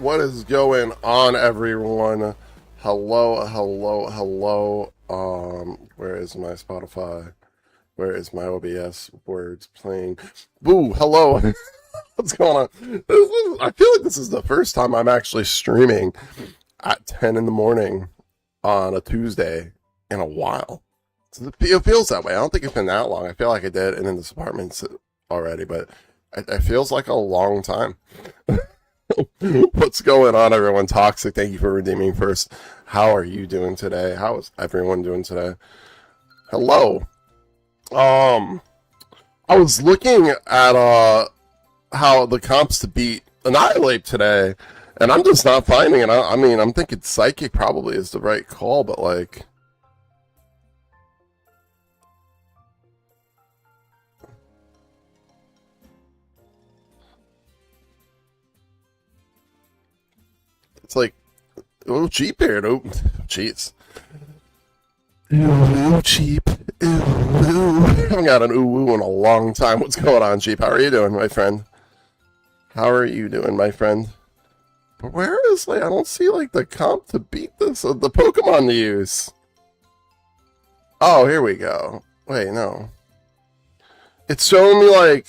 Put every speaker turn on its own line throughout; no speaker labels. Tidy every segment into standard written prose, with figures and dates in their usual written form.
What is going on, everyone? Hello, hello, hello. Where is my Spotify? Where is my OBS words playing? Boo, hello. What's going on? I feel like this is the first time I'm actually streaming at 10 in the morning on a Tuesday in a while. It feels that way. I don't think it's been that long. I feel like I did in this apartment already, but it feels like a long time. What's going on, everyone? Toxic, thank you for redeeming first. How are you doing today? How is everyone doing today? Hello. I was looking at how the comps to beat Annihilate today, and I'm just not finding it. I mean, I'm thinking Psychic probably is the right call, but like, it's like, oh, cheap here. Oh, jeez. Ooh, cheap. Ooh. I haven't got an ooh in a long time. What's going on, Cheap? How are you doing, my friend? How are you doing, my friend? Where is, like, I don't see, like, the comp to beat this, the Pokemon to use. Oh, here we go. Wait, no. It's showing me, like,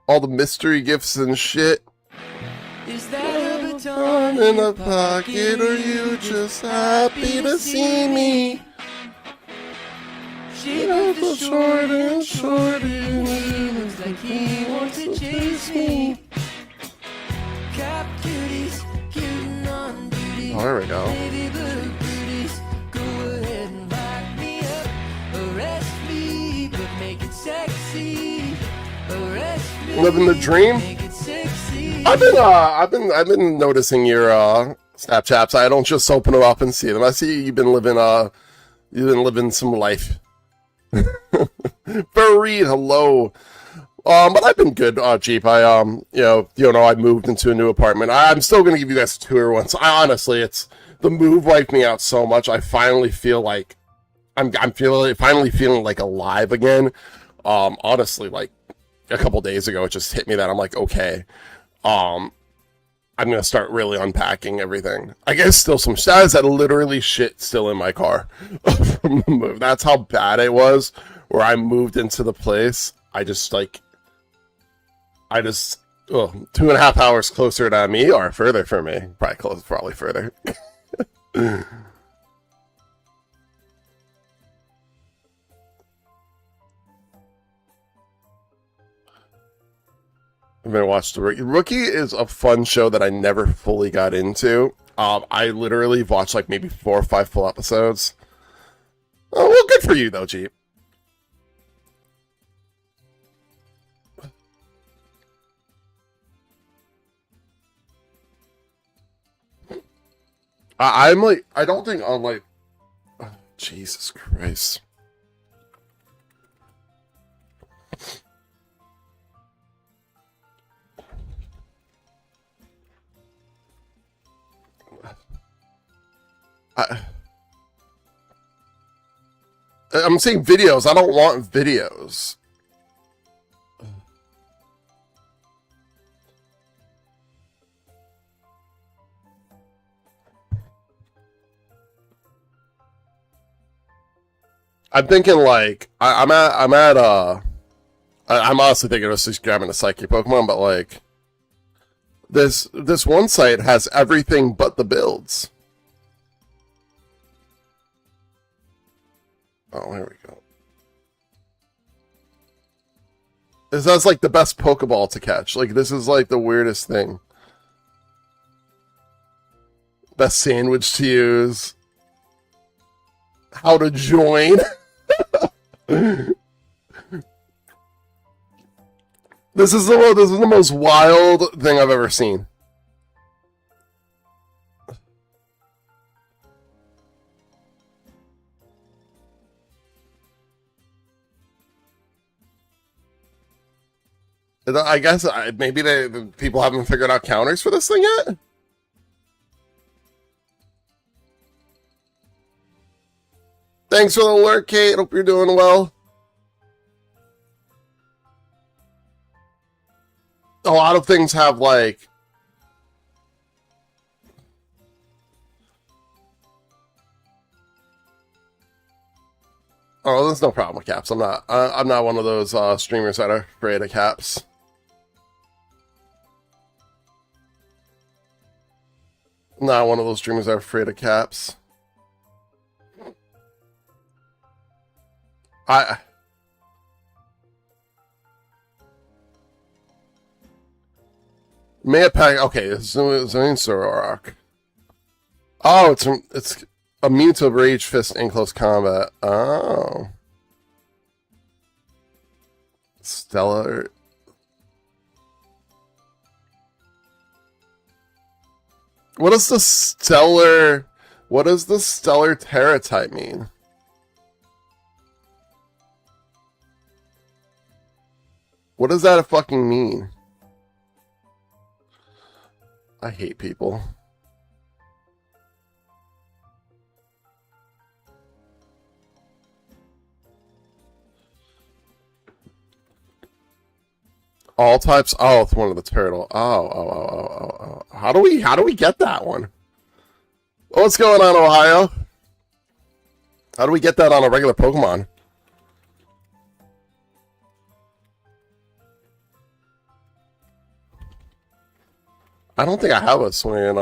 all the mystery gifts and shit.
Is that a baton in a pocket, or you just happy to see me? She left the short and short, and he looks like he wants to chase me. Cap cuties, cute on duty.
Oh, there we go.
Baby blue booties, go ahead and lock me up. Arrest me, but make it sexy. Arrest me,
Living the dream.
make it sexy.
I've been noticing your Snapchats. I don't just open them up and see them. I see you've been living some life. Fareed, hello. But I've been good, Jeep. I I moved into a new apartment. I'm still gonna give you guys a tour once. Honestly, it's the move wiped me out so much. I finally feel like I'm finally feeling like alive again. Honestly, like a couple days ago, it just hit me that I'm like, okay, I'm gonna start really unpacking everything. I guess still some status that literally shit still in my car from the move. That's how bad it was. Where I moved into the place, I just 2.5 hours closer to me or further for me. Probably further. I'm gonna watch the Rookie. Rookie is a fun show that I never fully got into. I literally watched like maybe 4 or 5 full episodes. Oh, well, good for you though, Jeep. I'm like, I don't think I'm like, oh, Jesus Christ. I'm saying videos. I don't want videos. I'm thinking like I'm honestly thinking of just grabbing a psychic Pokemon, but like this one site has everything but the builds. Oh, here we go. This has like the best Pokeball to catch. Like this is like the weirdest thing. Best sandwich to use. How to join. This is the most wild thing I've ever seen. I guess maybe the people haven't figured out counters for this thing yet. Thanks for the alert, Kate. Hope you're doing well. a lot of things have like oh, there's no problem with caps. I'm not one of those streamers that are afraid of caps. Not one of those streamers that are afraid of caps. Mayapeg, okay, it's Sorok. Oh, it's immune to Rage Fist in close combat. Oh. Stellar. What does the stellar Terra type mean? What does that fucking mean? I hate people. All types. Oh, it's one of the turtle. Oh. How do we get that one? What's going on, Ohio? How do we get that on a regular Pokemon? I don't think I have a swing.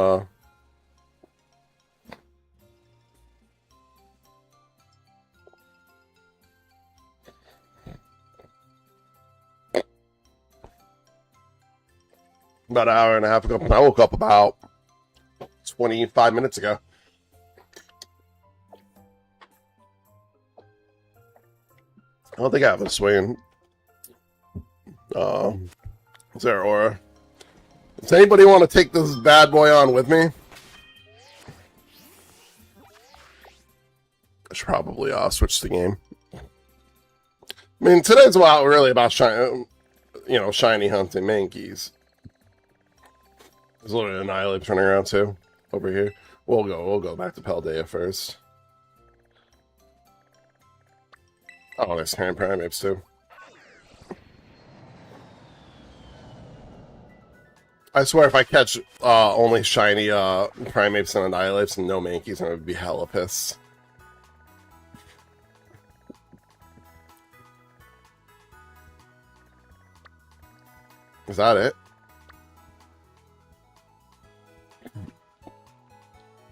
About an hour and a half ago. I woke up about 25 minutes ago. I don't think I have a swing. Zeraora. Does anybody want to take this bad boy on with me? I should probably switch the game. I mean, today's really about shiny hunting Mankeys. There's literally an Annihilate running around too over here. We'll go back to Paldea first. Oh, there's hand Primeapes too. I swear if I catch only shiny Primeapes and Annihilates and no Mankeys, I would be hella pissed. Is that it?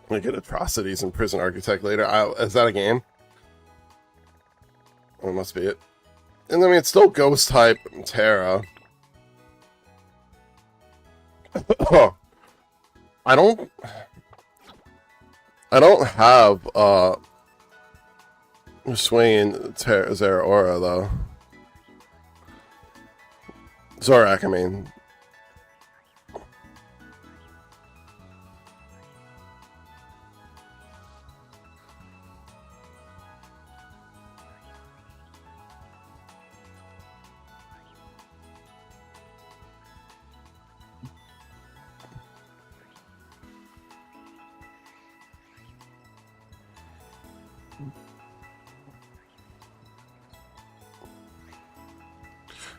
We get Atrocities in Prison Architect later. Is that a game? Oh, it must be it. And I mean, it's still Ghost type Terra. I don't have swinging Zeraora though. Zorak, I mean.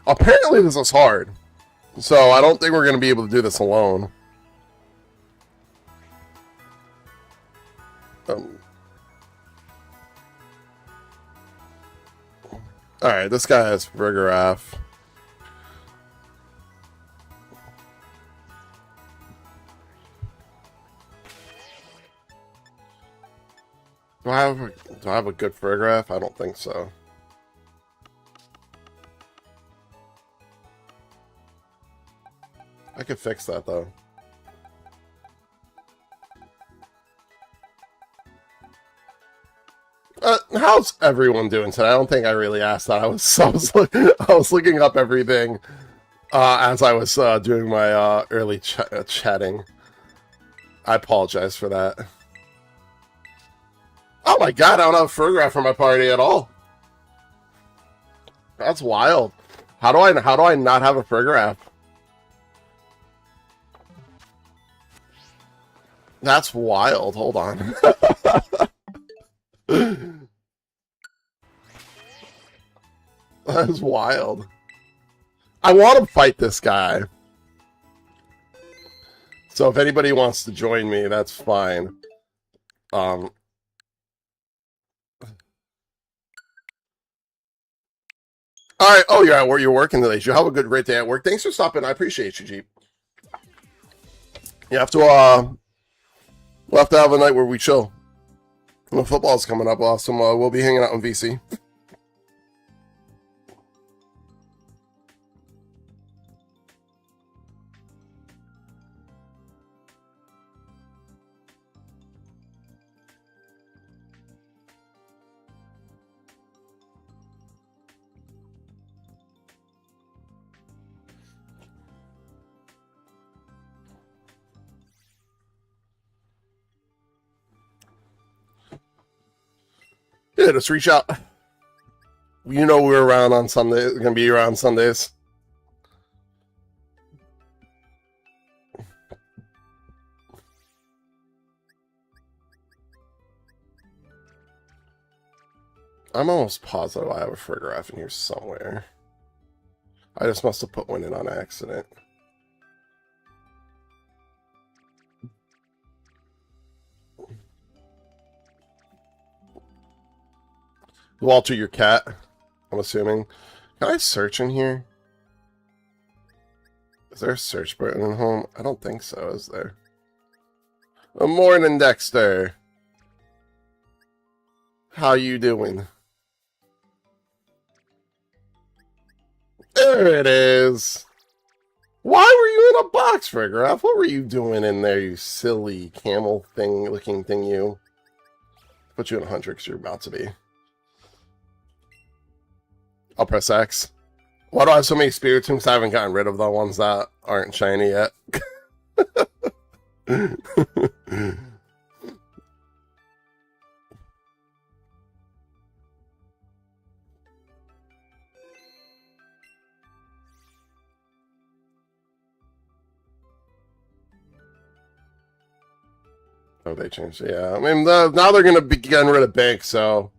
Apparently this is hard, so I don't think we're going to be able to do this alone. Alright, this guy has Farigiraf. Do I have a good Farigiraf? I don't think so. I could fix that though. How's everyone doing today? I don't think I really asked that. I was looking up everything as I was doing my early chatting. I apologize for that. Oh my god, I don't have a Farigiraf for my party at all. That's wild. How do I not have a Farigiraf? That's wild. Hold on. That is wild. I want to fight this guy. So if anybody wants to join me, that's fine. All right. Oh, you're at work. You're working today. You have a good, great day at work. Thanks for stopping. I appreciate you, Jeep. You have to, we'll have to have a night where we chill. When football's coming up, we'll be hanging out in VC. Yeah, just reach out. You know we're around on Sunday. We're gonna be around Sundays. I'm almost positive I have a Frigoraph in here somewhere. I just must have put one in on accident. Walter, your cat, I'm assuming. Can I search in here? Is there a search button in home? I don't think so, is there? Good morning, Dexter. How you doing? There it is. Why were you in a box, Frigoraph? What were you doing in there, you silly camel thing looking thing, you? Put you in a 100 because you're about to be. I'll press X. Why do I have so many Spiritombs? I haven't gotten rid of the ones that aren't shiny yet. Oh, they changed it. Yeah, I mean, now they're going to be getting rid of Bank, so...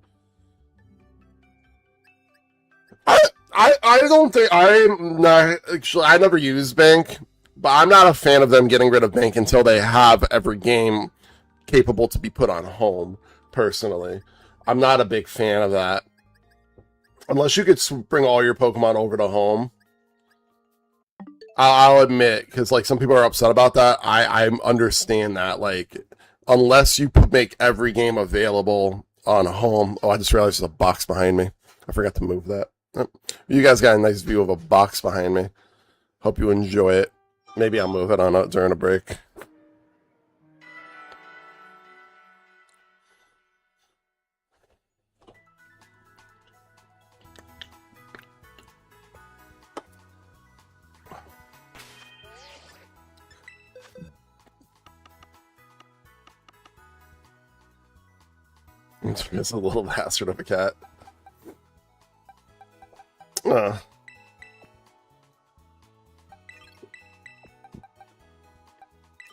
I don't think I'm not actually. I never used Bank, but I'm not a fan of them getting rid of Bank until they have every game capable to be put on home. Personally, I'm not a big fan of that. Unless you could bring all your Pokemon over to home, I'll admit, because like some people are upset about that. I understand that. Like, unless you make every game available on home. Oh, I just realized there's a box behind me. I forgot to move that. You guys got a nice view of a box behind me. Hope you enjoy it. Maybe I'll move it on during a break. It's a little bastard of a cat.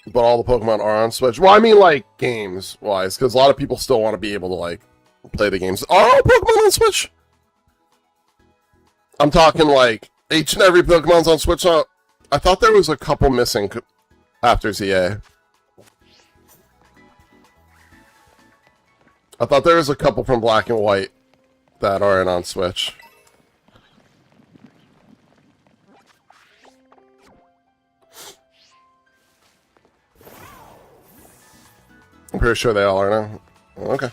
But all the Pokemon are on Switch. Well, I mean, like, games-wise, because a lot of people still want to be able to, like, play the games. Are all Pokemon on Switch? I'm talking, like, each and every Pokemon's on Switch. I thought there was a couple missing after ZA. I thought there was a couple from Black and White that aren't on Switch. I'm pretty sure they all are now. Okay.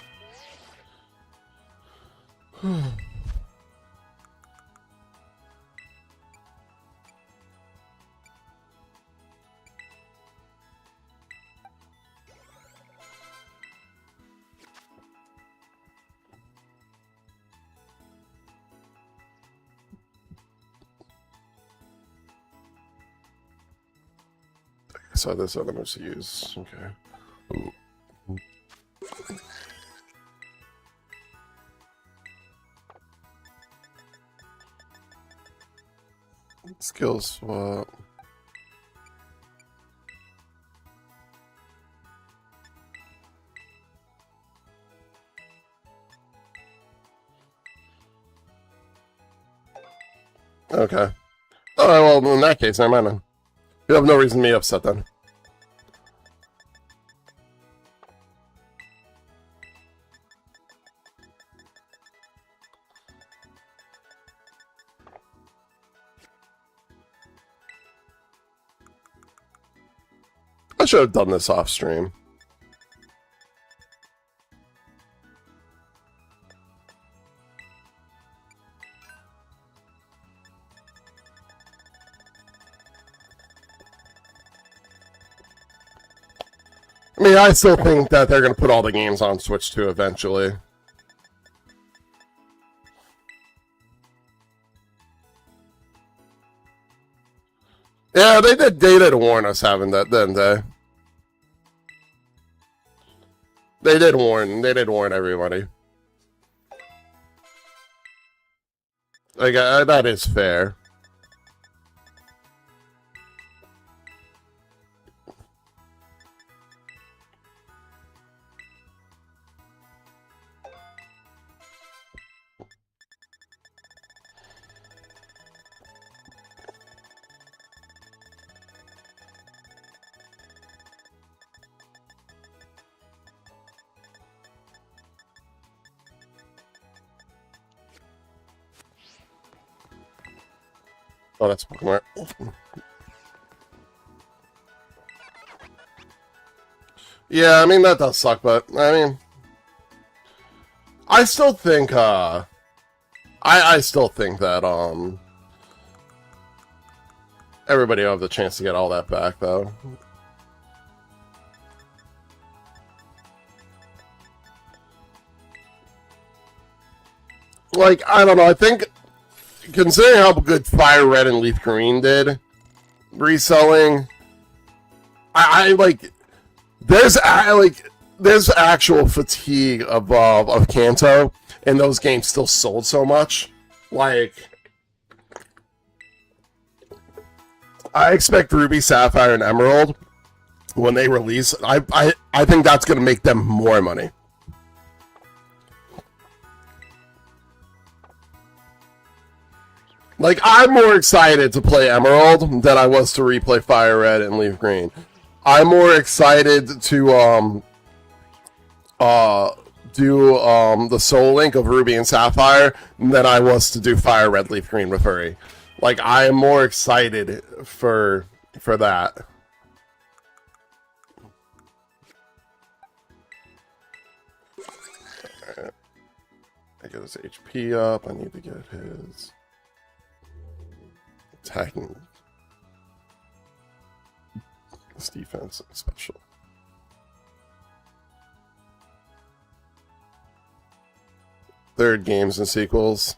So this other one's to use. Okay. Ooh. Skill swap. Okay. Alright, well, in that case, never mind then. You have no reason to be upset then. I should have done this off stream. I mean, I still think that they're going to put all the games on Switch 2 eventually. Yeah, they did warn us, haven't they, didn't they? They did warn everybody. Like, that is fair. Oh, that's Pokemon. Yeah, I mean, that does suck, but, I mean... I still think, I still think that, everybody will have the chance to get all that back, though. Like, I don't know, I think... Considering how good Fire Red and Leaf Green did, reselling, I like, there's actual fatigue of Kanto, and those games still sold so much. Like, I expect Ruby, Sapphire, and Emerald, when they release, I think that's going to make them more money. Like, I'm more excited to play Emerald than I was to replay Fire Red and Leaf Green. I'm more excited to do the Soul Link of Ruby and Sapphire than I was to do Fire Red, Leaf Green with Furry. Like, I am more excited for that. Alright. I get his HP up. I need to get his attacking, his defense special. Third games and sequels.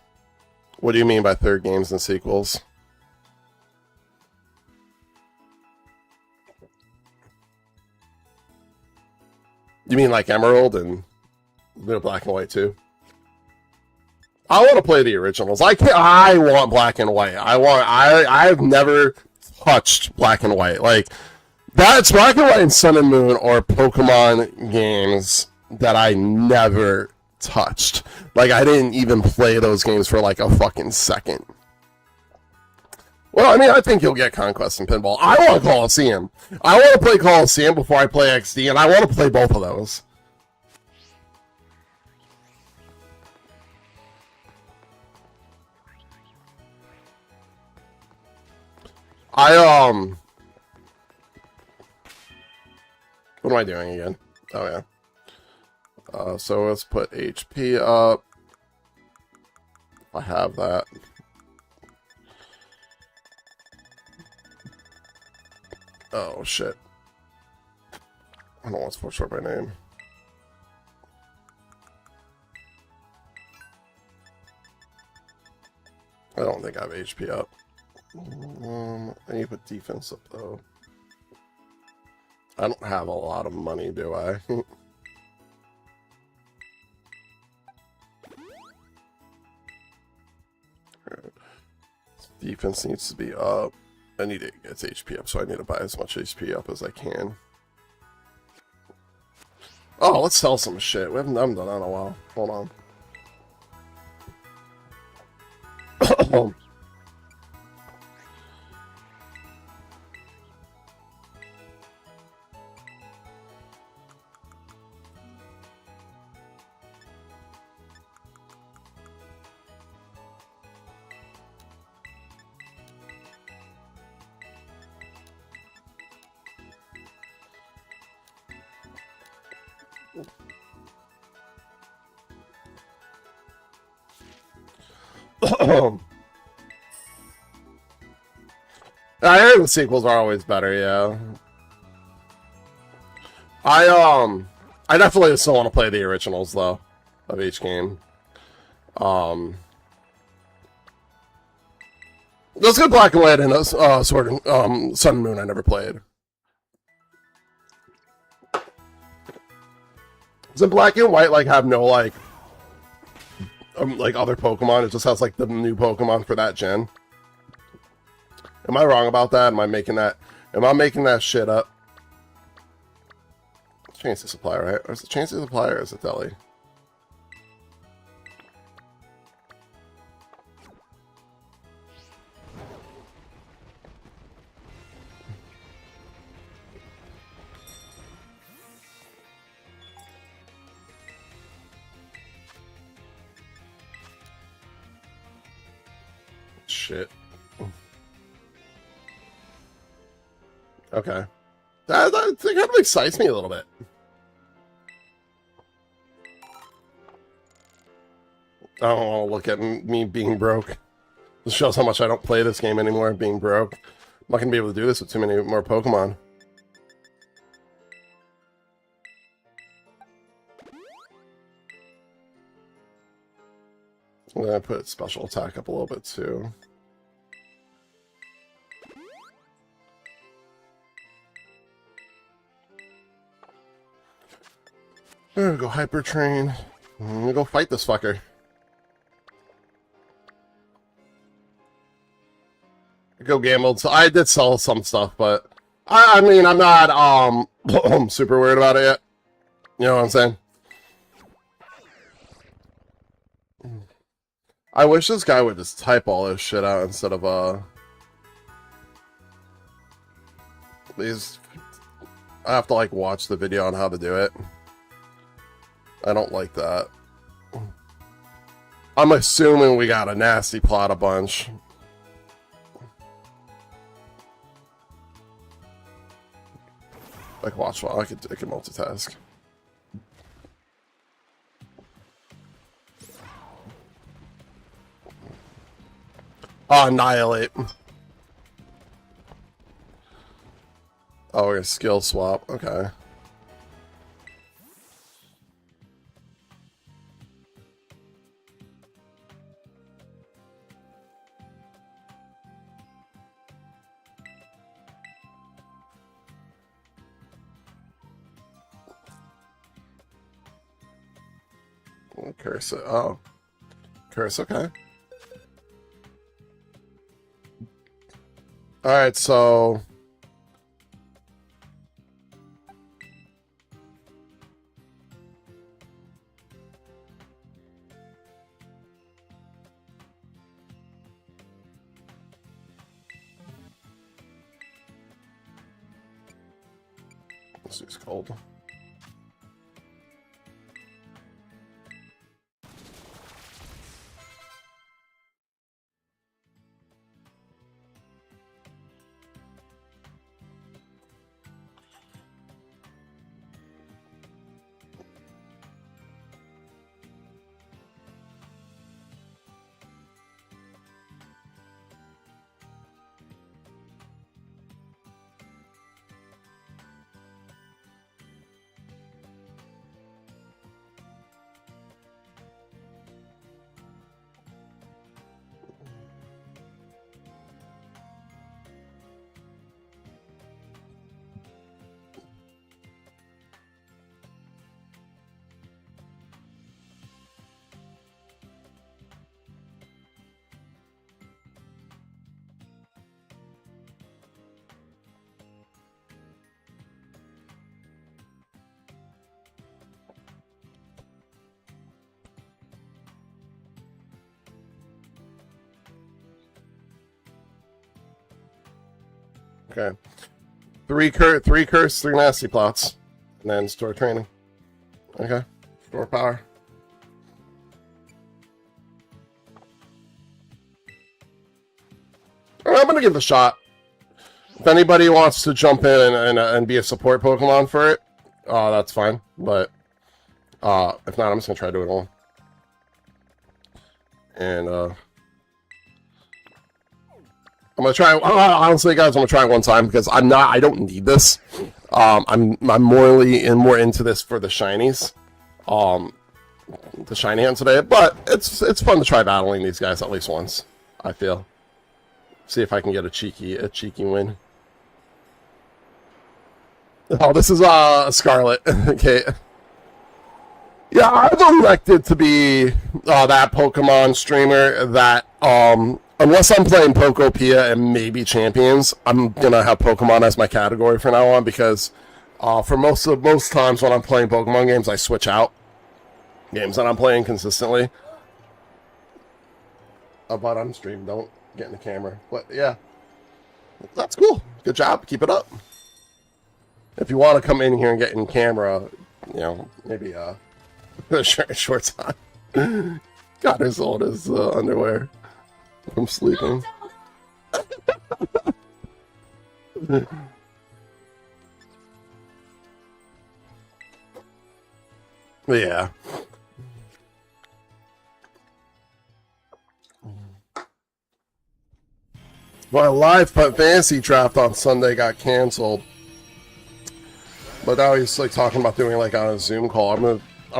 What do you mean by third games and sequels? You mean like Emerald and Black and White too? I want to play the originals. I want Black and White. I've never touched Black and White. Like, that's Black and White and Sun and Moon or Pokemon games that I never touched. Like, I didn't even play those games for like a fucking second. Well, I mean, I think you'll get Conquest and Pinball. I want Coliseum. I want to play Coliseum before I play XD, and I want to play both of those. What am I doing again? Oh, yeah. So let's put HP up. I have that. Oh, shit. I don't want to switch up my name. I don't think I have HP up. I need to put defense up, though. I don't have a lot of money, do I? Defense needs to be up. I need to get its HP up, so I need to buy as much HP up as I can. Oh, let's sell some shit. We haven't done that in a while. Hold on. I hear the sequels are always better, yeah. I definitely still want to play the originals though of each game. Let's go Black and White and Sword and Sun and Moon. I never played. Does Black and White like have no like other Pokemon? It just has like the new Pokemon for that gen. Am I wrong about that? Am I making that shit up? Change the supply, right? Or is it change the supply or is it Deli? Shit. Okay. That kind of excites me a little bit. I don't want to look at me being broke. This shows how much I don't play this game anymore, being broke. I'm not going to be able to do this with too many more Pokemon. I'm going to put special attack up a little bit too. I'm gonna go Hyper Train. I'm gonna go fight this fucker. Go gambled. So I did sell some stuff, but I mean I'm not super worried about it yet. You know what I'm saying? I wish this guy would just type all this shit out instead of these. I have to like watch the video on how to do it. I don't like that. I'm assuming we got a nasty plot a bunch. Like watch while I can multitask. Oh, annihilate. Oh, we're gonna skill swap. Okay. Curse it. Oh. Curse, okay. Alright, so... This is cold. Okay. Three curse, 3 nasty plots. And then store training. Okay. Store power. I'm gonna give it a shot. If anybody wants to jump in and be a support Pokemon for it, that's fine. But if not, I'm just gonna try to do it all. And I'm gonna try. Honestly, guys, I'm gonna try it one time because I don't need this. I'm more into this for the shinies. The shiny hunt today, but it's fun to try battling these guys at least once. I feel. See if I can get a cheeky win. Oh, this is Scarlet. Okay. Yeah, I've elected to be that Pokemon streamer that unless I'm playing Pokopia and maybe Champions, I'm gonna have Pokemon as my category from now on because for most times when I'm playing Pokemon games, I switch out games that I'm playing consistently. But I'm streaming, don't get in the camera. But yeah, that's cool. Good job. Keep it up. If you want to come in here and get in camera, you know, maybe put a shirt and shorts on. God, his old his underwear from sleeping. Yeah. My live fantasy draft on Sunday got canceled, but now he's like talking about doing like on a Zoom call. I'm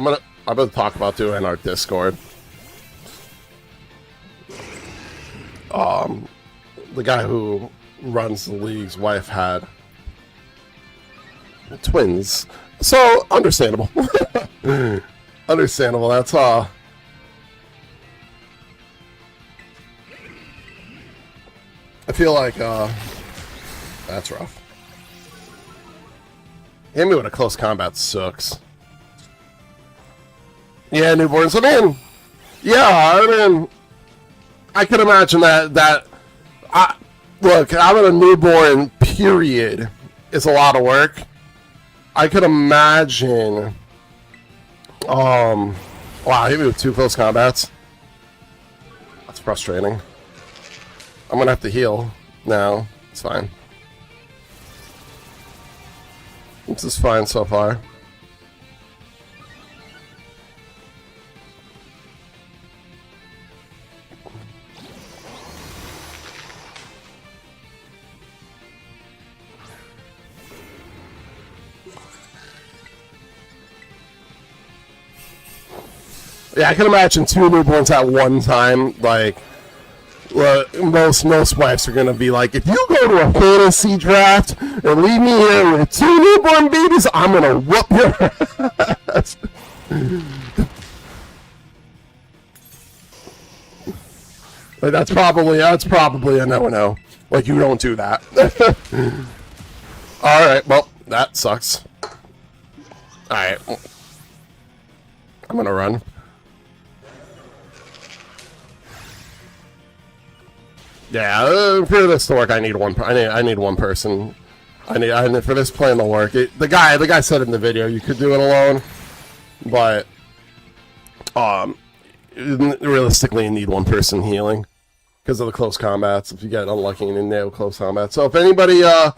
gonna talk about doing in our Discord. The guy who runs the league's wife had twins, so understandable. Understandable. That's I feel like that's rough. Hit me with a close combat sucks. Yeah, newborns. I mean, yeah, I could imagine that. Look, having a newborn, period, is a lot of work. I could imagine. Wow, hit me with 2 close combats. That's frustrating. I'm gonna have to heal now. It's fine. This is fine so far. Yeah, I can imagine 2 newborns at one time. Like, most wives are gonna be like, if you go to a fantasy draft and leave me here with 2 newborn babies, I'm gonna whoop your ass. Like, that's probably a no. Like, you don't do that. All right, well, that sucks. All right, I'm gonna run. Yeah, for this to work, I need one. I need one person. I need for this plan to work. The guy said in the video you could do it alone, but realistically, you need one person healing because of the close combats. If you get unlucky and nail close combat, so if anybody at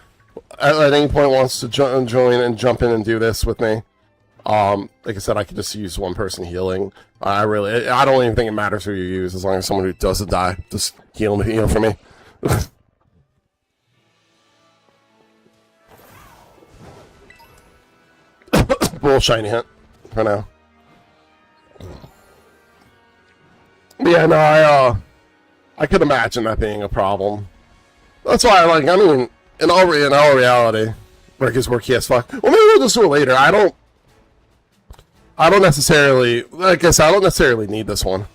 any point wants to join and jump in and do this with me, like I said, I could just use one person healing. I don't even think it matters who you use as long as someone who doesn't die just heal for me. Bull shiny hunt for now. Yeah, no, I could imagine that being a problem. That's why I mean, in all reality, work is worky as fuck. Well, maybe we'll just do it later. I don't necessarily, like I said, I don't necessarily need this one.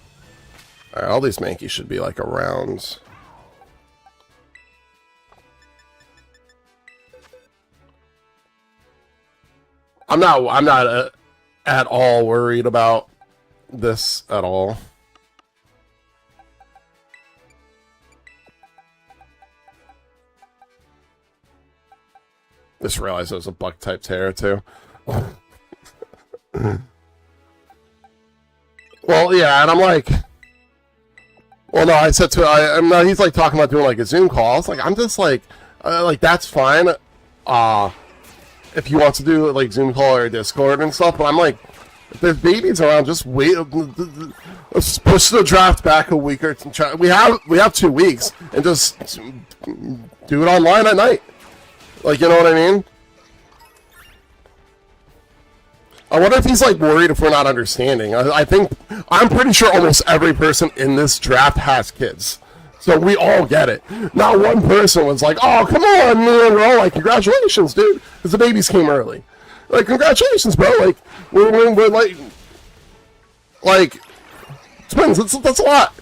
Alright, all these Mankeys should be like around. I'm not at all worried about this at all. Just realized it was a buck type terror too. Well, yeah, and I'm like, well, no, I said to I'm not. He's like talking about doing like a Zoom call. It's like I'm just like that's fine. If he wants to do like Zoom call or Discord and stuff, but I'm like, If there's babies around, just wait. Let's push the draft back a week or two. We have 2 weeks, and just do it online at night. Like, you know what I mean? I wonder if he's like worried if we're not understanding. I'm pretty sure almost every person in this draft has kids, so we all get it. Not one person was like, "Oh, come on," man. We're all like, "Congratulations, dude," because the babies came early. Like, congratulations, bro. Like, we're like twins. That's a lot.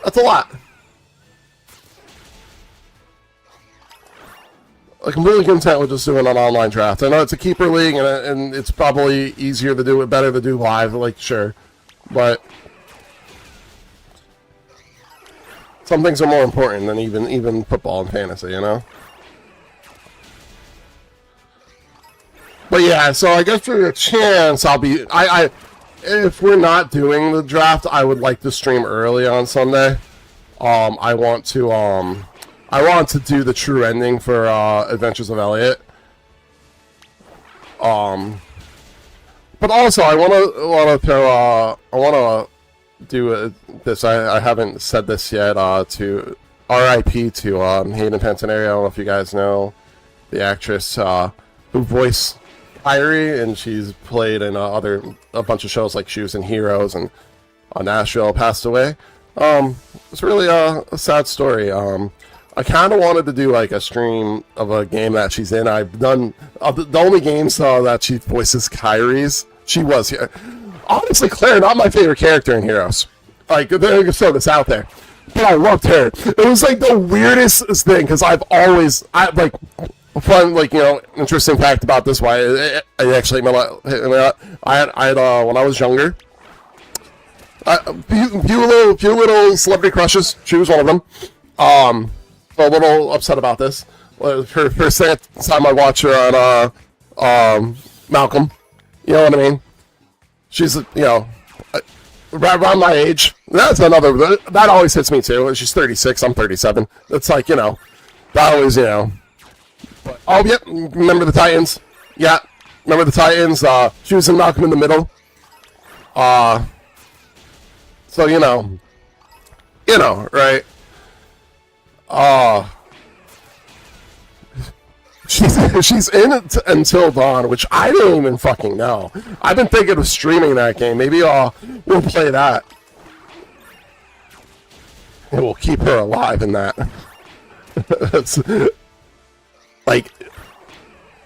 That's a lot. Like, I'm really content with just doing an online draft. I know it's a keeper league, and it's probably easier to do it, better to do live, like, sure. But some things are more important than even football and fantasy, you know? But yeah, so I guess for a chance, I'll be... if we're not doing the draft, I would like to stream early on Sunday. I want to do the true ending for Adventures of Elliot. But also I want to do this. I haven't said this yet. To R.I.P. to Hayden Panettiere. I don't know if you guys know the actress who voiced Kyrie, and she's played in a bunch of shows, like she was in Heroes and on Nashville. Passed away. It's really a sad story. I kind of wanted to do like a stream of a game that she's in. I've done the only games that she voices Kyrie's. She was here. Honestly, Claire, not my favorite character in Heroes. Like, there's throw this out there, but I loved her. It was like the weirdest thing because I like fun, like, you know, interesting fact about this. Why it actually I had when I was younger. Few little celebrity crushes. She was one of them. A little upset about this. Her second time I watched her on Malcolm. You know what I mean? She's, you know, around my age. That's another. That always hits me too. She's 36. I'm 37. It's like, you know, that always, you know. But, oh, yep. Remember the Titans? Yeah. Remember the Titans? She was in Malcolm in the Middle. So, you know, right? She's in Until Dawn, which I don't even fucking know. I've been thinking of streaming that game. Maybe we'll play that. And we'll keep her alive in that. That's, like,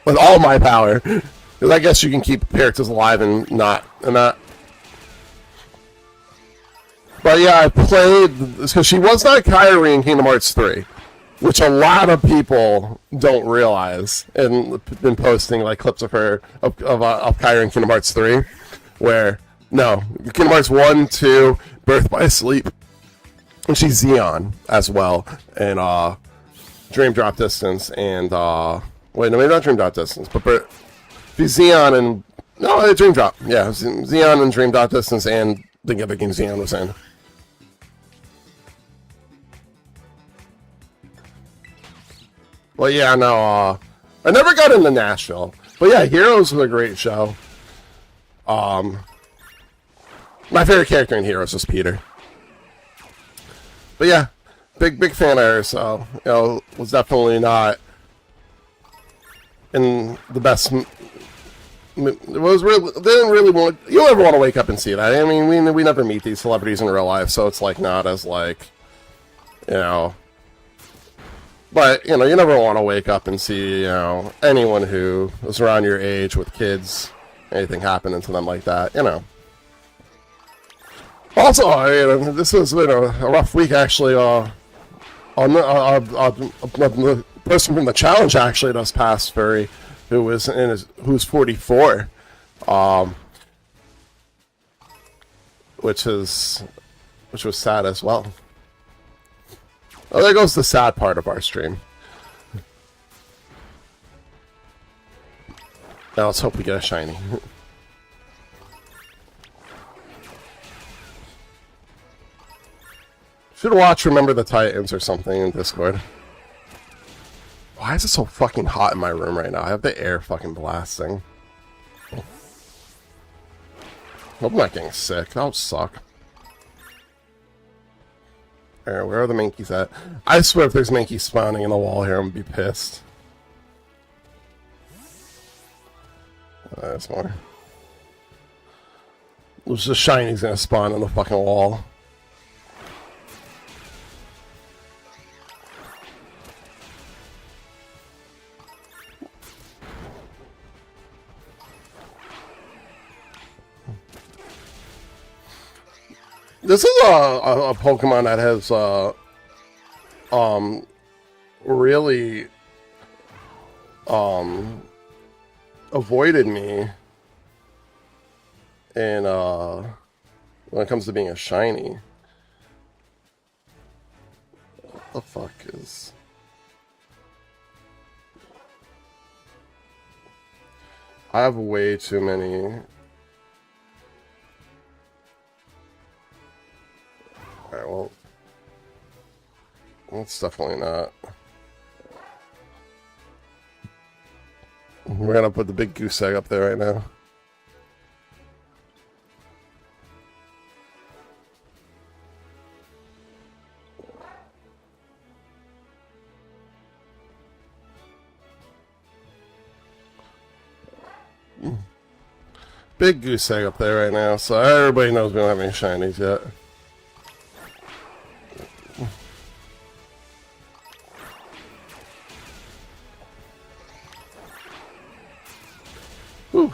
with all my power. Because I guess you can keep characters alive and not. But yeah, I played, because she was not Kyrie in Kingdom Hearts 3, which a lot of people don't realize, and been posting like clips of her, of Kyrie in Kingdom Hearts 3, where, no, Kingdom Hearts 1, 2, Birth by Sleep, and she's Xeon as well, and Dream Drop Distance, and, wait, no, maybe not Dream Drop Distance, but she's Xeon and, no, Dream Drop, yeah, Xeon and Dream Drop Distance, and the other game Xeon was in. Well, yeah, no, I never got into Nashville. But yeah, Heroes was a great show. My favorite character in Heroes was Peter. But yeah, big fan of her, so, you know, was definitely not in the best. It was really, they didn't really want, you'll ever want to wake up and see that. I mean, we never meet these celebrities in real life, so it's like not as like, you know. But, you know, you never want to wake up and see, you know, anyone who is around your age with kids, anything happening to them like that, you know. Also, this has been a rough week, actually. On the person from the challenge, actually, just passed, Furry, who's 44, which was sad as well. Oh, there goes the sad part of our stream. Now let's hope we get a shiny. Should watch Remember the Titans or something in Discord. Why is it so fucking hot in my room right now? I have the air fucking blasting. Hope I'm not getting sick. That would suck. Alright, where are the Mankeys at? I swear if there's Mankeys spawning in the wall here, I'm gonna be pissed. There's more. There's just Shiny's gonna spawn in the fucking wall. This is a Pokemon that has really avoided me in when it comes to being a shiny. What the fuck is... I have way too many... Alright, well, that's definitely not. We're gonna put the big goose egg up there right now. Big goose egg up there right now, so everybody knows we don't have any shinies yet. Whew.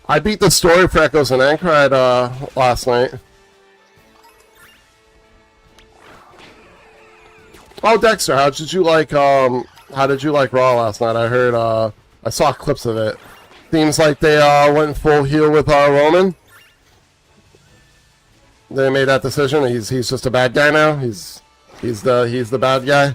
I beat the story for Echoes and Ankride last night. Oh, Dexter, how did you like Raw last night? I heard I saw clips of it. Seems like they went full heel with Roman. They made that decision. He's just a bad guy now. He's the bad guy.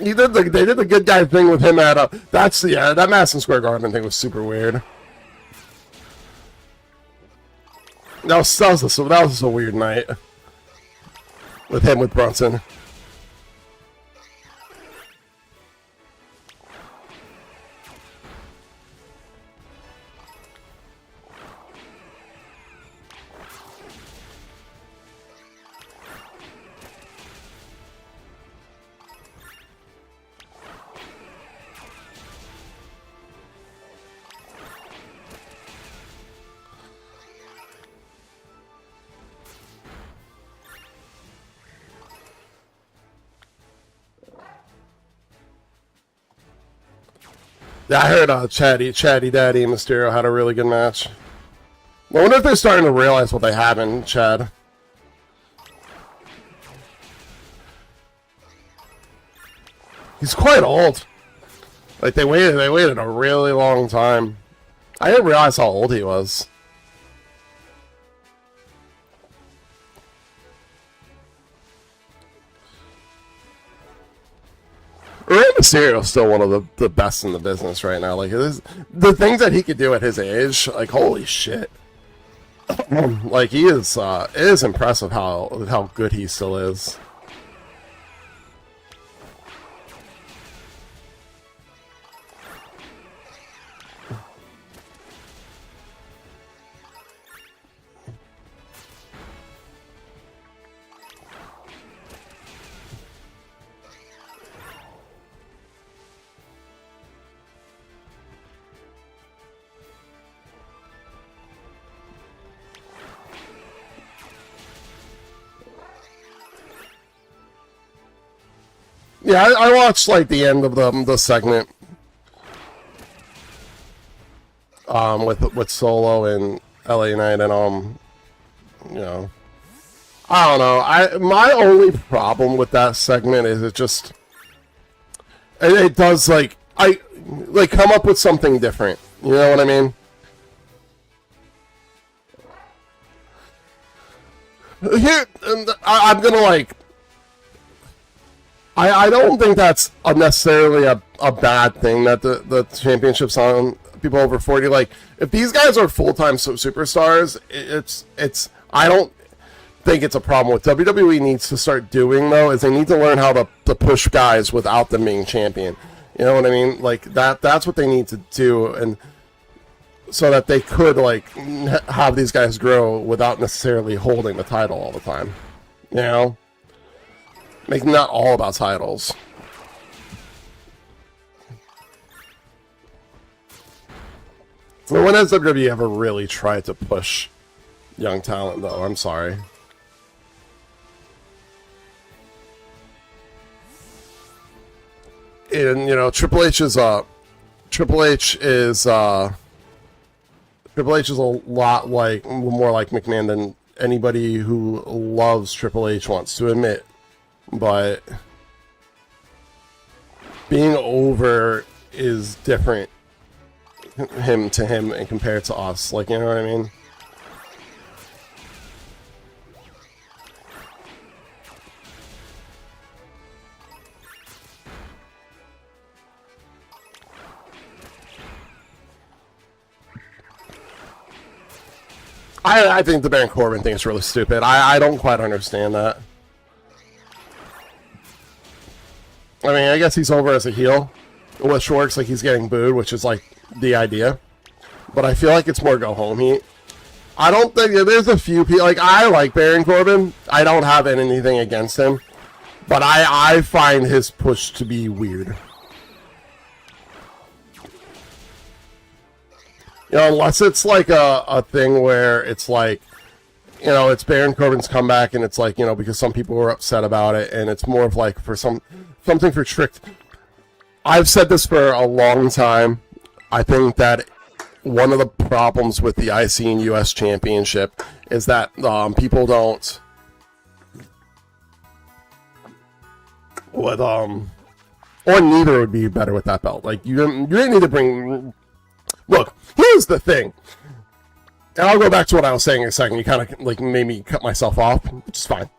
They did the good guy thing with him at that Madison Square Garden thing was super weird. That was just a weird night with him with Brunson. Yeah, I heard Chatty Daddy and Mysterio had a really good match. I wonder if they're starting to realize what they have in Chad. He's quite old. Like they waited a really long time. I didn't realize how old he was. Rey Mysterio is still one of the best in the business right now. Like the things that he could do at his age, like holy shit. Like he is, it is impressive how good he still is. Yeah, I watched like the end of the segment with Solo and LA Knight, and you know, I don't know. My only problem with that segment is it does like come up with something different. You know what I mean? Here, I'm gonna like. I don't think that's necessarily a bad thing that the championship's on people over 40. Like, if these guys are full-time superstars, it's I don't think it's a problem. What WWE needs to start doing, though, is they need to learn how to push guys without them being champion. You know what I mean? Like, that's what they need to do, and so that they could, like, have these guys grow without necessarily holding the title all the time. You know? Making that all about titles. So when has WWE ever really tried to push young talent, though? I'm sorry. And, you know, Triple H is a lot like, more like McMahon than anybody who loves Triple H wants to admit. But being over is different to him and compared to us. Like, you know what I mean? I think the Baron Corbin thing is really stupid. I don't quite understand that. I mean, I guess he's over as a heel, which works. Like, he's getting booed, which is like the idea. But I feel like it's more go home heat. I don't think there's a few people like I like Baron Corbin. I don't have anything against him, but I find his push to be weird. You know, unless it's like a thing where it's like, you know, it's Baron Corbin's comeback, and it's like, you know, because some people were upset about it, and it's more of like for something for tricked. I've said this for a long time. I think that one of the problems with the IC and US Championship is that people don't or neither would be better with that belt. Like, you didn't need to bring. Look, here's the thing. And I'll go back to what I was saying in a second. You kind of like made me cut myself off, which is fine.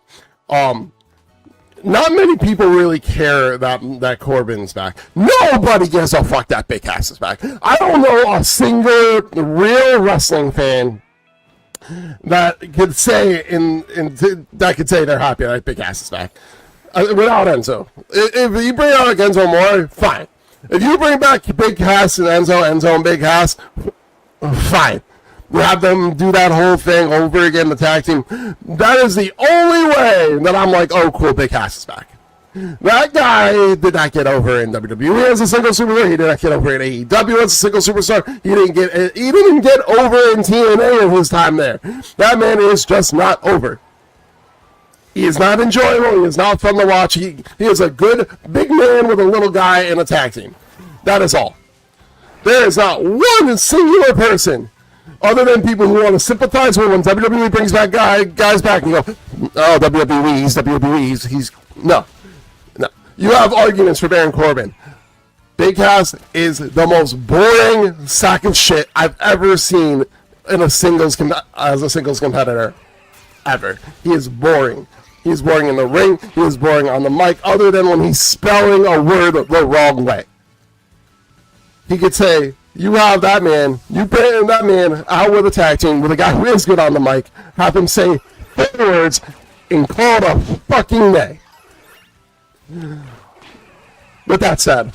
Not many people really care that Corbin's back. Nobody gives a fuck that Big Cass is back. I don't know a single real wrestling fan that could say they're happy that Big Cass is back without Enzo. If you bring out Enzo Amore, fine. If you bring back Big Cass and Enzo and Big Cass, fine. You have them do that whole thing over again, the tag team. That is the only way that I'm like, oh, cool, Big Cass is back. That guy did not get over in WWE as a single superstar. He did not get over in AEW as a single superstar. He didn't get over in TNA in his time there. That man is just not over. He is not enjoyable. He is not fun to watch. He is a good big man with a little guy in a tag team. That is all. There is not one singular person other than people who want to sympathize with when WWE brings back guys back and go, oh, WWE, he's no. You have arguments for Baron Corbin. Big Cass is the most boring sack of shit I've ever seen in a singles competitor ever. He is boring. He's boring in the ring. He is boring on the mic, other than when he's spelling a word the wrong way. He could say, you have that man, you put that man out with a tag team with a guy who is good on the mic, have him say 4 words, and call it a fucking day. With that said,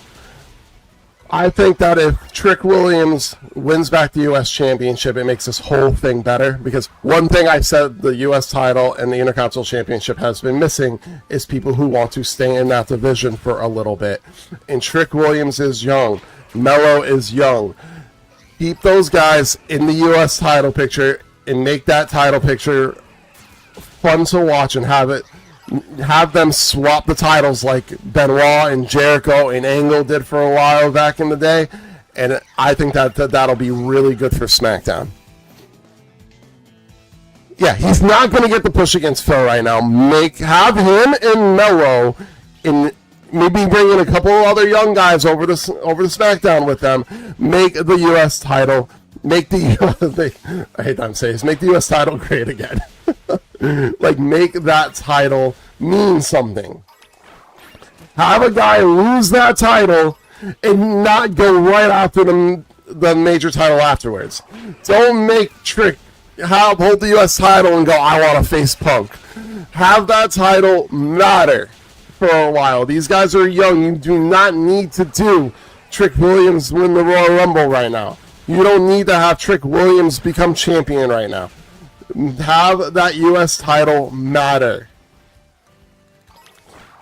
I think that if Trick Williams wins back the U.S. Championship, it makes this whole thing better. Because one thing I said the U.S. title and the Intercontinental Championship has been missing is people who want to stay in that division for a little bit. And Trick Williams is young. Mello is young. Keep those guys in the U.S. title picture and make that title picture fun to watch and have them swap the titles like Benoit and Jericho and Angle did for a while back in the day, and I think that'll be really good for SmackDown. Yeah, he's not going to get the push against Phil right now. Have him and Mello maybe bring in a couple of other young guys over to SmackDown with them. Make the U.S. title. Make the I hate that I'm saying this. Make the U.S. title great again. Like, make that title mean something. Have a guy lose that title and not go right after the major title afterwards. Don't make Trick hold the U.S. title and go, I want to face Punk. Have that title matter for a while. These guys are young. You do not need to do Trick Williams win the Royal Rumble right now. You don't need to have Trick Williams become champion right now. Have that U.S. title matter.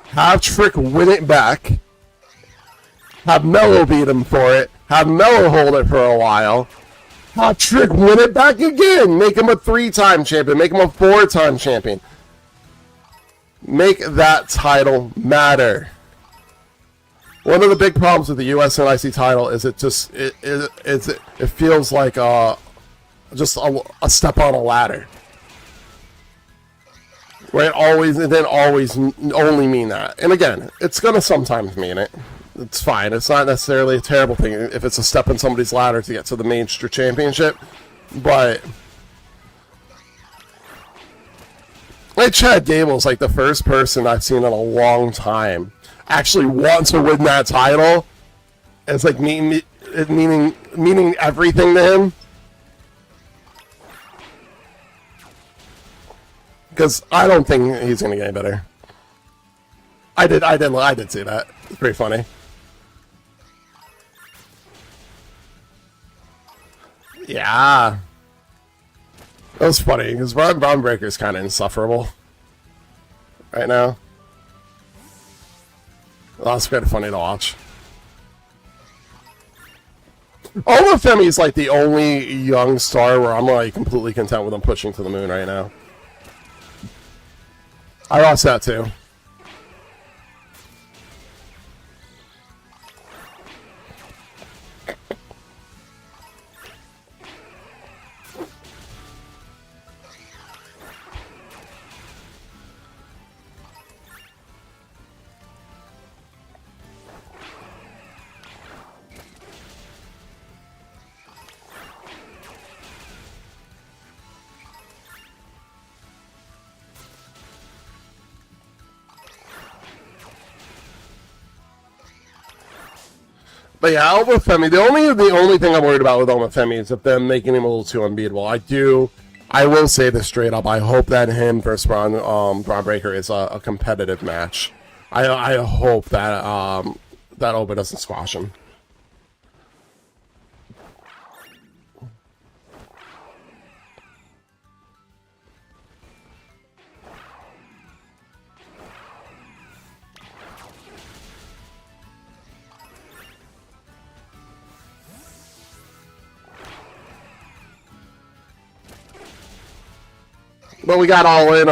Have Trick win it back. Have Mello beat him for it. Have Mello hold it for a while. Have Trick win it back again. Make him a 3-time champion. Make him a 4-time champion. Make that title matter. One of the big problems with the US and IC title is it feels like just a step on a ladder. Right? Always, and then always only mean that. And again, it's going to sometimes mean it. It's fine. It's not necessarily a terrible thing if it's a step on somebody's ladder to get to the Major Championship. But like Chad Gable's like the first person I've seen in a long time actually want to win that title. It's like meaning everything to him. Because I don't think he's gonna get any better. I did see that. It's pretty funny. Yeah. That was funny, because Braun Breaker is kind of insufferable right now. That's kind of funny to watch. Olafemi is like the only young star where I'm like completely content with him pushing to the moon right now. I lost that too. But yeah, Obafemi, the only thing I'm worried about with Obafemi is if them making him a little too unbeatable. I will say this straight up. I hope that him versus Braun Breaker is a competitive match. I hope that that Oba doesn't squash him. But we got All In,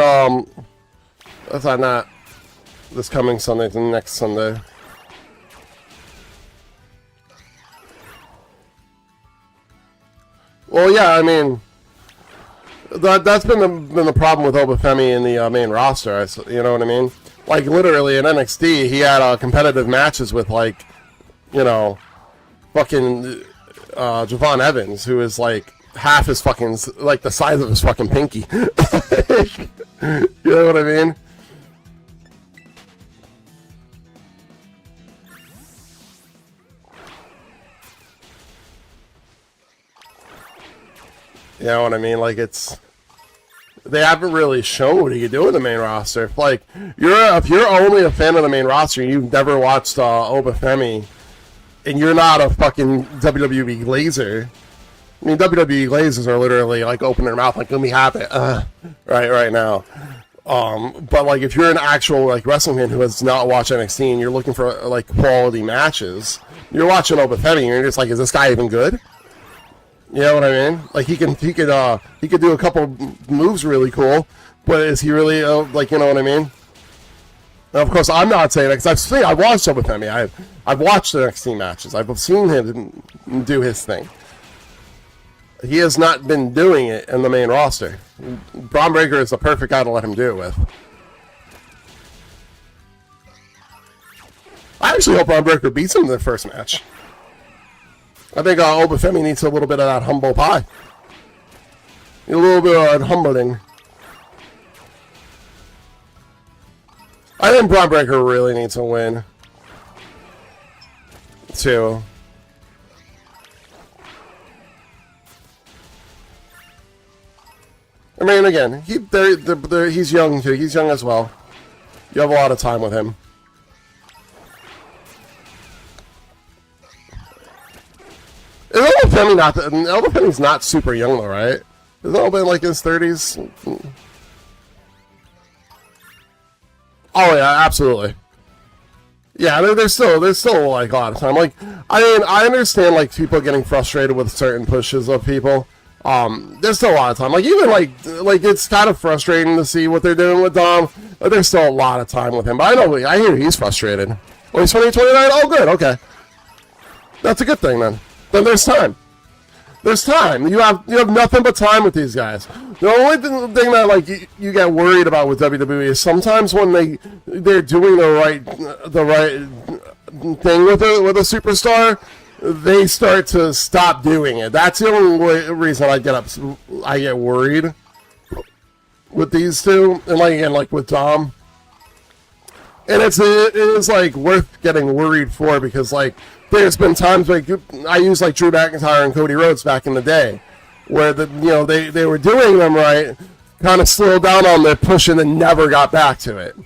that's not this coming Sunday, the next Sunday. Well, yeah, I mean, that's been the problem with Obafemi in the main roster, you know what I mean? Like, literally, in NXT, he had competitive matches with, like, you know, fucking Javon Evans, who is, like, half his fucking, like, the size of his fucking pinky. You know what I mean? You know what I mean? Like, they haven't really shown what he can do in the main roster. Like, if you're only a fan of the main roster and you've never watched Obafemi, and you're not a fucking WWE glazer, I mean, WWE glazers are literally, like, opening their mouth, like, let me have it, right now. But, like, if you're an actual, like, wrestling fan who has not watched NXT and you're looking for, like, quality matches, you're watching Obafemi and you're just like, is this guy even good? You know what I mean? Like, he could do a couple moves really cool, but is he really, like, you know what I mean? Now, of course, I'm not saying that, because I've watched Obafemi. I've watched the NXT matches. I've seen him do his thing. He has not been doing it in the main roster. Braun Breaker is the perfect guy to let him do it with. I actually hope Braun Breaker beats him in the first match. I think Obafemi needs a little bit of that humble pie. A little bit of that humbling. I think Braun Breaker really needs a win. Too. I mean, again, he's young too. He's young as well. You have a lot of time with him. Is Obafemi not? Obafemi's not super young though, right? Isn't Obafemi like in his 30s? Oh yeah, absolutely. Yeah, there's still like a lot of time. Like, I mean, I understand like people getting frustrated with certain pushes of people. There's still a lot of time. Like even like it's kind of frustrating to see what they're doing with Dom. But there's still a lot of time with him. But I hear he's frustrated. Oh, he's 2029. Oh, good. Okay, that's a good thing then. Then there's time. There's time. You have nothing but time with these guys. The only thing that like you get worried about with WWE is sometimes when they're doing the right thing with a superstar, they start to stop doing it. That's the only reason I get worried with these two, and like again like with Dom. And it is like worth getting worried for because like there's been times like I used like Drew McIntyre and Cody Rhodes back in the day, where they were doing them right, kind of slowed down on their push and then never got back to it.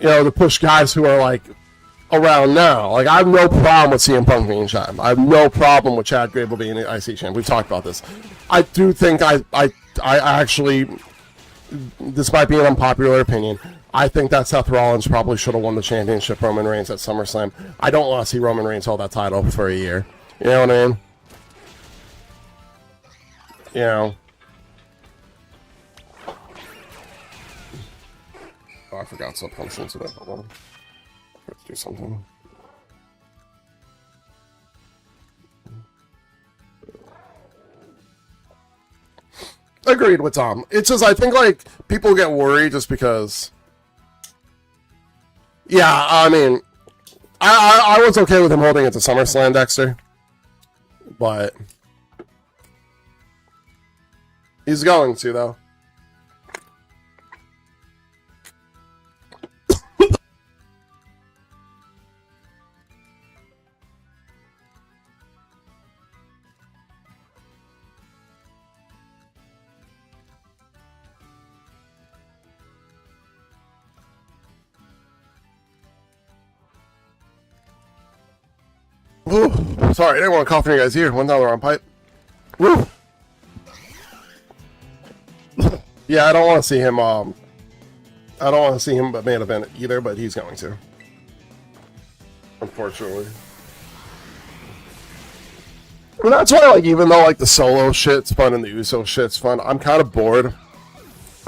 You know, to push guys who are like around now. Like I have no problem with CM Punk being champ. I have no problem with Chad Gable being the IC champ. We've talked about this. I do think I actually, this might be an unpopular opinion, I think that Seth Rollins probably should have won the championship Roman Reigns at SummerSlam. I don't want to see Roman Reigns hold that title for a year. You know what I mean? You know. Oh, I forgot some functions today. Hold on. Let's do something. Agreed with Tom. It's just, I think, like, people get worried just because... Yeah, I mean, I was okay with him holding it to SummerSlam, Dexter. But... he's going to, though. Ooh, sorry, I didn't want to cough in your guys' ear. Went down the wrong pipe. Woo. Yeah, I don't want to see him. I don't want to see him main event either, but he's going to. Unfortunately. And that's why, like, even though like the solo shit's fun and the Uso shit's fun, I'm kind of bored.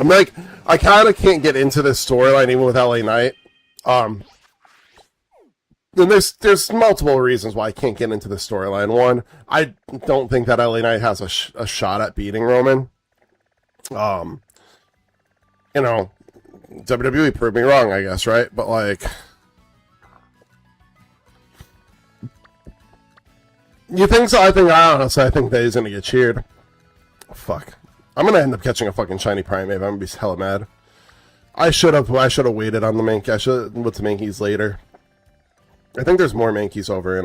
I'm like, I kind of can't get into this storyline even with LA Knight. And there's multiple reasons why I can't get into the storyline. One, I don't think that LA Knight has a shot at beating Roman. You know, WWE proved me wrong, I guess, right? But like, you think so? I think that he's gonna get cheered. Fuck, I'm gonna end up catching a fucking shiny Primate. I'm gonna be hella mad. I should have waited on the Mankey. I should have with the Mankeys later. I think there's more Mankeys over in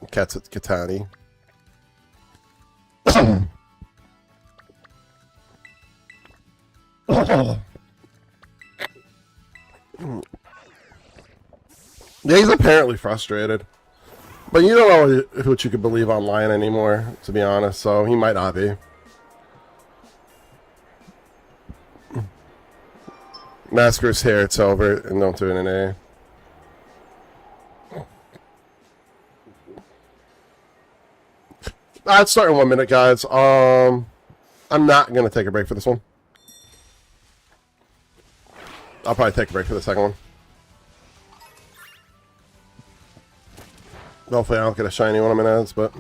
Katani. Yeah, he's apparently frustrated. But you don't know what you can believe online anymore, to be honest, so he might not be. Masker's hair, it's over, and don't do it in A. It's starting 1 minute, guys. I'm not going to take a break for this one. I'll probably take a break for the second one. Hopefully I don't get a shiny one I'm in ads, but...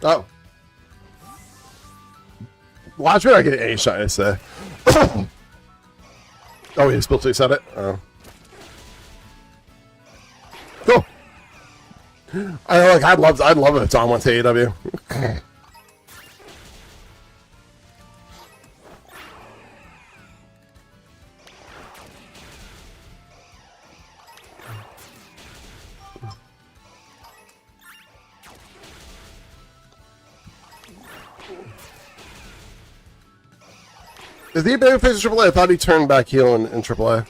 Oh. Watch me not get any shot, I say. Oh, he supposed to said it? Oh. Cool. I'd love it if Dom went to AEW. Is he a babyface in AAA? I thought he turned back heel in AAA.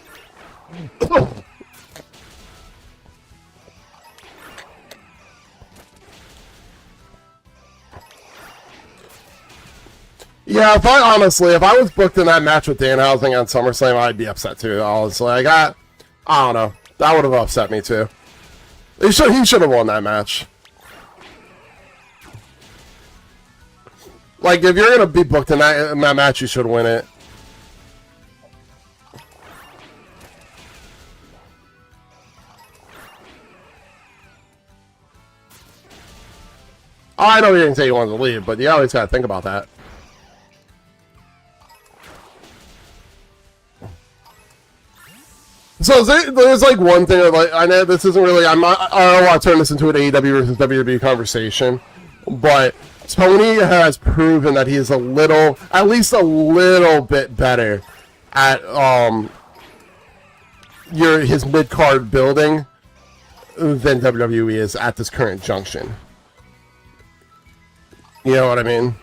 Yeah, if I was booked in that match with Danhausen on SummerSlam, I'd be upset too. Honestly, I don't know. That would have upset me too. He should have won that match. Like, if you're gonna be booked in that match, you should win it. I know you didn't say you wanted to leave, but you always gotta think about that. So there's like one thing, like, I know this isn't really, I don't want to turn this into an AEW versus WWE conversation, but Tony has proven that he is at least a little bit better at his mid-card building than WWE is at this current junction. You know what I mean?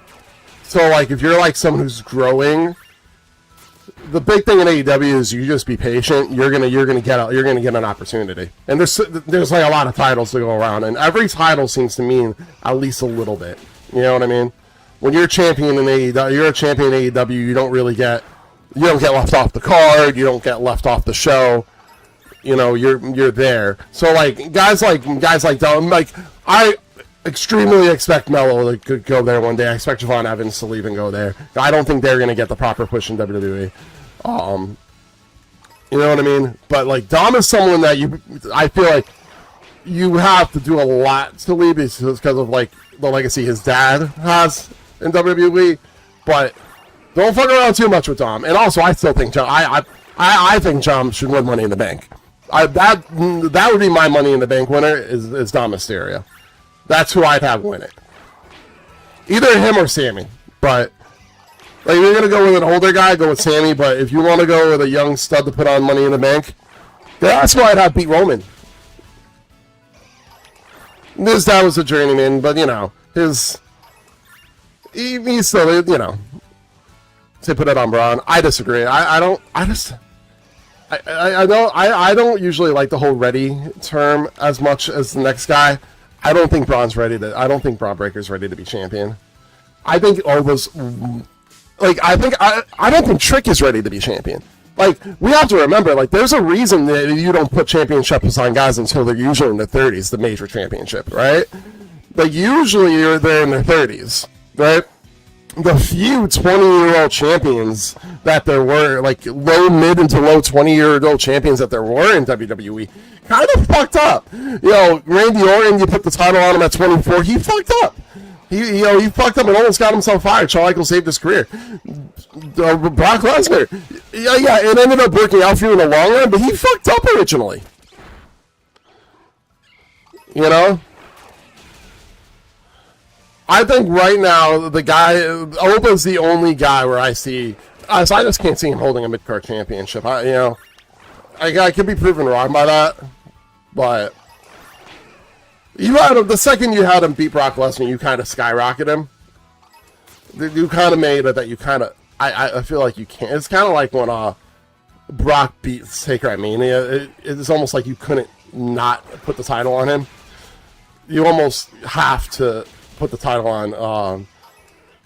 So, like, if you're like someone who's growing, the big thing in AEW is you just be patient. You're gonna get an opportunity, and there's like a lot of titles to go around, and every title seems to mean at least a little bit. You know what I mean? When you're a champion in AEW, you don't get left off the card. You don't get left off the show. You know, you're there. So like guys like Dom, like I extremely expect Mello to go there one day. I expect Javon Evans to leave and go there. I don't think they're gonna get the proper push in WWE. You know what I mean? But like Dom is someone that I feel like you have to do a lot to leave because of like the legacy his dad has in WWE. But don't fuck around too much with Dom. And also, I still think I think Dom should win Money in the Bank. That would be my Money in the Bank winner is Dom Mysterio. That's who I'd have win it. Either him or Sammy. But like, if you're gonna go with an older guy, go with Sammy. But if you want to go with a young stud to put on Money in the Bank, that's why I'd have beat Roman. His dad was a journeyman, but you know, he's still, you know, to put it on Braun. I disagree. I don't usually like the whole ready term as much as the next guy. I don't think Braun Breaker's ready to be champion. I think Ova's like, I don't think Trick is ready to be champion. Like, we have to remember, like, there's a reason that you don't put championships on guys until they're usually in their 30s, the major championship, right? Like, usually they're in their 30s, right? The few 20-year-old champions that there were, like, low, mid, into low 20-year-old champions that there were in WWE, kind of fucked up. You know, Randy Orton, you put the title on him at 24, he fucked up. He fucked up and almost got himself fired. Shawn Michaels saved his career. Brock Lesnar, yeah, it ended up working out for you in the long run, but he fucked up originally. You know? I think right now, the guy, Oba's the only guy where I see, I just can't see him holding a mid-card championship. I could be proven wrong by that, but you had him, the second you had him beat Brock Lesnar, you kind of skyrocketed him. You kind of made it that you kind of, I feel like you can't. It's kind of like when Brock beats Taker at Mania. It's almost like you couldn't not put the title on him. You almost have to put the title on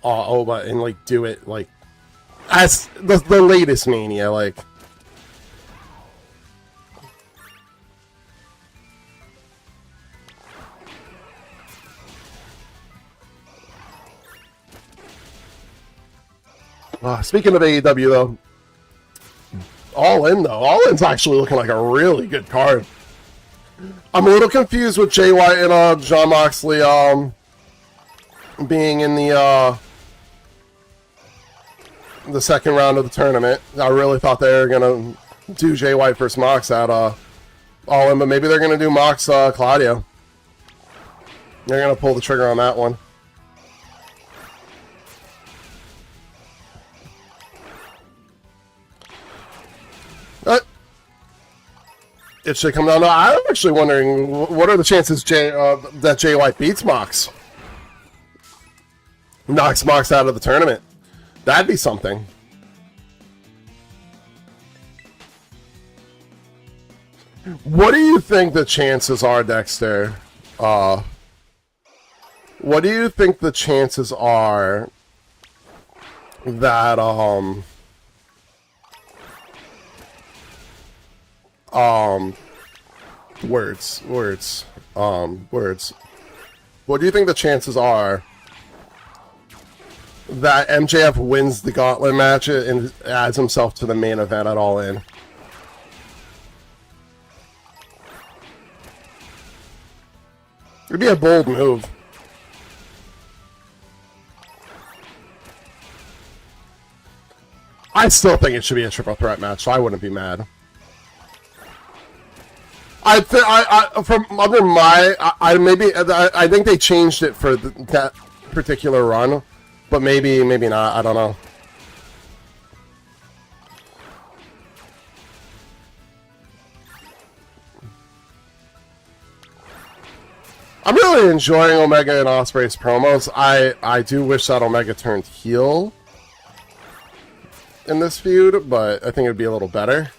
Oba and like do it like as the latest Mania, like. Speaking of AEW, though, All In's actually looking like a really good card. I'm a little confused with Jay White and Jon Moxley being in the the second round of the tournament. I really thought they were gonna do Jay White versus Mox at All In, but maybe they're gonna do Mox Claudio. They're gonna pull the trigger on that one. It should come down to. I'm actually wondering what are the chances that Jay White beats Mox, knocks Mox out of the tournament. That'd be something. What do you think the chances are, Dexter? What do you think the chances are that words. What do you think the chances are that MJF wins the gauntlet match and adds himself to the main event at All In? It'd be a bold move. I still think it should be a triple threat match, so I wouldn't be mad. I think they changed it for that particular run, but maybe not. I don't know. I'm really enjoying Omega and Ospreay's promos. I do wish that Omega turned heel in this feud, but I think it'd be a little better.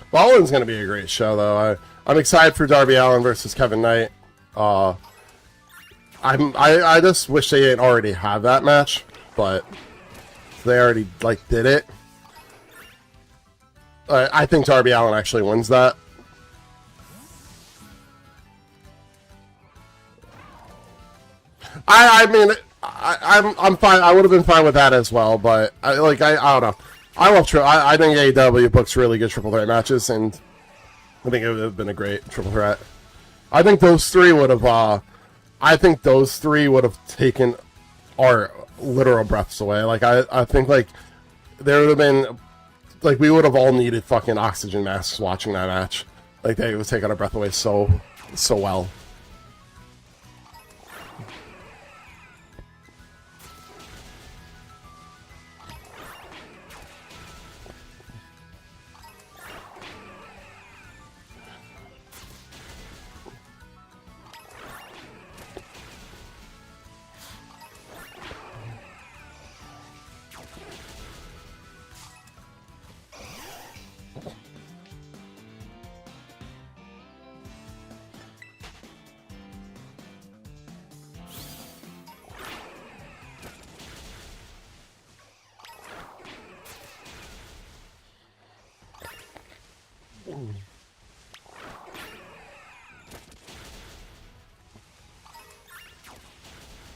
Balling's going to be a great show, though. I'm excited for Darby Allin versus Kevin Knight. I just wish they didn't already have that match, but they already did it. I think Darby Allin actually wins that. I'm fine. I would have been fine with that as well, but I don't know. I think AEW books really good triple threat matches, and I think it would have been a great triple threat. I think those three would have. Taken our literal breaths away. I think there would have been we would have all needed fucking oxygen masks watching that match. They would take our breath away so well.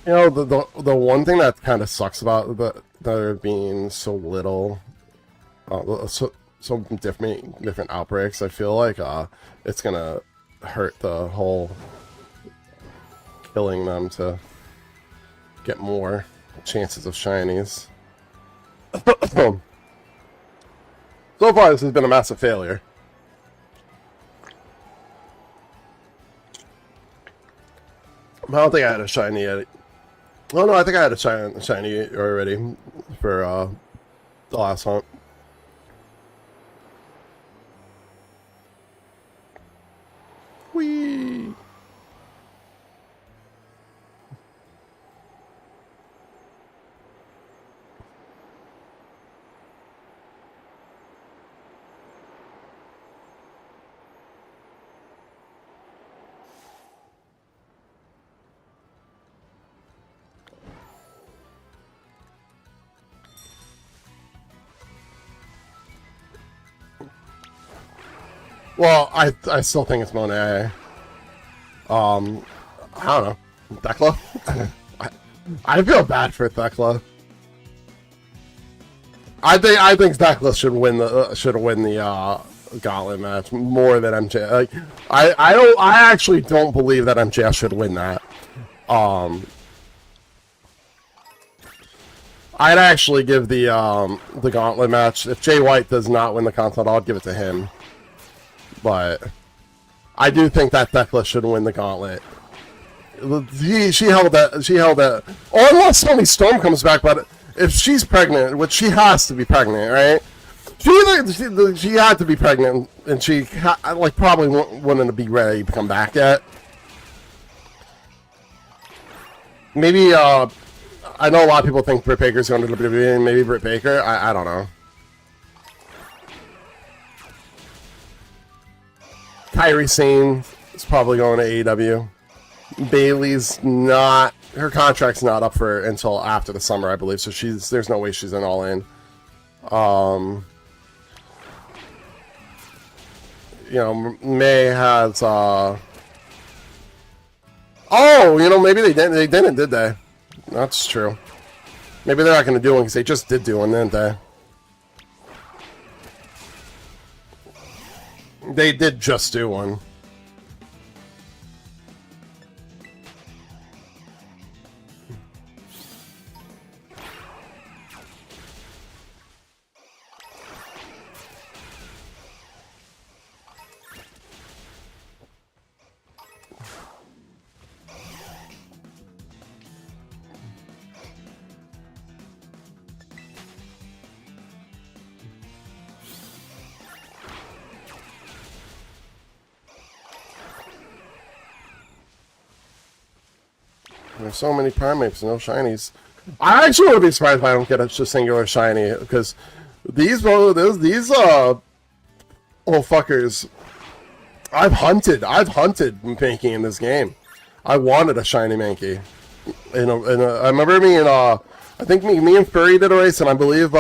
You know, the one thing that kind of sucks about there being so little, so different outbreaks, I feel like it's gonna hurt the whole killing them to get more chances of shinies. So far, this has been a massive failure. I don't think I had a shiny yet. Oh no, I think I had a shiny already for the last hunt. Whee! Well, I still think it's Monet. I don't know. Thekla? I feel bad for Thekla. I think Thekla should win the gauntlet match more than MJ. Like, I actually don't believe that MJF should win that. I'd actually give the gauntlet match, if Jay White does not win the Continental, I'd give it to him. But I do think that Thekla should win the gauntlet. She held that. Or unless Toni Storm comes back, but if she's pregnant, which she has to be pregnant, right? She had to be pregnant, and she probably wouldn't be ready to come back yet. Maybe I know a lot of people think Britt Baker's going to WWE, and maybe Britt Baker. I don't know. Kairi Sane is probably going to AEW. Bayley's not. Her contract's not up for until after the summer, I believe. So there's no way she's in All In. You know, May has. Oh, you know, maybe they didn't. They didn't, did they? That's true. Maybe they're not going to do one because they just did do one, didn't they? They did just do one. There's so many primates, no shinies. I actually would be surprised if I don't get a singular shiny, because these little fuckers. I've hunted Mankey in this game. I wanted a shiny Mankey. I remember me and I think me and Furry did a race, and I believe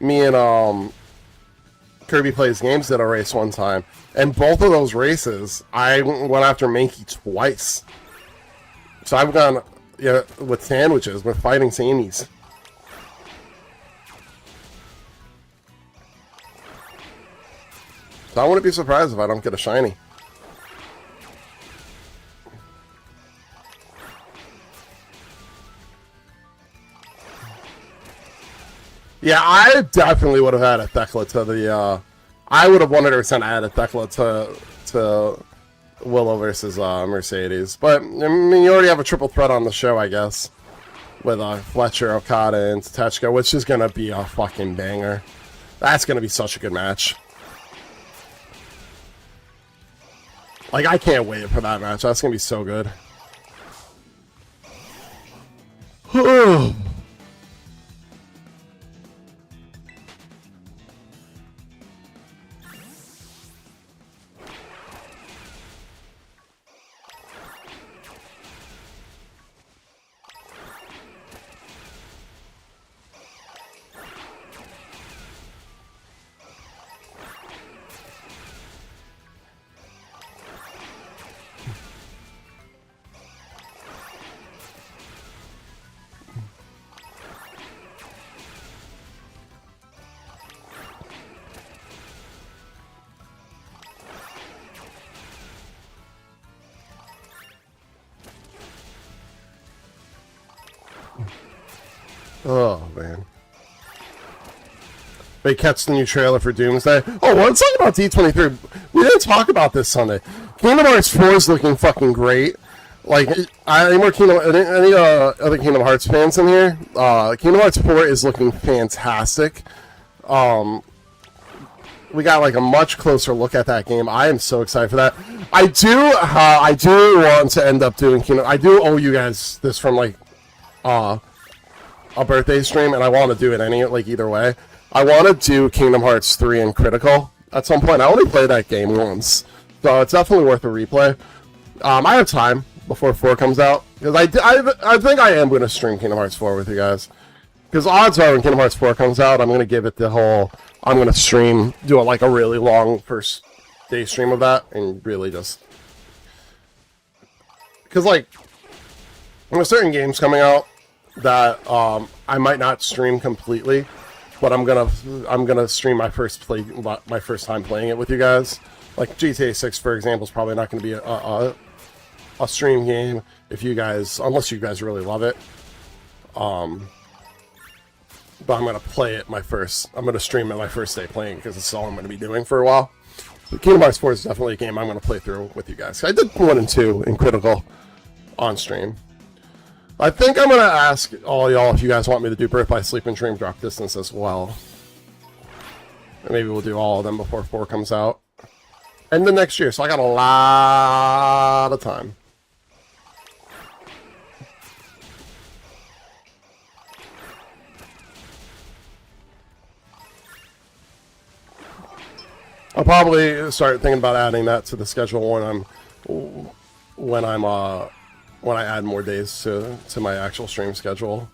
me and Kirby Plays Games did a race one time, and both of those races I went after Mankey twice. So I've gone, yeah, with sandwiches, with fighting Samies. So I wouldn't be surprised if I don't get a shiny. Yeah, I definitely would have had a Thekla to the, I would have 100% added Thekla to Willow versus Mercedes. But, I mean, you already have a triple threat on the show, I guess. With Fletcher, Okada, and Tetsuka, which is going to be a fucking banger. That's going to be such a good match. Like, I can't wait for that match. That's going to be so good. Oh, man. They catch the new trailer for Doomsday. Oh, let's talk about D23. We didn't talk about this Sunday. Kingdom Hearts 4 is looking fucking great. Like, any other Kingdom Hearts fans in here? Kingdom Hearts 4 is looking fantastic. We got like a much closer look at that game. I am so excited for that. I do want to end up doing Kingdom. I do owe you guys this from like a birthday stream, and I want to do it either way. I want to do Kingdom Hearts 3 and Critical at some point. I only played that game once, so it's definitely worth a replay. I have time before 4 comes out, because I think I am going to stream Kingdom Hearts 4 with you guys. Because odds are when Kingdom Hearts 4 comes out, I'm going to give it the whole, I'm going to stream, do like a really long first day stream of that and really just, because like there's certain games coming out that I might not stream completely, but I'm gonna stream my first time playing it with you guys. Like GTA 6, for example, is probably not going to be a stream game if you guys, unless you guys really love it. But I'm gonna play it I'm gonna stream it my first day playing because it's all I'm gonna be doing for a while. Kingdom Hearts 4 is definitely a game I'm gonna play through with you guys. I did 1 and 2 in Critical on stream. I think I'm gonna ask all y'all if you guys want me to do Birth by Sleep and Dream Drop Distance as well. And maybe we'll do all of them before 4 comes out. And the next year, so I got a lot of time. I'll probably start thinking about adding that to the schedule when I add more days to my actual stream schedule.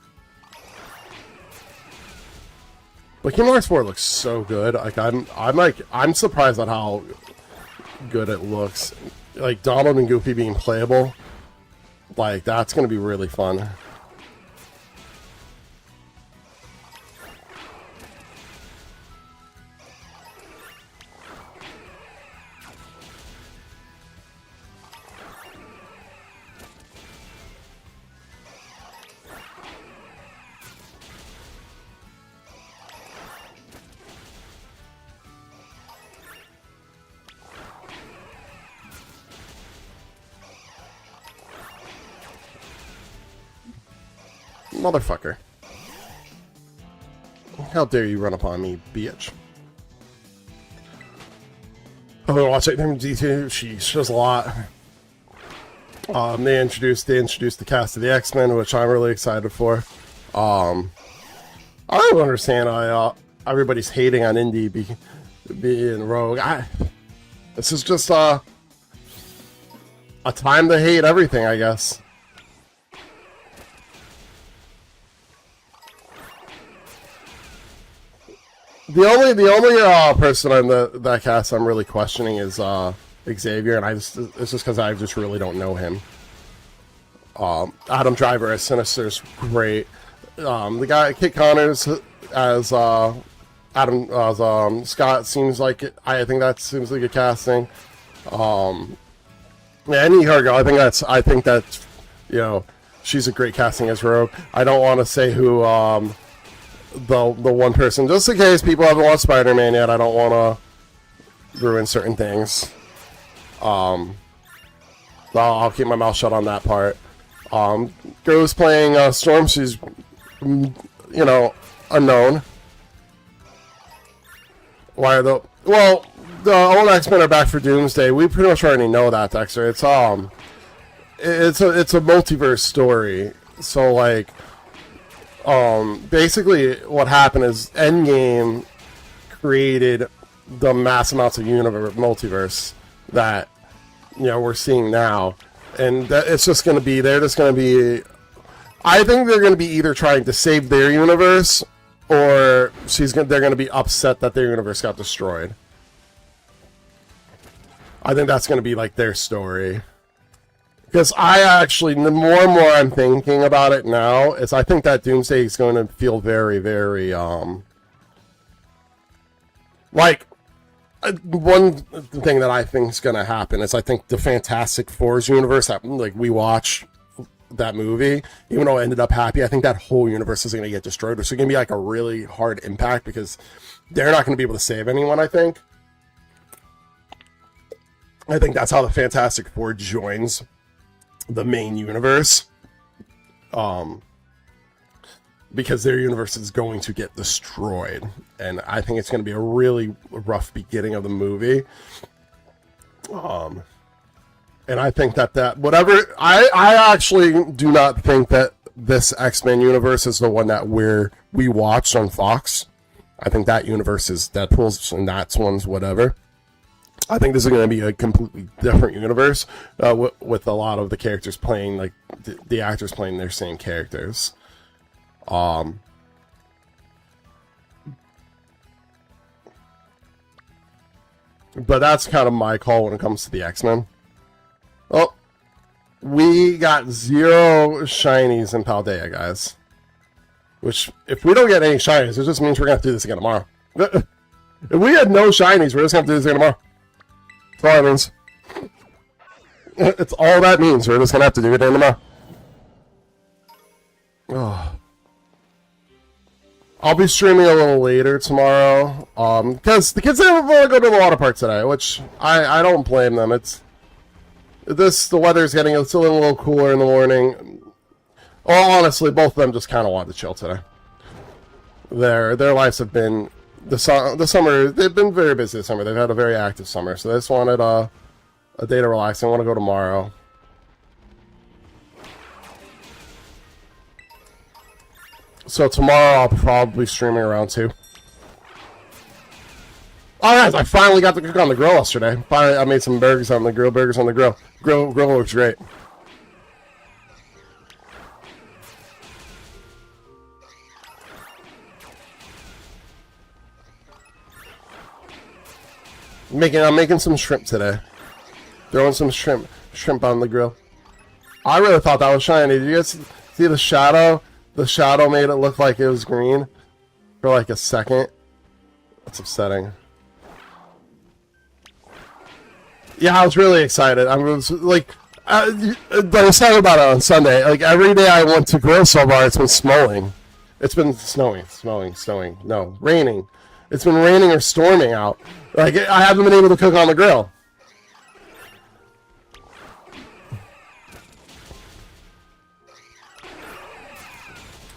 But Kingdom Hearts 4 looks so good. Like I'm surprised at how good it looks. Like Donald and Goofy being playable, like that's gonna be really fun. Motherfucker. How dare you run upon me, bitch. I'm gonna watch it from D2. Sheesh, there's a lot. They introduced the cast of the X-Men, which I'm really excited for. I don't understand everybody's hating on Indy being Rogue. This is just a time to hate everything, I guess. The only person on that cast I'm really questioning is Xavier, and it's just because I just really don't know him. Adam Driver as Sinister is great. The guy Kit Connors as Scott seems like it. I think that seems like a casting. And Hergo, I think that's she's a great casting as Rogue. I don't want to say who the one person, just in case people haven't watched Spider-Man yet. I don't want to ruin certain things. I'll keep my mouth shut on that part. Girl's playing Storm. She's unknown. Why are the old X-Men are back for Doomsday? We pretty much already know that, Dexter. It's a multiverse story. So like, basically what happened is Endgame created the mass amounts of multiverse that we're seeing now, and that it's just going to be I think they're going to be either trying to save their universe, or they're going to be upset that their universe got destroyed. I think that's going to be like their story. Because the more and more I'm thinking about it now, is I think that Doomsday is going to feel very, very, one thing that I think is going to happen is I think the Fantastic Four's universe, that we watch that movie, even though it ended up happy, I think that whole universe is going to get destroyed. It's going to be like a really hard impact because they're not going to be able to save anyone, I think. I think that's how the Fantastic Four joins the main universe, because their universe is going to get destroyed, and I think it's going to be a really rough beginning of the movie. And I think that whatever, I actually do not think that this X-Men universe is the one that we watched on Fox. I think that universe is Deadpool's, and that's one's whatever. I think this is going to be a completely different universe, with a lot of the characters playing, the actors playing their same characters. But that's kind of my call when it comes to the X-Men. Oh, we got 0 shinies in Paldea, guys. Which, if we don't get any shinies, it just means we're going to have to do this again tomorrow. If we had no shinies, we're just going to have to do this again tomorrow. That's all that means. It's all that means. We're just going to have to do it again tomorrow. Oh. I'll be streaming a little later tomorrow, because the kids didn't want to go to the water park today, which I don't blame them. The weather's getting a little cooler in the morning. Well, honestly, both of them just kind of wanted to chill today. Their lives have been the summer. They've been very busy this summer. They've had a very active summer, so they just wanted a day to relax. They want to go tomorrow. So tomorrow I'll probably be streaming around 2. Alright, I finally got to cook on the grill yesterday. Finally, I made some burgers on the grill. Grill looks great. I'm making some shrimp today. Throwing some shrimp on the grill. I really thought that was shiny. Did you guys see the shadow? The shadow made it look like it was green for like a second. That's upsetting. Yeah, I was really excited. I was like, I was talking about it on Sunday. Like every day I went to grill so far, it's been snowing. It's been snowing. No, raining. It's been raining or storming out. Like I haven't been able to cook on the grill.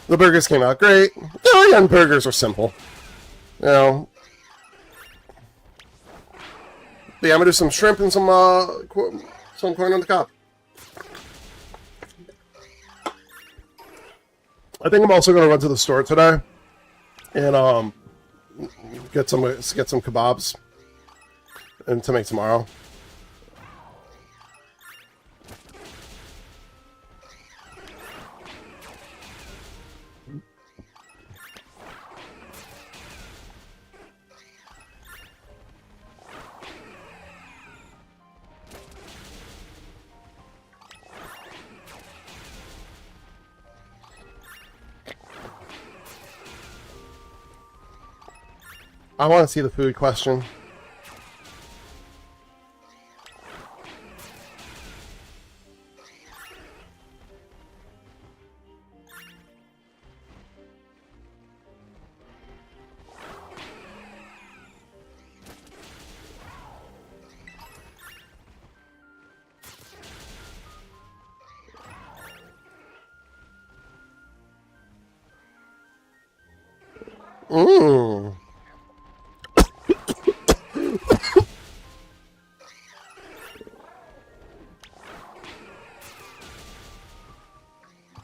The burgers came out great. And burgers are simple. You know. Yeah, I'm gonna do some shrimp and some corn on the cob. I think I'm also gonna run to the store today and get some kebabs and to make tomorrow. I want to see the food question.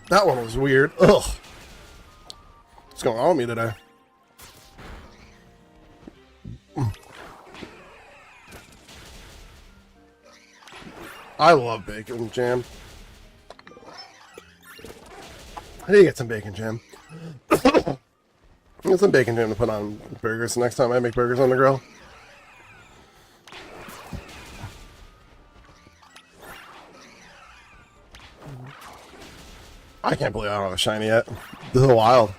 That one was weird. Ugh. What's going on with me today? I love bacon jam. I need to get some bacon jam. Get some bacon jam to put on burgers the next time I make burgers on the grill. I can't believe I don't have a shiny yet. This is wild.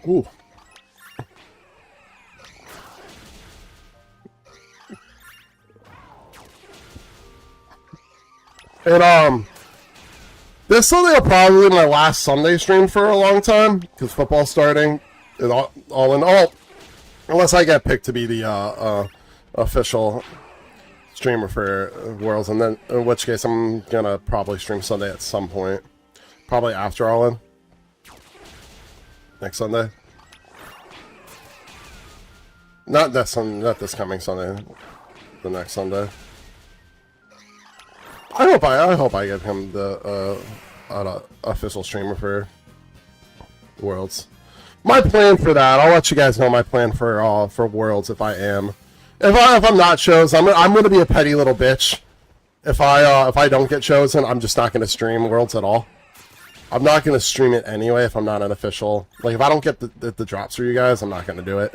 Ooh. And this Sunday will probably be my last Sunday stream for a long time because football's starting. It all in all. Unless I get picked to be the official streamer for Worlds, and then in which case I'm gonna probably stream Sunday at some point, probably after All In next Sunday. Not this coming Sunday, the next Sunday. I hope I get him the official streamer for Worlds. My plan for that, I'll let you guys know my plan for Worlds if I am. If I'm not shows, I'm gonna be a petty little bitch if I don't get chosen, I'm just not going to stream Worlds at all. I'm not going to stream it anyway if I'm not an official. Like, if I don't get the drops for you guys, I'm not going to do it.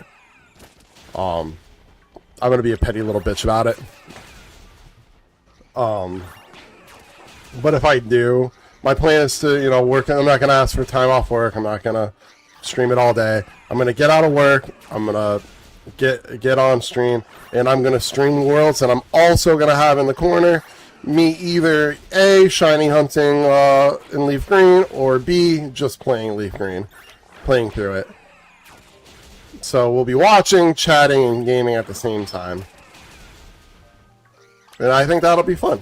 I'm going to be a petty little bitch about it. But if I do, my plan is to, you know, work. I'm not going to ask for time off work. I'm not going to stream it all day. I'm going to get out of work. I'm going to get on stream, and I'm going to stream Worlds, and I'm also going to have in the corner me either A, shiny hunting in Leaf Green, or B, just playing Leaf Green, playing through it. So we'll be watching, chatting, and gaming at the same time. And I think that'll be fun.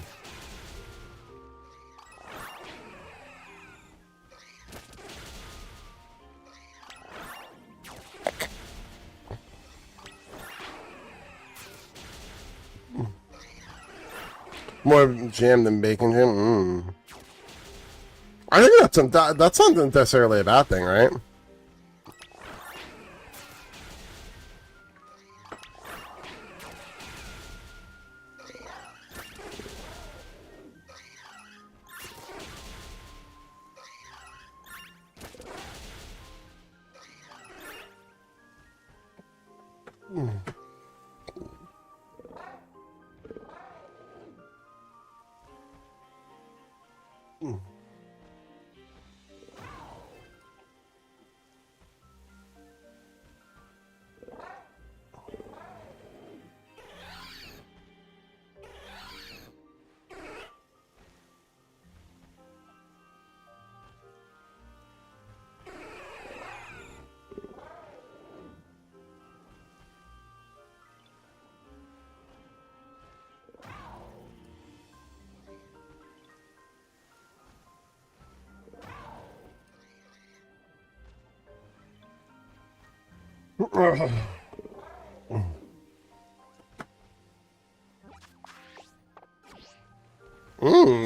More jam than bacon jam? I think that's not necessarily a bad thing, right?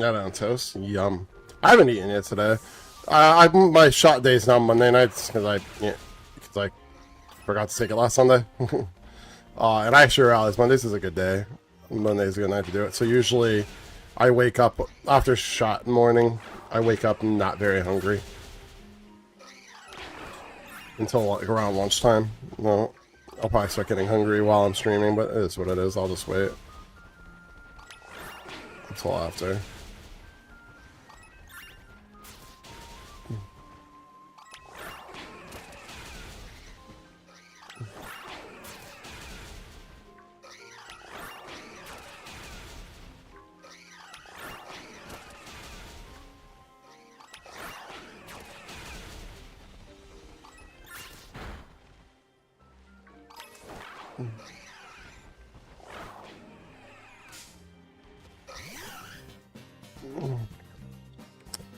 That on toast. Yum. I haven't eaten it today. My shot day's now Monday nights because I forgot to take it last Sunday. And I actually realized Mondays is a good day. Monday's a good night to do it. So usually I wake up after shot morning. I wake up not very hungry until like around lunchtime. No, I'll probably start getting hungry while I'm streaming, but it is what it is. I'll just wait until after.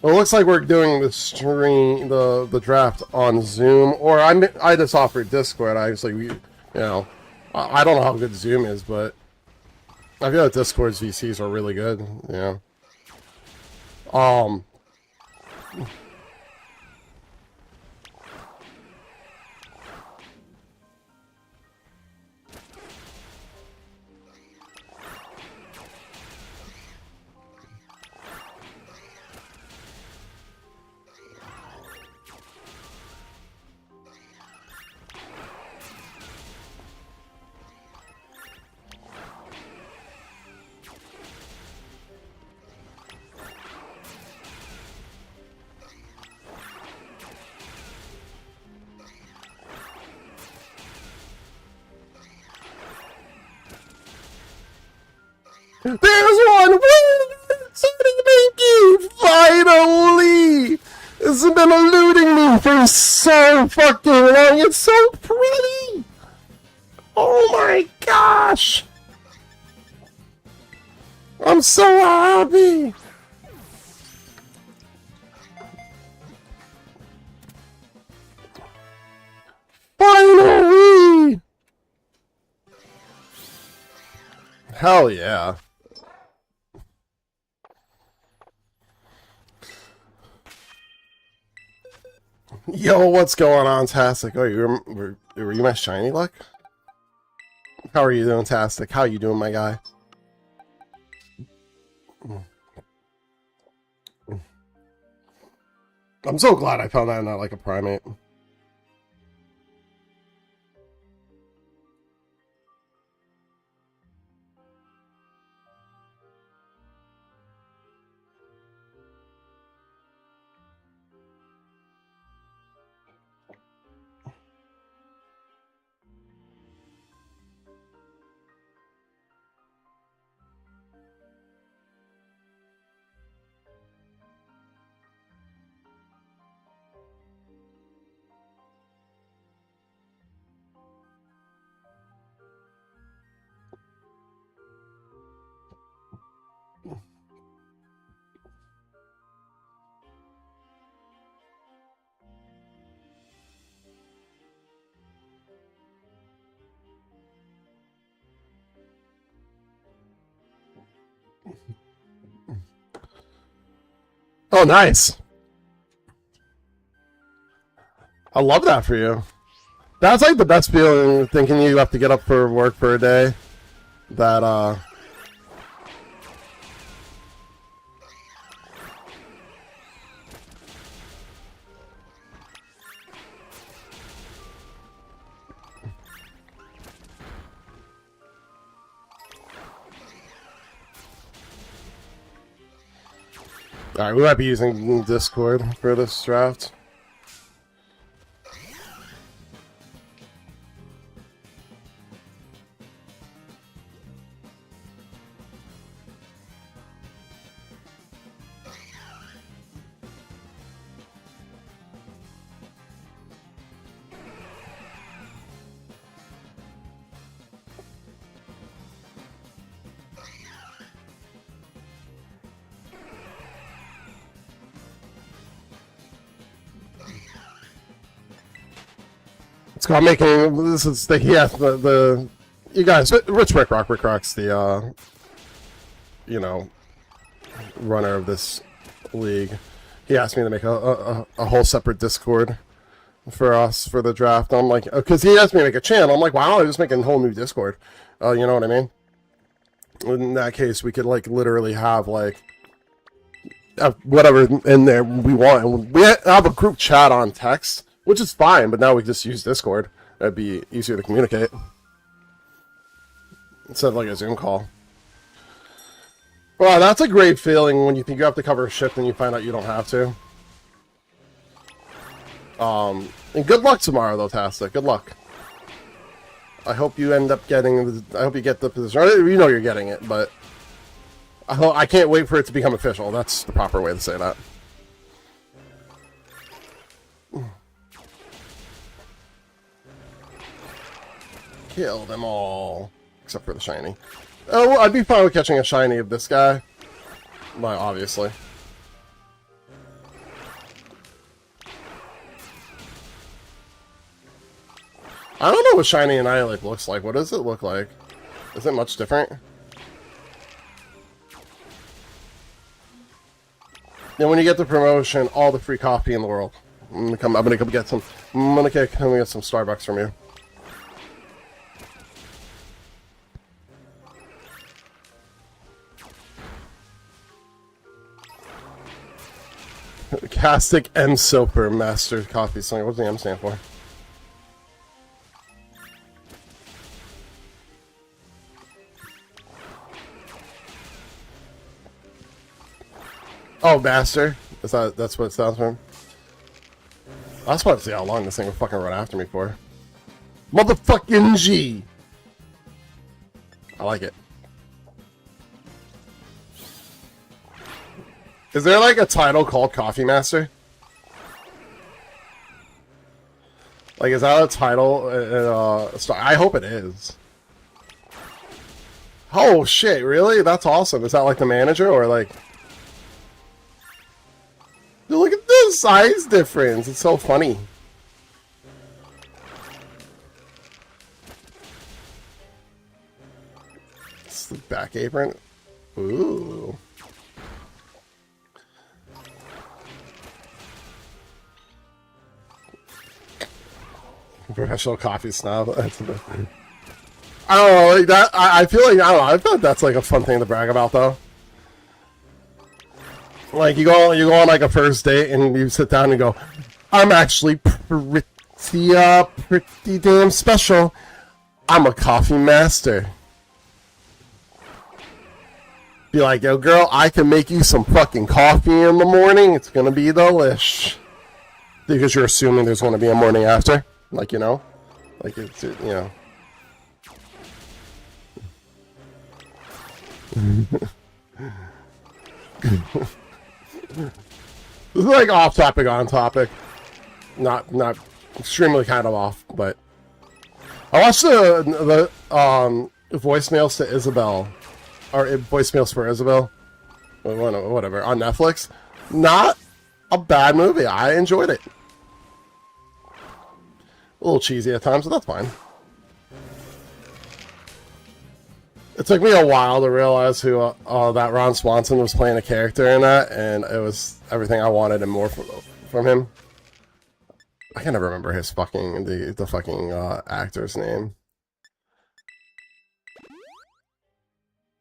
Well, it looks like we're doing the stream, the draft on Zoom, or I just offered Discord. I was like, I don't know how good Zoom is, but I feel like Discord's VCs are really good. Yeah. There's one! Mickey! Finally! This has been eluding me for so fucking long. It's so pretty! Oh my gosh! I'm so happy! Finally! Hell yeah. Yo, what's going on, Tastic? Oh, were you my shiny luck? How are you doing, Tastic? How you doing, my guy? I'm so glad I found that I'm not like a primate. Oh, nice. I love that for you. That's like the best feeling, thinking you have to get up for work for a day. That, Alright, we might be using Discord for this draft. It's called making, this is the, the you guys, Rich Rickrock's the, you know, runner of this league. He asked me to make a whole separate Discord for us for the draft. I'm like, because he asked me to make a channel. I'm like, wow, I just make a whole new Discord. You know what I mean? In that case, we could like literally have like whatever in there we want. And we have a group chat on text, which is fine, but now we just use Discord. That'd be easier to communicate instead of like a Zoom call. Well, that's a great feeling when you think you have to cover a shift and you find out you don't have to. And good luck tomorrow, though, Tasta. Good luck. I hope you end up getting. I hope you get the position. You know you're getting it, but I can't wait for it to become official. That's the proper way to say that. Kill them all, except for the shiny. Oh, well, I'd be fine with catching a shiny of this guy. Well, obviously. I don't know what shiny Annihilate looks like. What does it look like? Is it much different? And when you get the promotion, all the free coffee in the world. I'm gonna come get some. I'm gonna come get some Starbucks from you. Castic and Silper Master Coffee Slinger. What does the M stand for? Oh, Master. That's what it stands for? I was about to see how long this thing would fucking run after me for. Motherfucking G! I like it. Is there like a title called Coffee Master? Like, is that a title? I hope it is. Oh shit, really? That's awesome. Is that like the manager or like... Dude, look at the size difference. It's so funny. It's the back apron. Ooh. Professional coffee snob. I don't know, like that. I feel like I don't know. I feel like that's like a fun thing to brag about, though. Like you go on like a first date and you sit down and go, I'm actually pretty damn special. I'm a coffee master. Be like, yo girl, I can make you some fucking coffee in the morning. It's gonna be delish. Because you're assuming there's gonna be a morning after. Like, you know? Like it's, you know. This is like off topic, on topic. Not extremely kind of off, but I watched the voicemails to Isabel, or voicemails for Isabel, whatever, on Netflix. Not a bad movie. I enjoyed it. A little cheesy at times, but that's fine. It took me a while to realize who that Ron Swanson was playing a character in that, and it was everything I wanted and more from him. I can never remember his fucking the fucking actor's name.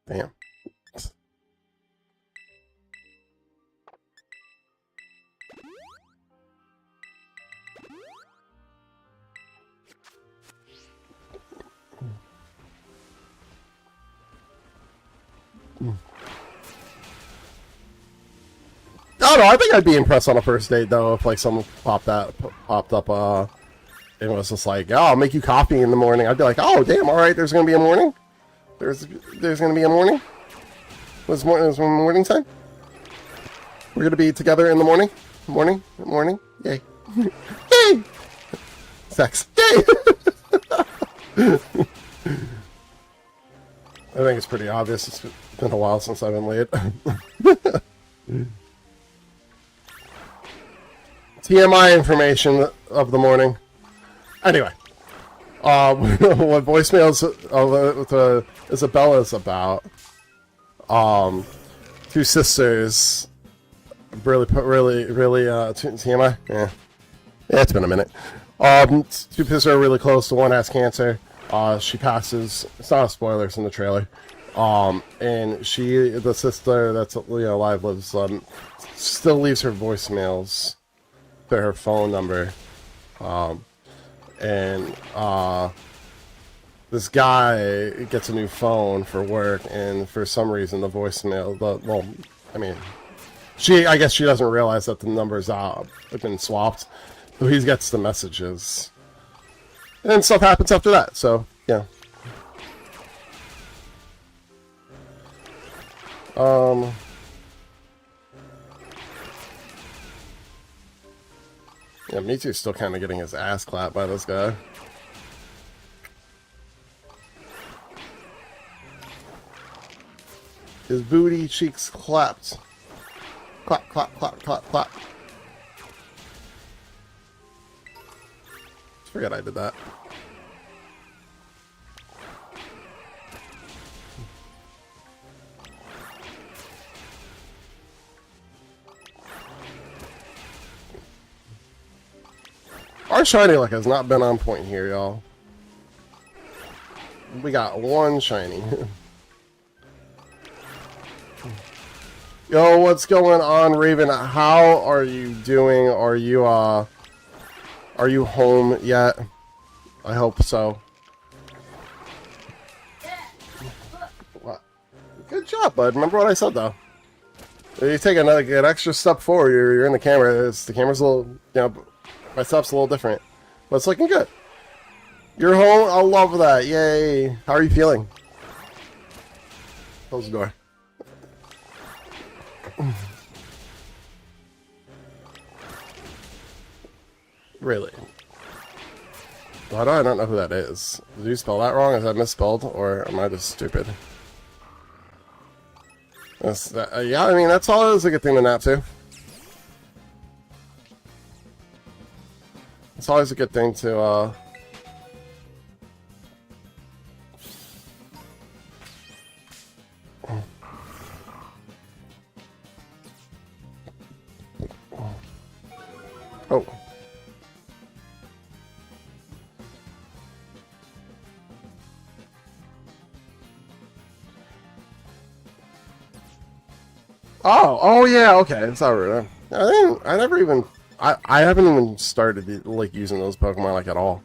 Damn. I don't know. I think I'd be impressed on a first date though if like someone popped up and was just like, "Oh, I'll make you coffee in the morning." I'd be like, "Oh, damn! All right, there's gonna be a morning. There's gonna be a morning. It's morning time. We're gonna be together in the morning. Morning. Yay! Yay! Sex. Yay! I think it's pretty obvious. It's been a while since I've been laid. TMI information of the morning. Anyway, what voicemails with Isabella is about. Two sisters. Really TMI. Yeah, it's been a minute. Two sisters are really close. The one has cancer. She passes. It's not a spoiler. It's in the trailer. And the sister that's alive, lives. Still leaves her voicemails to her phone number. This guy gets a new phone for work, and for some reason the voicemail. I guess she doesn't realize that the numbers have been swapped, so he gets the messages. And stuff happens after that, so, yeah. Yeah, Mitsu's still kind of getting his ass clapped by this guy. His booty cheeks clapped. Clap, clap, clap, clap, clap. Forget I did that. Our shiny luck has not been on point here, y'all. We got one shiny. Yo, what's going on, Raven? How are you doing? Are you home yet? I hope so. What? Good job, bud. Remember what I said, though. You take an extra step forward, you're in the camera. The camera's a little, my step's a little different, but it's looking good. You're home? I love that. Yay. How are you feeling? Close the door. Really? Why do I not know who that is? Did you spell that wrong? Is that misspelled? Or am I just stupid? Yeah, I mean, that's all. Is a good thing to nap to. It's always a good thing to, Oh. Oh yeah, okay. It's alright. I never even, I haven't even started like using those Pokemon like at all.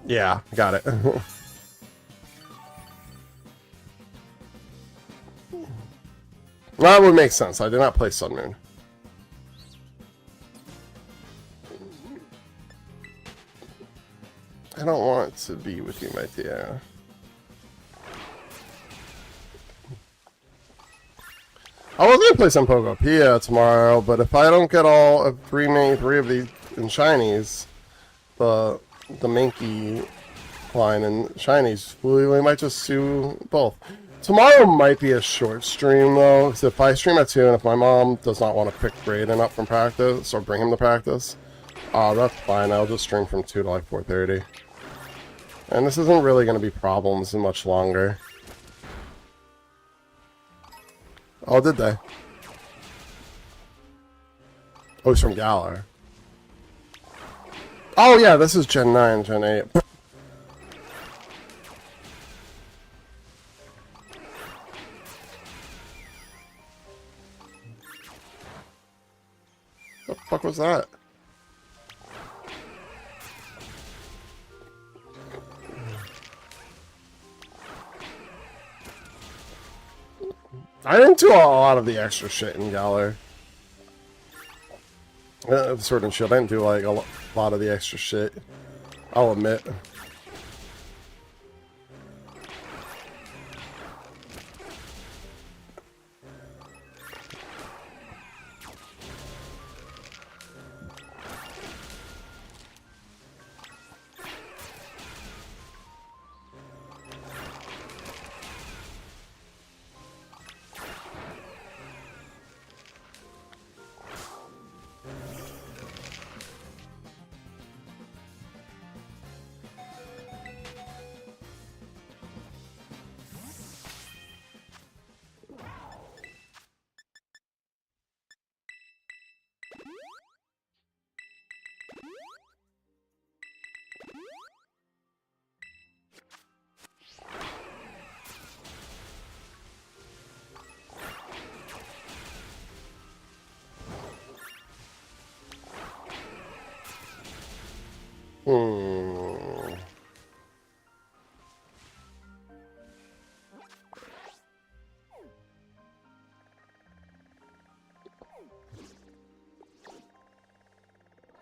Yeah, got it. That would make sense. I did not play Sun Moon. I don't want to be with you, my dear. I was gonna play some Pokopia tomorrow, but if I don't get all of three of these in shinies, the Mankey line and shinies, we might just do both. Tomorrow might be a short stream though, so if I stream at 2 and if my mom does not want to pick Brayden up from practice or bring him to practice, that's fine. I'll just stream from 2 to like 4:30. And this isn't really going to be problems much longer. Oh, did they? Oh, it's from Galar. Oh, yeah, this is Gen 9, Gen 8. What the fuck was that? I didn't do a lot of the extra shit in Galar. Sword and Shield, I didn't do like a lot of the extra shit. I'll admit.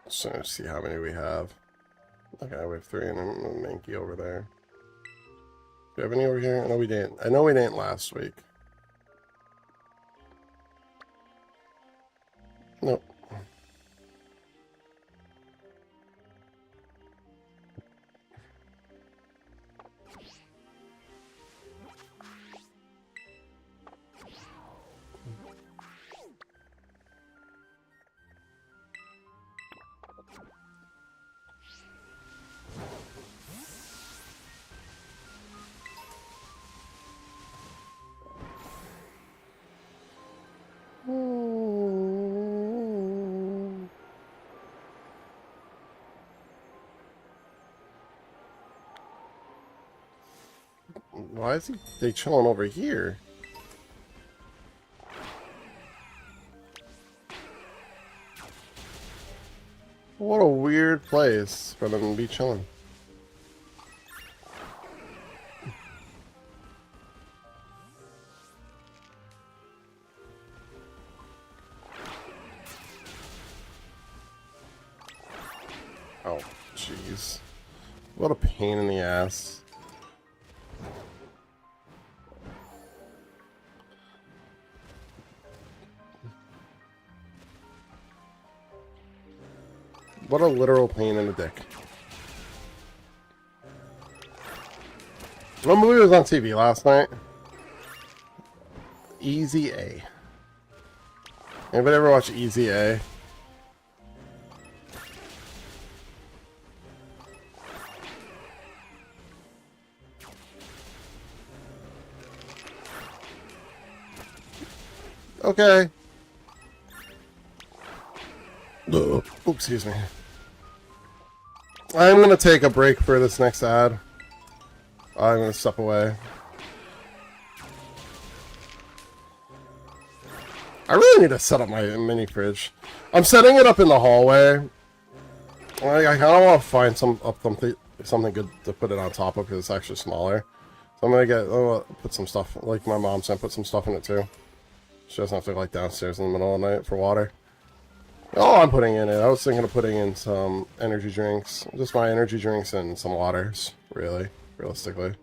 So let's see how many we have. Okay, we have 3 and a Mankey over there. Do we have any over here? I know we didn't. I know we didn't last week. Nope. Why is they chilling over here? What a weird place for them to be chilling. Oh, jeez. What a pain in the ass. What a literal pain in the dick. What movie was on TV last night? Easy A. Anybody ever watch Easy A? Okay. Oops, excuse me. I'm gonna take a break for this next ad. I'm gonna step away. I really need to set up my mini fridge. I'm setting it up in the hallway. I kind of want to find something good to put it on top of because it's actually smaller. So I'm gonna put some stuff, like my mom said, put some stuff in it too. She doesn't have to go like downstairs in the middle of the night for water. Oh, I'm putting in it. I was thinking of putting in some energy drinks. Just my energy drinks and some waters, really, realistically.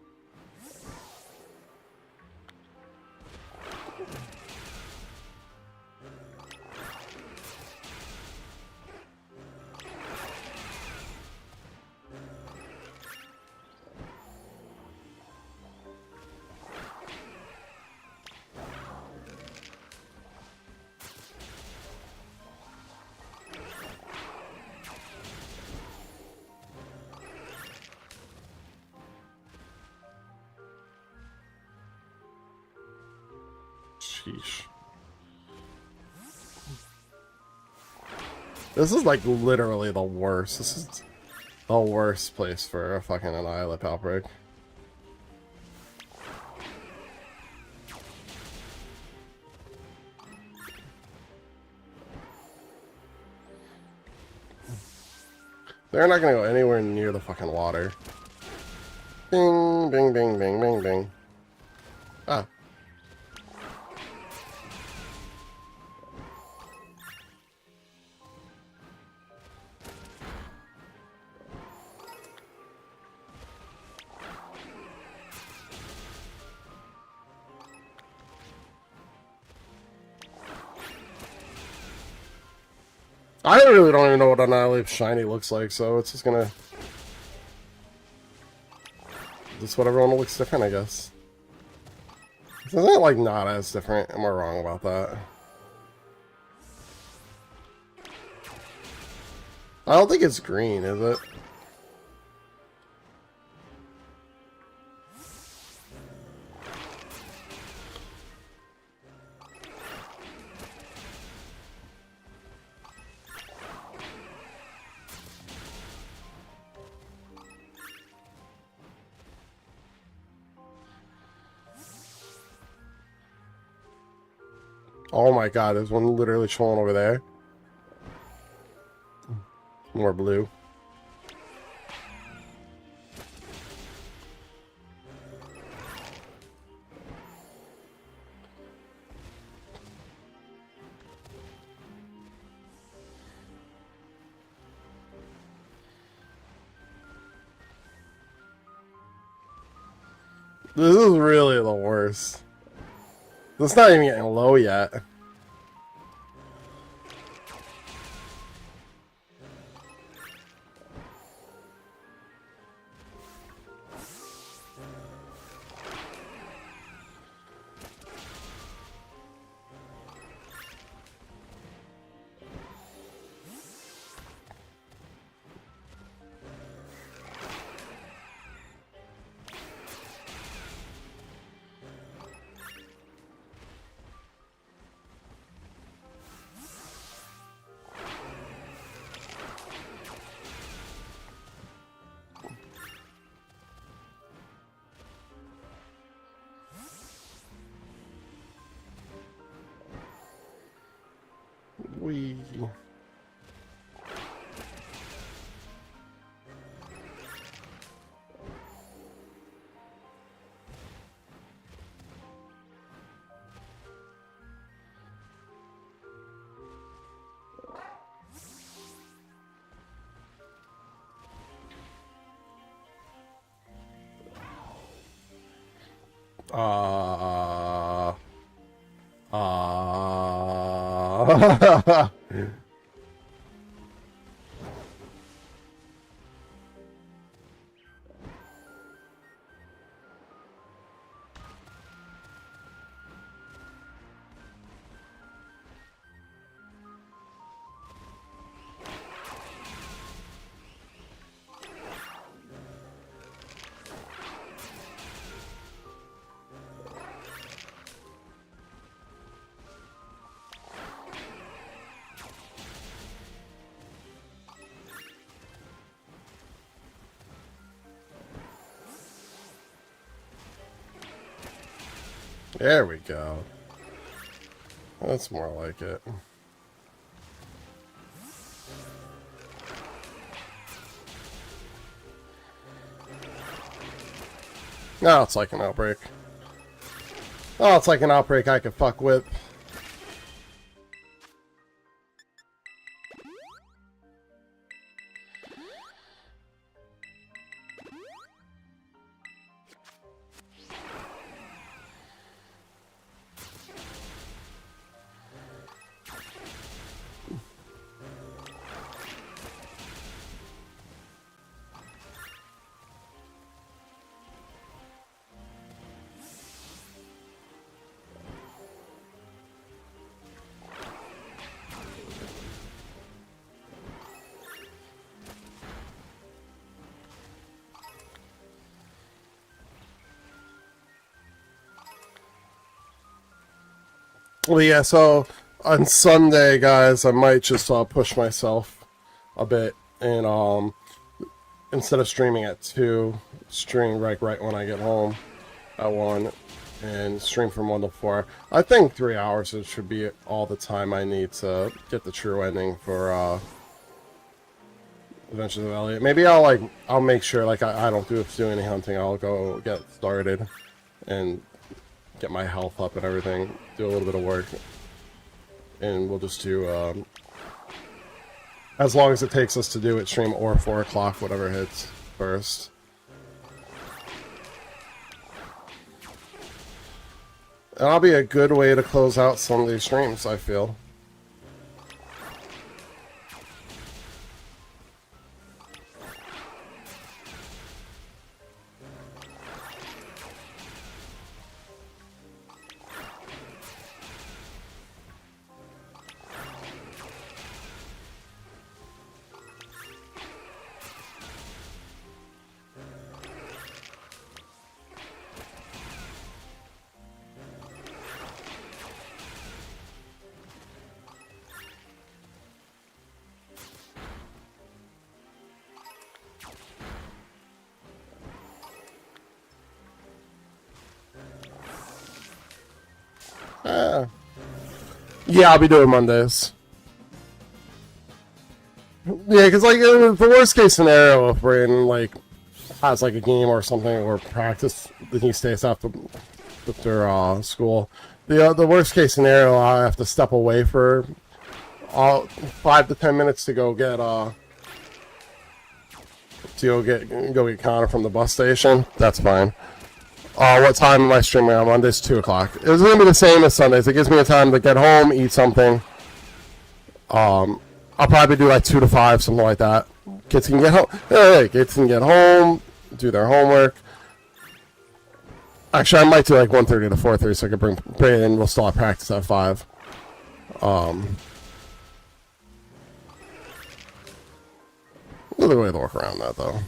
Sheesh. This is like literally the worst. This is the worst place for a fucking Annihilape outbreak. They're not gonna go anywhere near the fucking water. Bing, bing, bing, bing, bing, bing. Ah. I really don't even know what Annihilape Shiny looks like, so it's just gonna... Just what everyone looks different, I guess. Isn't it, like, not as different? Am I wrong about that? I don't think it's green, is it? Oh my god, there's one literally chilling over there. More blue. This is really the worst. It's not even getting low yet. We. There we go. That's more like it. No, it's like an outbreak. Oh, it's like an outbreak I could fuck with. Well, yeah, so on Sunday, guys, I might just push myself a bit and instead of streaming at 2, stream right when I get home at 1 and stream from 1 to 4. I think 3 hours it should be all the time I need to get the true ending for Adventures of Elliot. Maybe I'll make sure I don't do any hunting. I'll go get started and get my health up and everything, do a little bit of work, and we'll just do as long as it takes us to do it, stream or 4 o'clock, whatever hits first. And that'll be a good way to close out some of these streams, I feel. Yeah, I'll be doing Mondays. Yeah, because the worst case scenario, if Brandon has a game or something or practice, then he stays after school. The worst case scenario, I have to step away for 5 to 10 minutes to go get Connor from the bus station. That's fine. What time am I streaming on Mondays? 2 o'clock. It was going to be the same as Sundays. It gives me a time to get home, eat something. I'll probably do 2 to 5, something like that. Kids can get home. Hey, kids can get home, do their homework. Actually, I might do 1:30 to 4:30 so I can bring in. We'll still have practice at 5. Another way to work around that, though.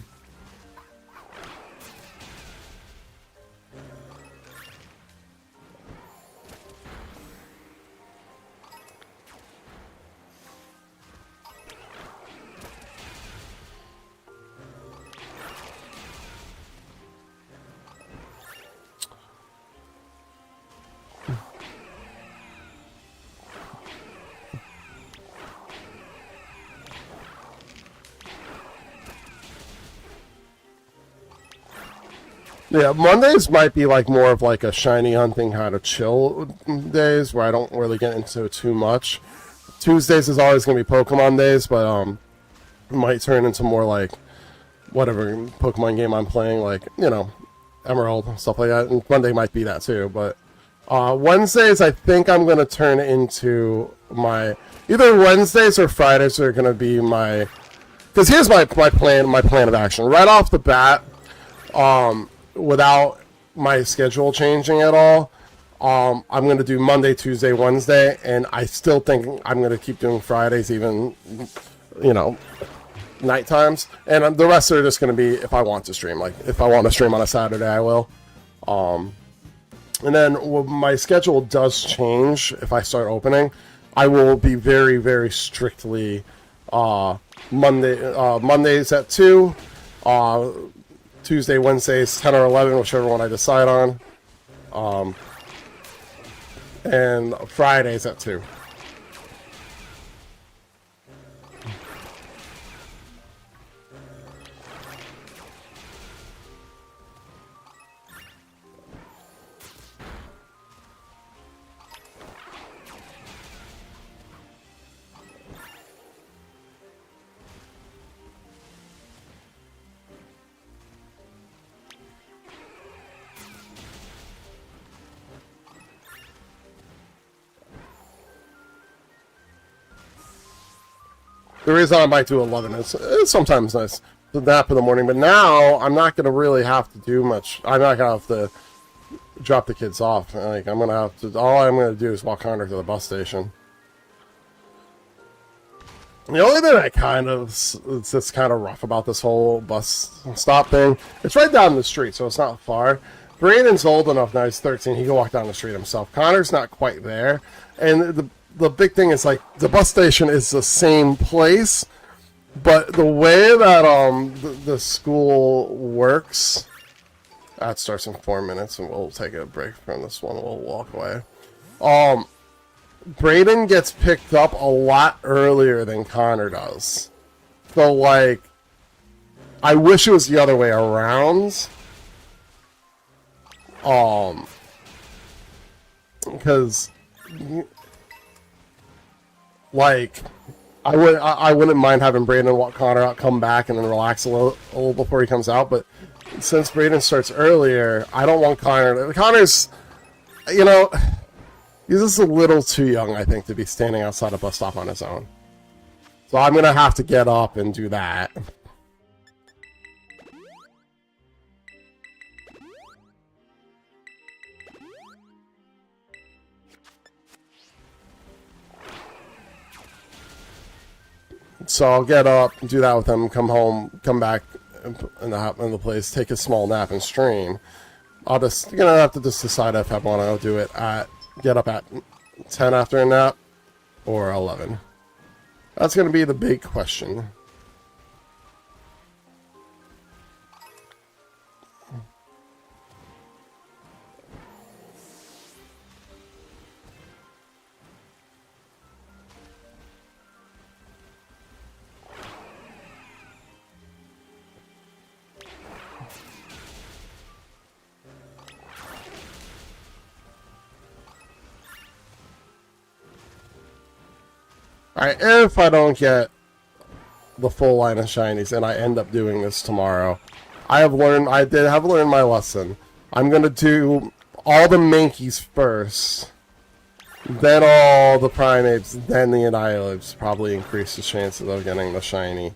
Yeah, Mondays might be more of a shiny hunting, how to chill days where I don't really get into too much. Tuesdays is always going to be Pokemon days, but it might turn into more whatever Pokemon game I'm playing, Emerald, stuff like that. And Monday might be that too, but Wednesdays I think I'm going to turn into either Wednesdays or Fridays are going to be because here's my plan of action. Right off the bat, without my schedule changing at all, I'm going to do Monday, Tuesday, Wednesday, and I still think I'm going to keep doing Fridays, even, night times. And the rest are just going to be if I want to stream. If I want to stream on a Saturday, I will. And then when my schedule does change, if I start opening, I will be very, very strictly Mondays at 2, Tuesday, Wednesdays, 10 or 11, whichever one I decide on. and Fridays at 2. The reason I might do 11 is it's sometimes nice to nap in the morning, but now I'm not going to really have to do much. I'm not going to have to drop the kids off. Like, I'm going to have to, all I'm going to do is walk Connor to the bus station. The only thing I it's just kind of rough about this whole bus stop thing, it's right down the street, so it's not far. Braden's old enough now, he's 13, he can walk down the street himself. Connor's not quite there, and the big thing is, like, the bus station is the same place, but the way that the school works, that starts in 4 minutes, and we'll take a break from this one. We'll walk away. Braden gets picked up a lot earlier than Connor does. So, like, I wish it was the other way around. Because, like, I wouldn't mind having Braden walk Connor out, come back, and then relax a little before he comes out. But since Braden starts earlier, I don't want Connor. Connor's, you know, he's just a little too young, I think, to be standing outside a bus stop on his own. So I'm gonna have to get up and do that. So I'll get up, do that with him, come home, come back in the place, take a small nap and stream. I'll just, you know, have to just decide if I want to do it get up at 10 after a nap or 11. That's going to be the big question. Alright, if I don't get the full line of shinies and I end up doing this tomorrow, I did have learned my lesson. I'm gonna do all the Mankeys first, then all the Primates, then the Annihilates. Probably increase the chances of getting the shiny.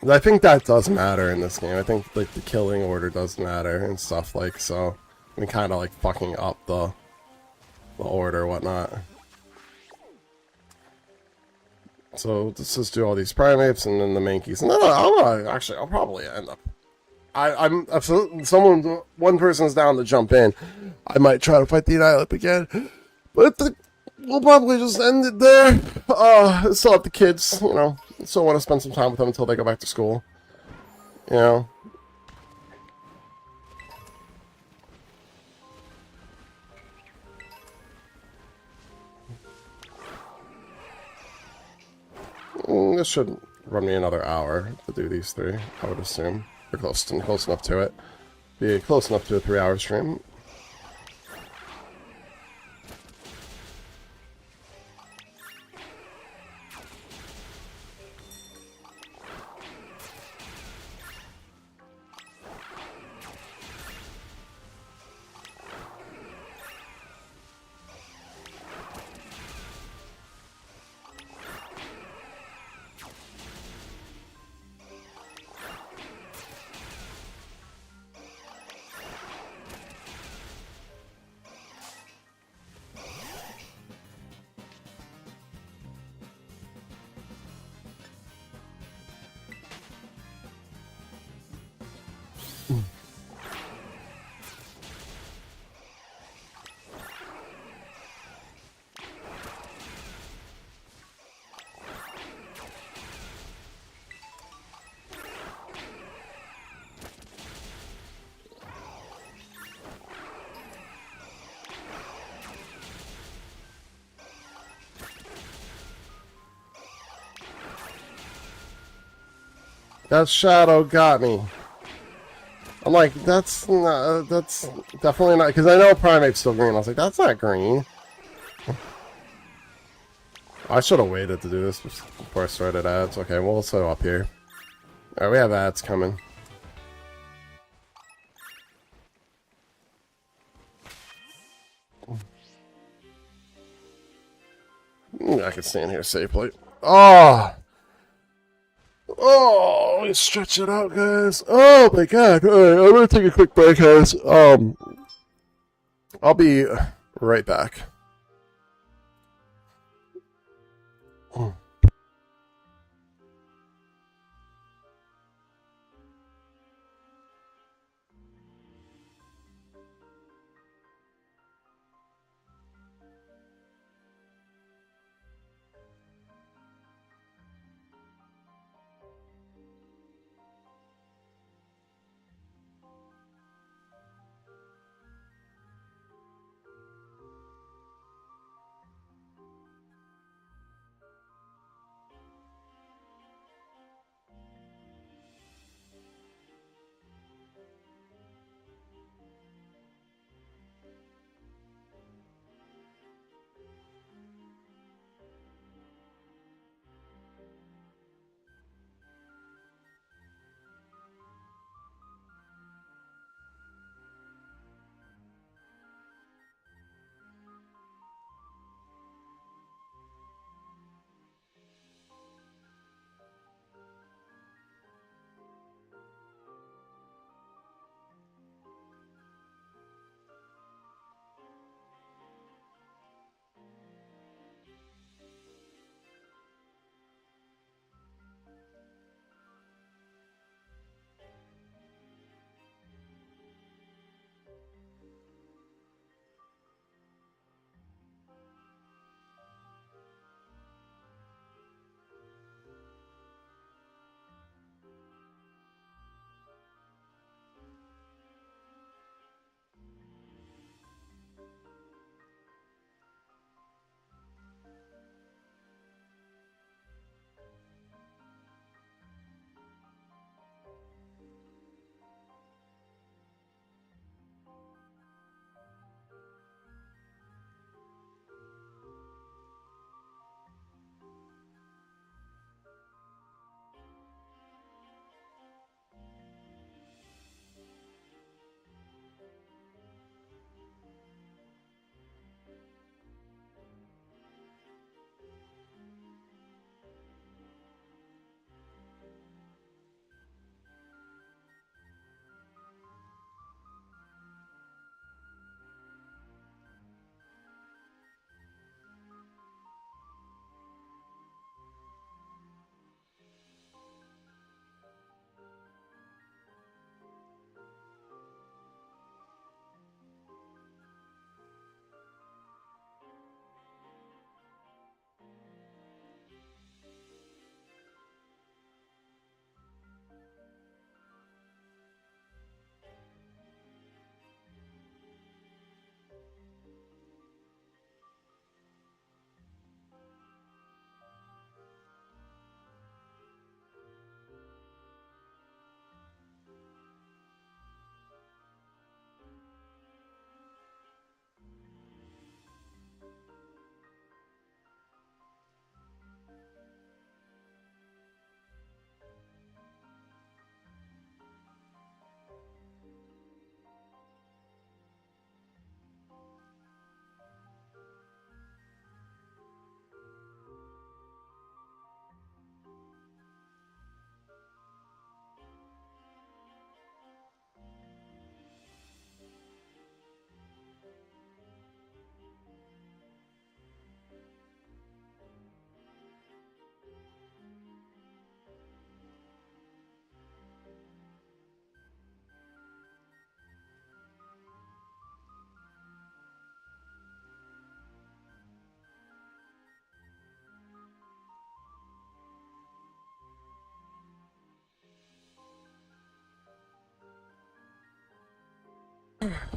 I think that does matter in this game. I think, like, the killing order does matter and stuff, like, so. And kind of, like, fucking up the order or whatnot. So let's just do all these Primates and then the Mankeys. And then I'll probably end up. I'm one person's down to jump in. I might try to fight the Annihilate again, but we'll probably just end it there. Still have the kids, you know. Still want to spend some time with them until they go back to school. You know. This should run me another hour to do these 3, I would assume. We're close enough to it. Be close enough to a 3-hour stream. That shadow got me. I'm like, that's definitely not, because I know Primate's still green. I was like, that's not green. I should have waited to do this before I started ads. Okay, we'll set up here. Alright, we have ads coming. I can stand here safely. Oh! Oh, let me stretch it out, guys. Oh my god. Alright, I'm gonna take a quick break, guys. I'll be right back.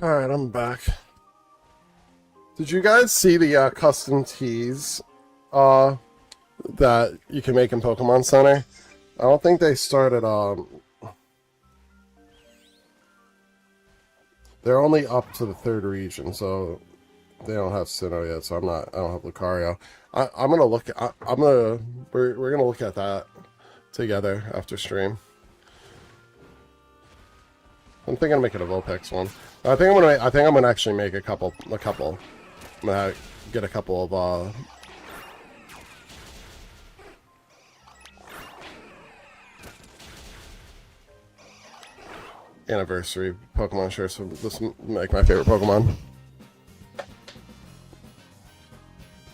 Alright, I'm back. Did you guys see the custom teas that you can make in Pokemon Center? I don't think they started, they're only up to the 3rd region, so they don't have Sinnoh yet, so I don't have Lucario. I'm gonna look at, we're gonna look at that together after stream. I'm thinking of making a Vulpix one. I think I'm gonna actually make a couple. I'm gonna get a couple of, anniversary Pokemon shirts, so this make my favorite Pokemon.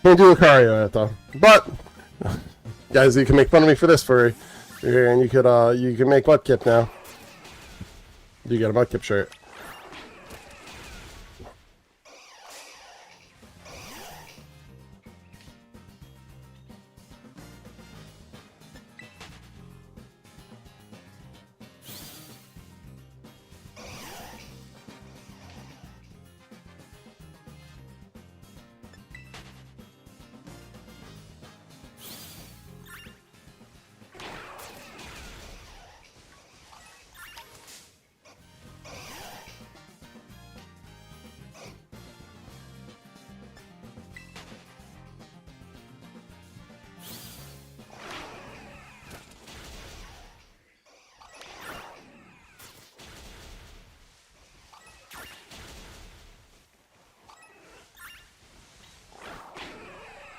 Can't do Lucario yet though, but guys, you can make fun of me for this furry, and you can make Mudkip now. You get a Mudkip shirt.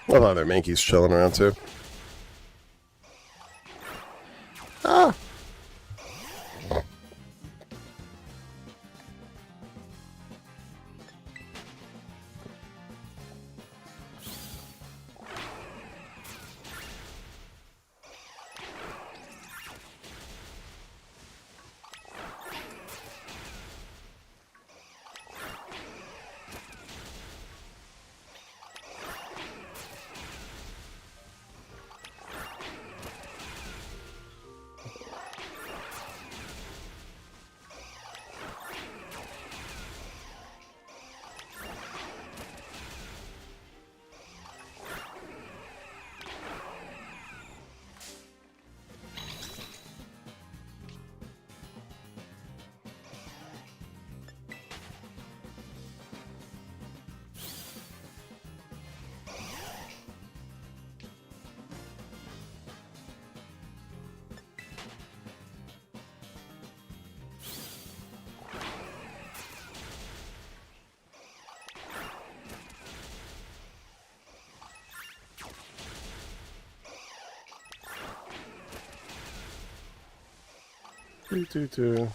I love their Mankeys chilling around too. Ah! Do.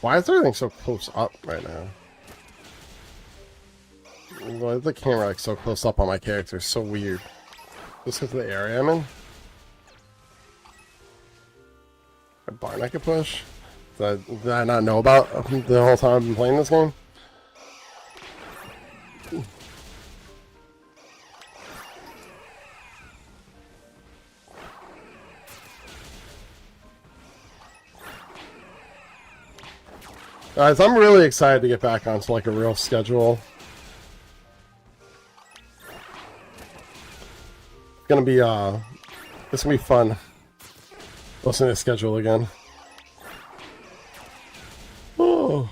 Why is everything so close up right now? Why is the camera like so close up on my character? It's so weird. Just because of the area I'm in? A barn I could push? Did I not know about the whole time I've been playing this game? Guys, I'm really excited to get back onto like a real schedule. It's gonna be fun listening to the schedule again. Oh.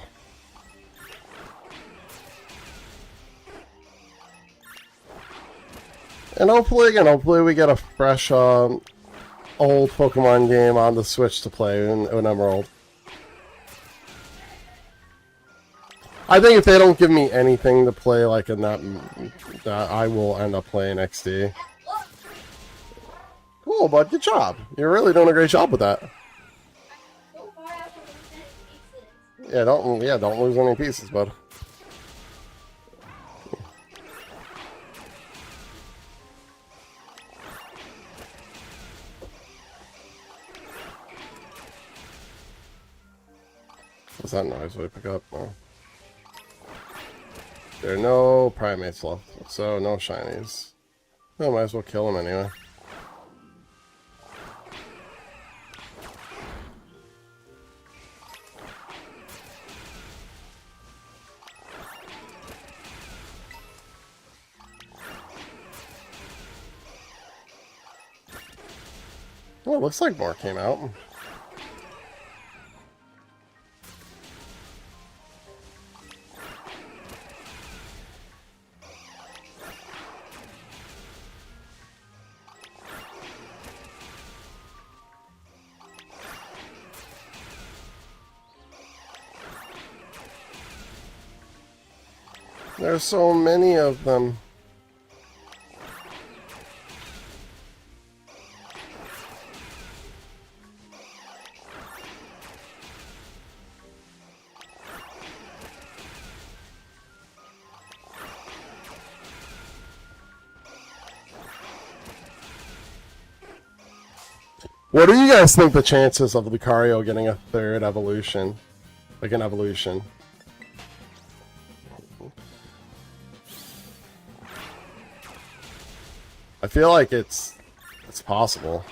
And hopefully we get a fresh old Pokemon game on the Switch to play in Emerald. I think if they don't give me anything to play like in that I will end up playing XD. Cool, bud. Good job. You're really doing a great job with that. Yeah, don't lose any pieces, bud. What's that noise we pick up? Oh. There are no primates left, so no shinies. I might as well kill them anyway. Well, it looks like more came out. There's so many of them. What do you guys think the chances of Lucario getting a third evolution? Like an evolution? I feel like it's possible.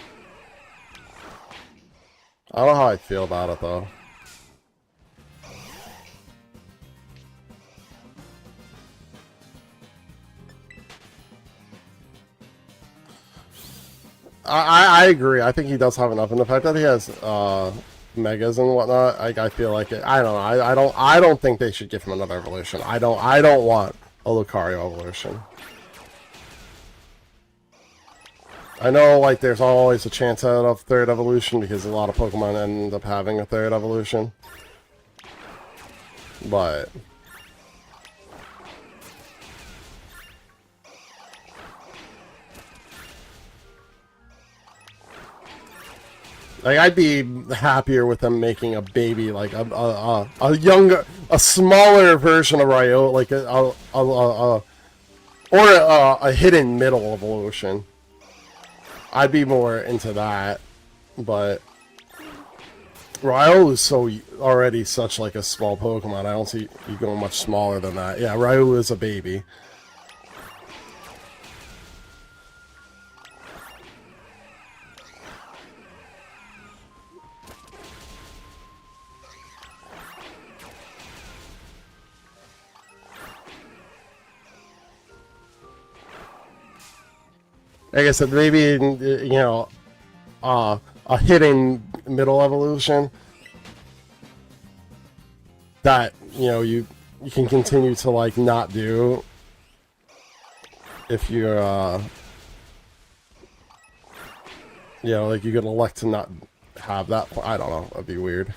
I don't know how I feel about it though. I agree. I think he does have enough, and the fact that he has megas and whatnot, I feel like it. I don't know. I don't think they should give him another evolution. I don't want a Lucario evolution. I know, like, there's always a chance of third evolution because a lot of Pokemon end up having a third evolution. But like, I'd be happier with them making a baby, like a younger, a smaller version of Ryo, like a hidden middle evolution. I'd be more into that, but Ryo is already such like a small Pokemon. I don't see you going much smaller than that. Yeah, Ryo is a baby. Like I said, maybe, you know, a hidden middle evolution that, you know, you can continue to, like, not do if you're, you know, like, you could elect to not have that. I don't know. That'd be weird.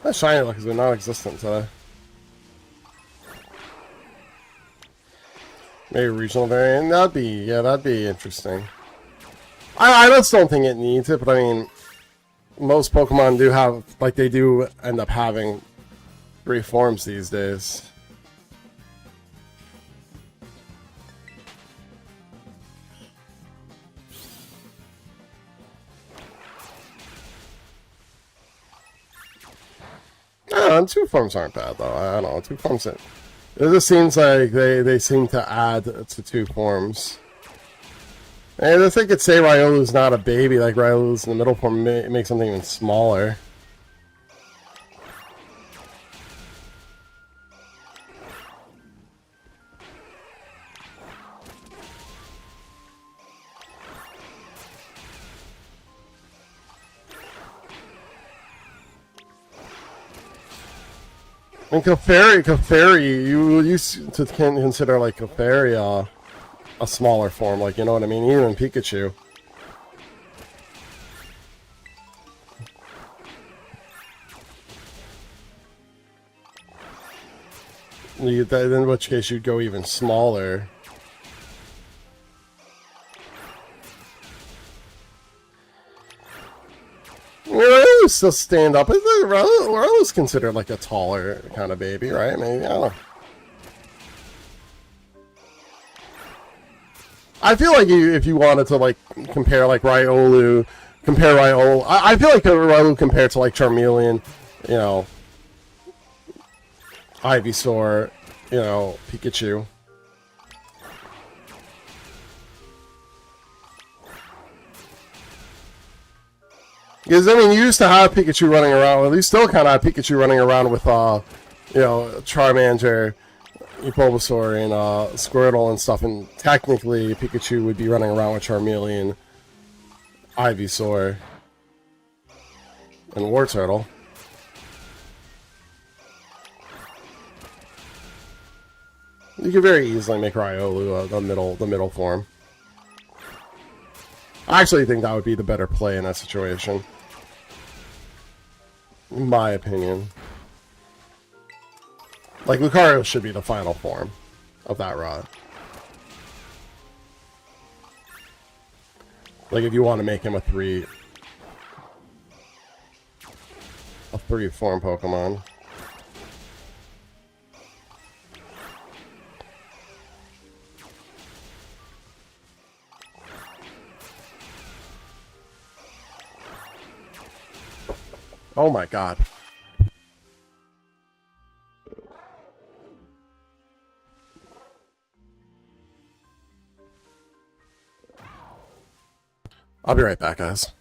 That shiny luck has been non-existent today. Maybe regional variant. That'd be interesting. I just don't think it needs it, but I mean, most Pokemon do have, like, they do end up having 3 forms these days. two forms aren't bad though. I don't know. Two forms. It just seems like they seem to add to two forms. And if they could say Riolu's not a baby, like Riolu's in the middle form, make something even smaller. And Clefairy, you used to consider like Clefairy a smaller form, like, you know what I mean? Even Pikachu. In which case you'd go even smaller. Riolu's still stand up. Riolu's considered like a taller kind of baby, right? Maybe, I don't know. I feel like if you wanted to like compare like Riolu, I feel like Riolu compared to like Charmeleon, you know, Ivysaur, you know, Pikachu. Because, I mean, you used to have Pikachu running around, well, you still kind of have Pikachu running around with, you know, Charmander, Bulbasaur, and Squirtle and stuff, and technically Pikachu would be running around with Charmeleon, Ivysaur, and Wartortle. You could very easily make Riolu the middle form. I actually think that would be the better play in that situation. In my opinion. Like, Lucario should be the final form of that rod. Like, if you want to make him a three form Pokemon. Oh my god. I'll be right back, guys.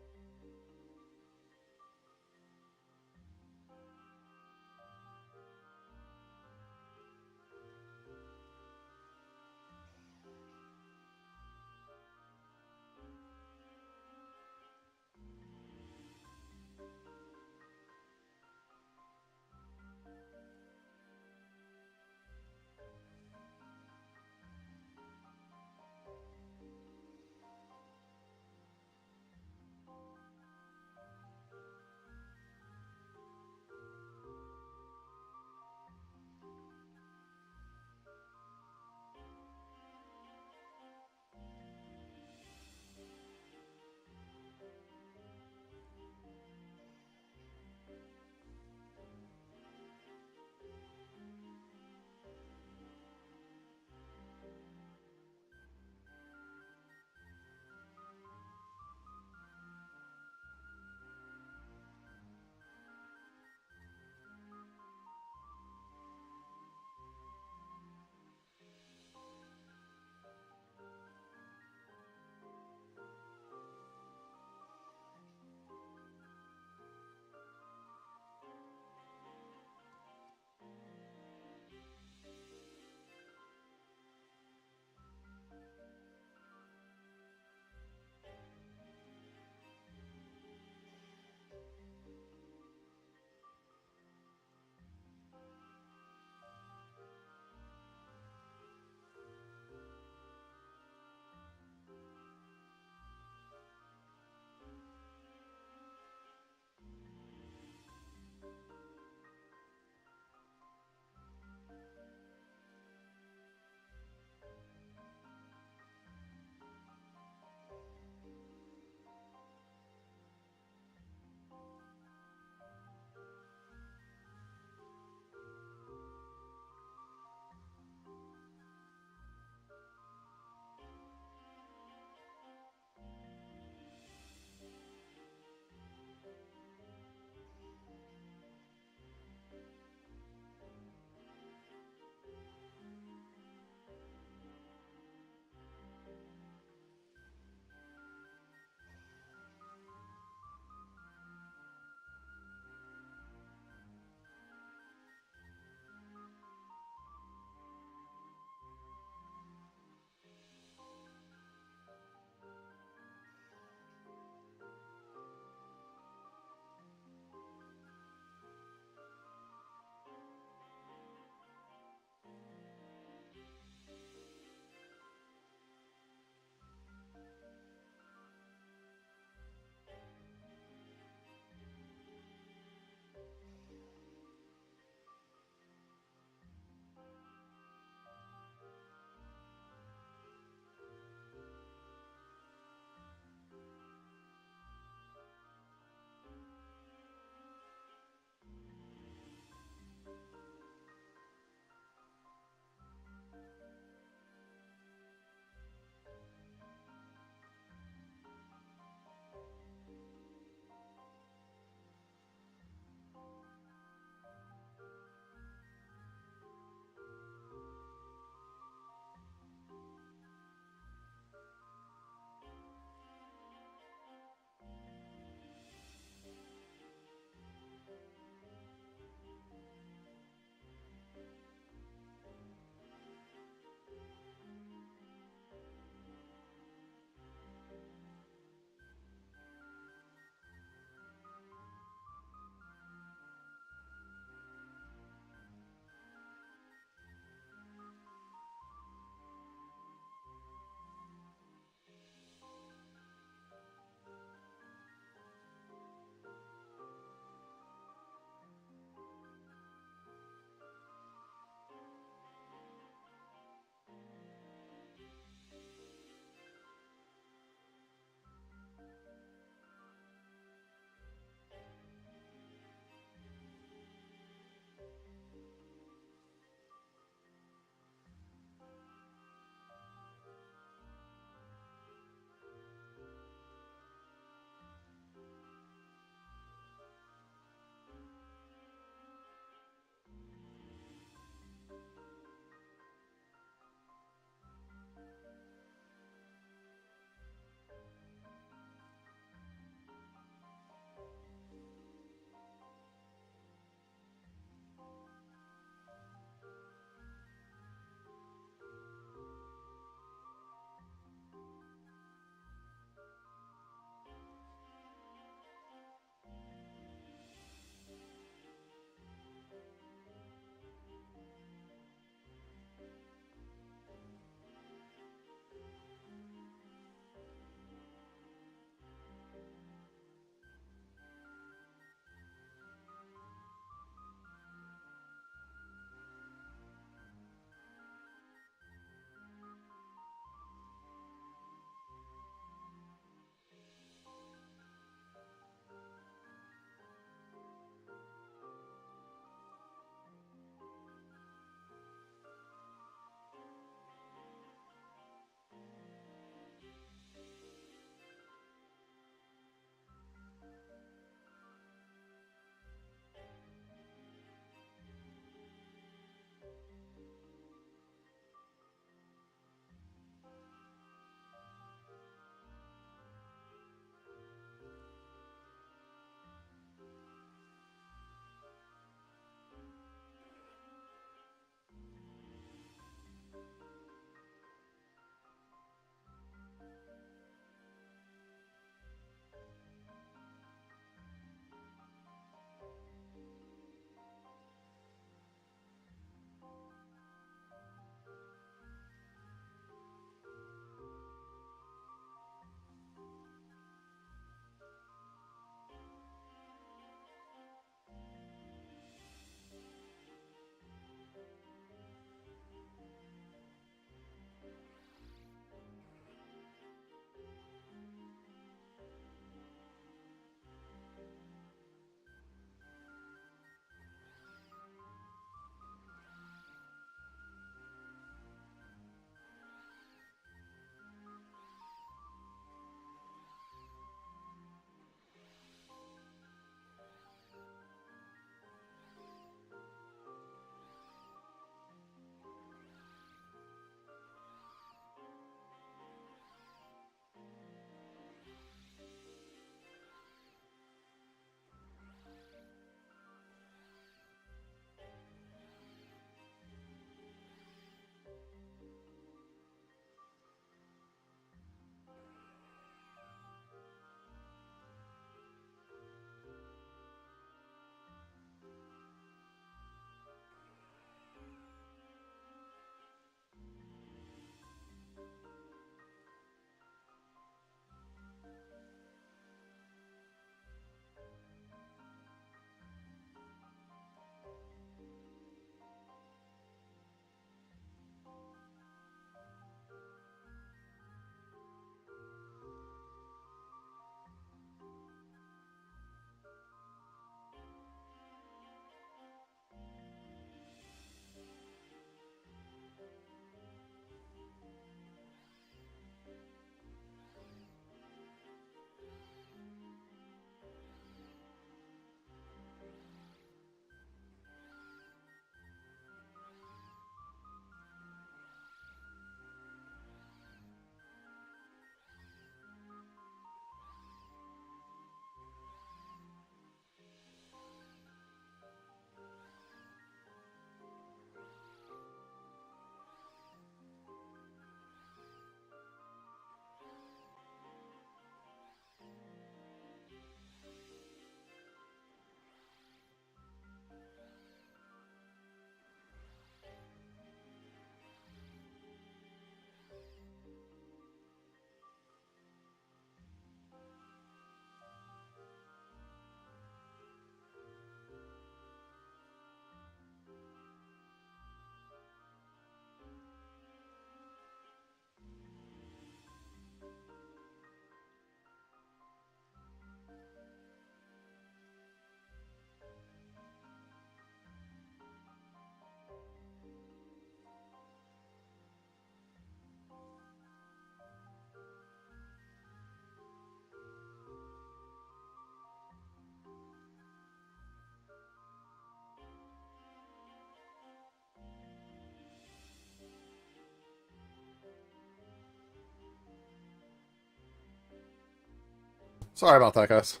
Sorry about that, guys.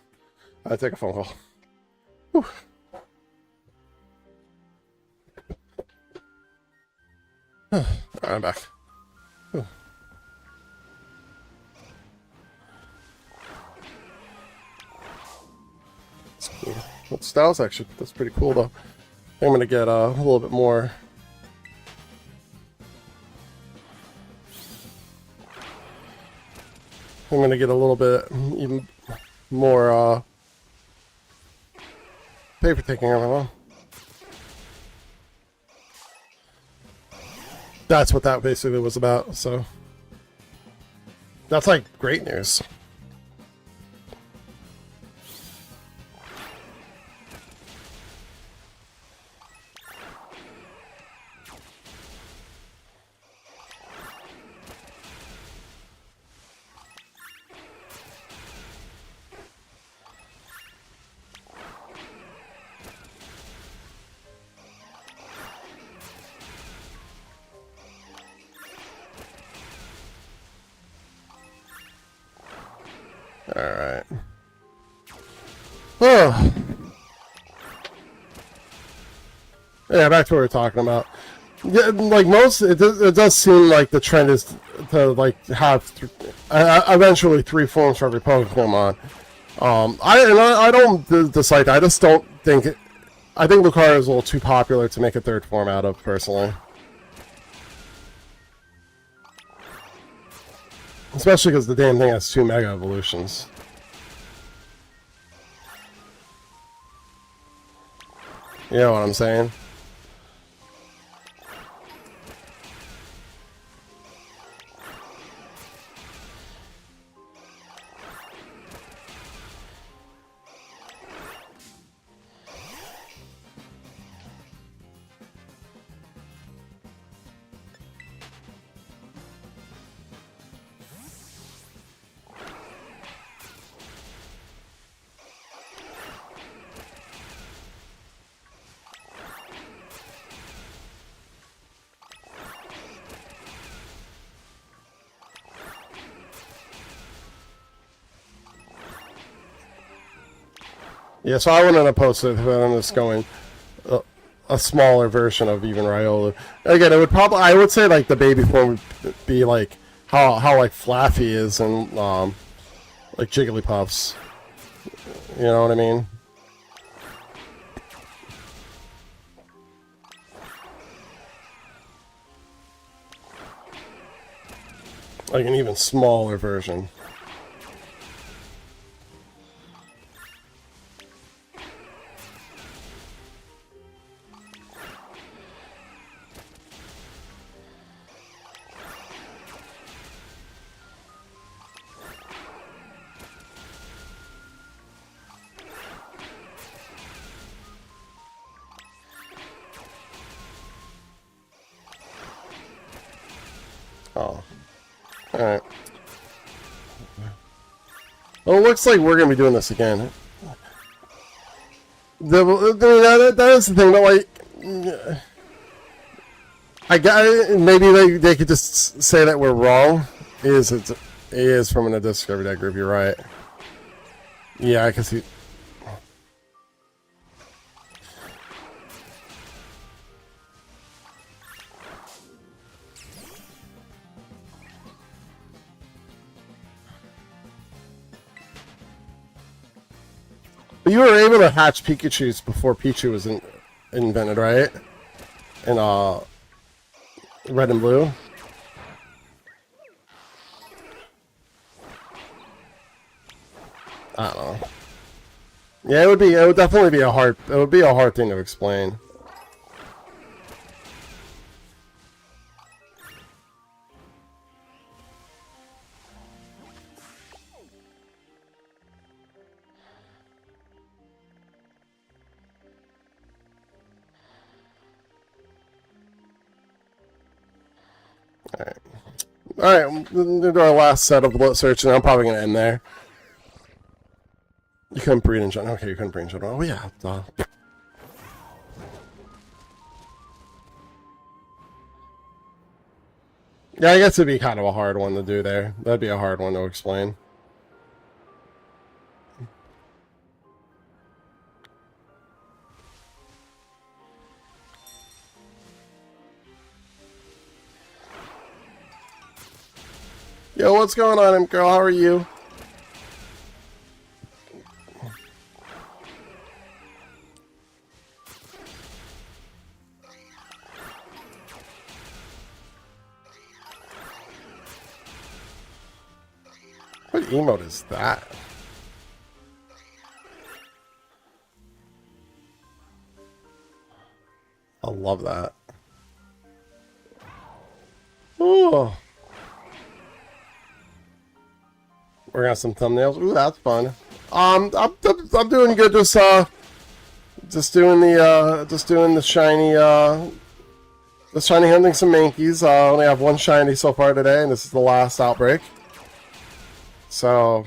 I take a phone call. Whew. Alright, I'm back. Whew. That's cool. Well, styles actually, that's pretty cool though. I'm gonna get a little bit more. I'm gonna get a little bit even more paper taking everyone. That's what that basically was about, so that's like great news. Alright. Oh. Yeah, back to what we were talking about. Yeah, like most, it does seem like the trend is to like have eventually 3 forms for every Pokemon. I don't dislike that. I just don't think it. I think Lucario is a little too popular to make a 3rd form out of, personally. Especially because the damn thing has 2 Mega Evolutions. You know what I'm saying? Yeah, so I wouldn't oppose it if I'm just going a smaller version of even Ryola. Again, it would probably, I would say like the baby form would be like how like Flaffy is and like Jigglypuffs. You know what I mean? Like an even smaller version. Oh. Alright. Well, it looks like we're going to be doing this again. That is the thing, but like... I got maybe they could just say that we're wrong. It is from a Discovery Deck group, you're right. Yeah, I can see... You were able to hatch Pikachus before Pichu was invented, right? In Red and Blue. I don't know. Yeah, it would definitely be a hard thing to explain. Alright, we'll do our last set of bloat search, and I'm probably going to end there. You couldn't breed in general. Okay, you couldn't breed in general. Oh, yeah. Duh. Yeah, I guess it'd be kind of a hard one to do there. That'd be a hard one to explain. Yo, what's going on, girl? How are you? What emote is that? I love that. Oh. We're gonna have some thumbnails. Ooh, that's fun. I'm doing good. Just doing the shiny hunting some Mankeys. I only have one shiny so far today, and this is the last outbreak. So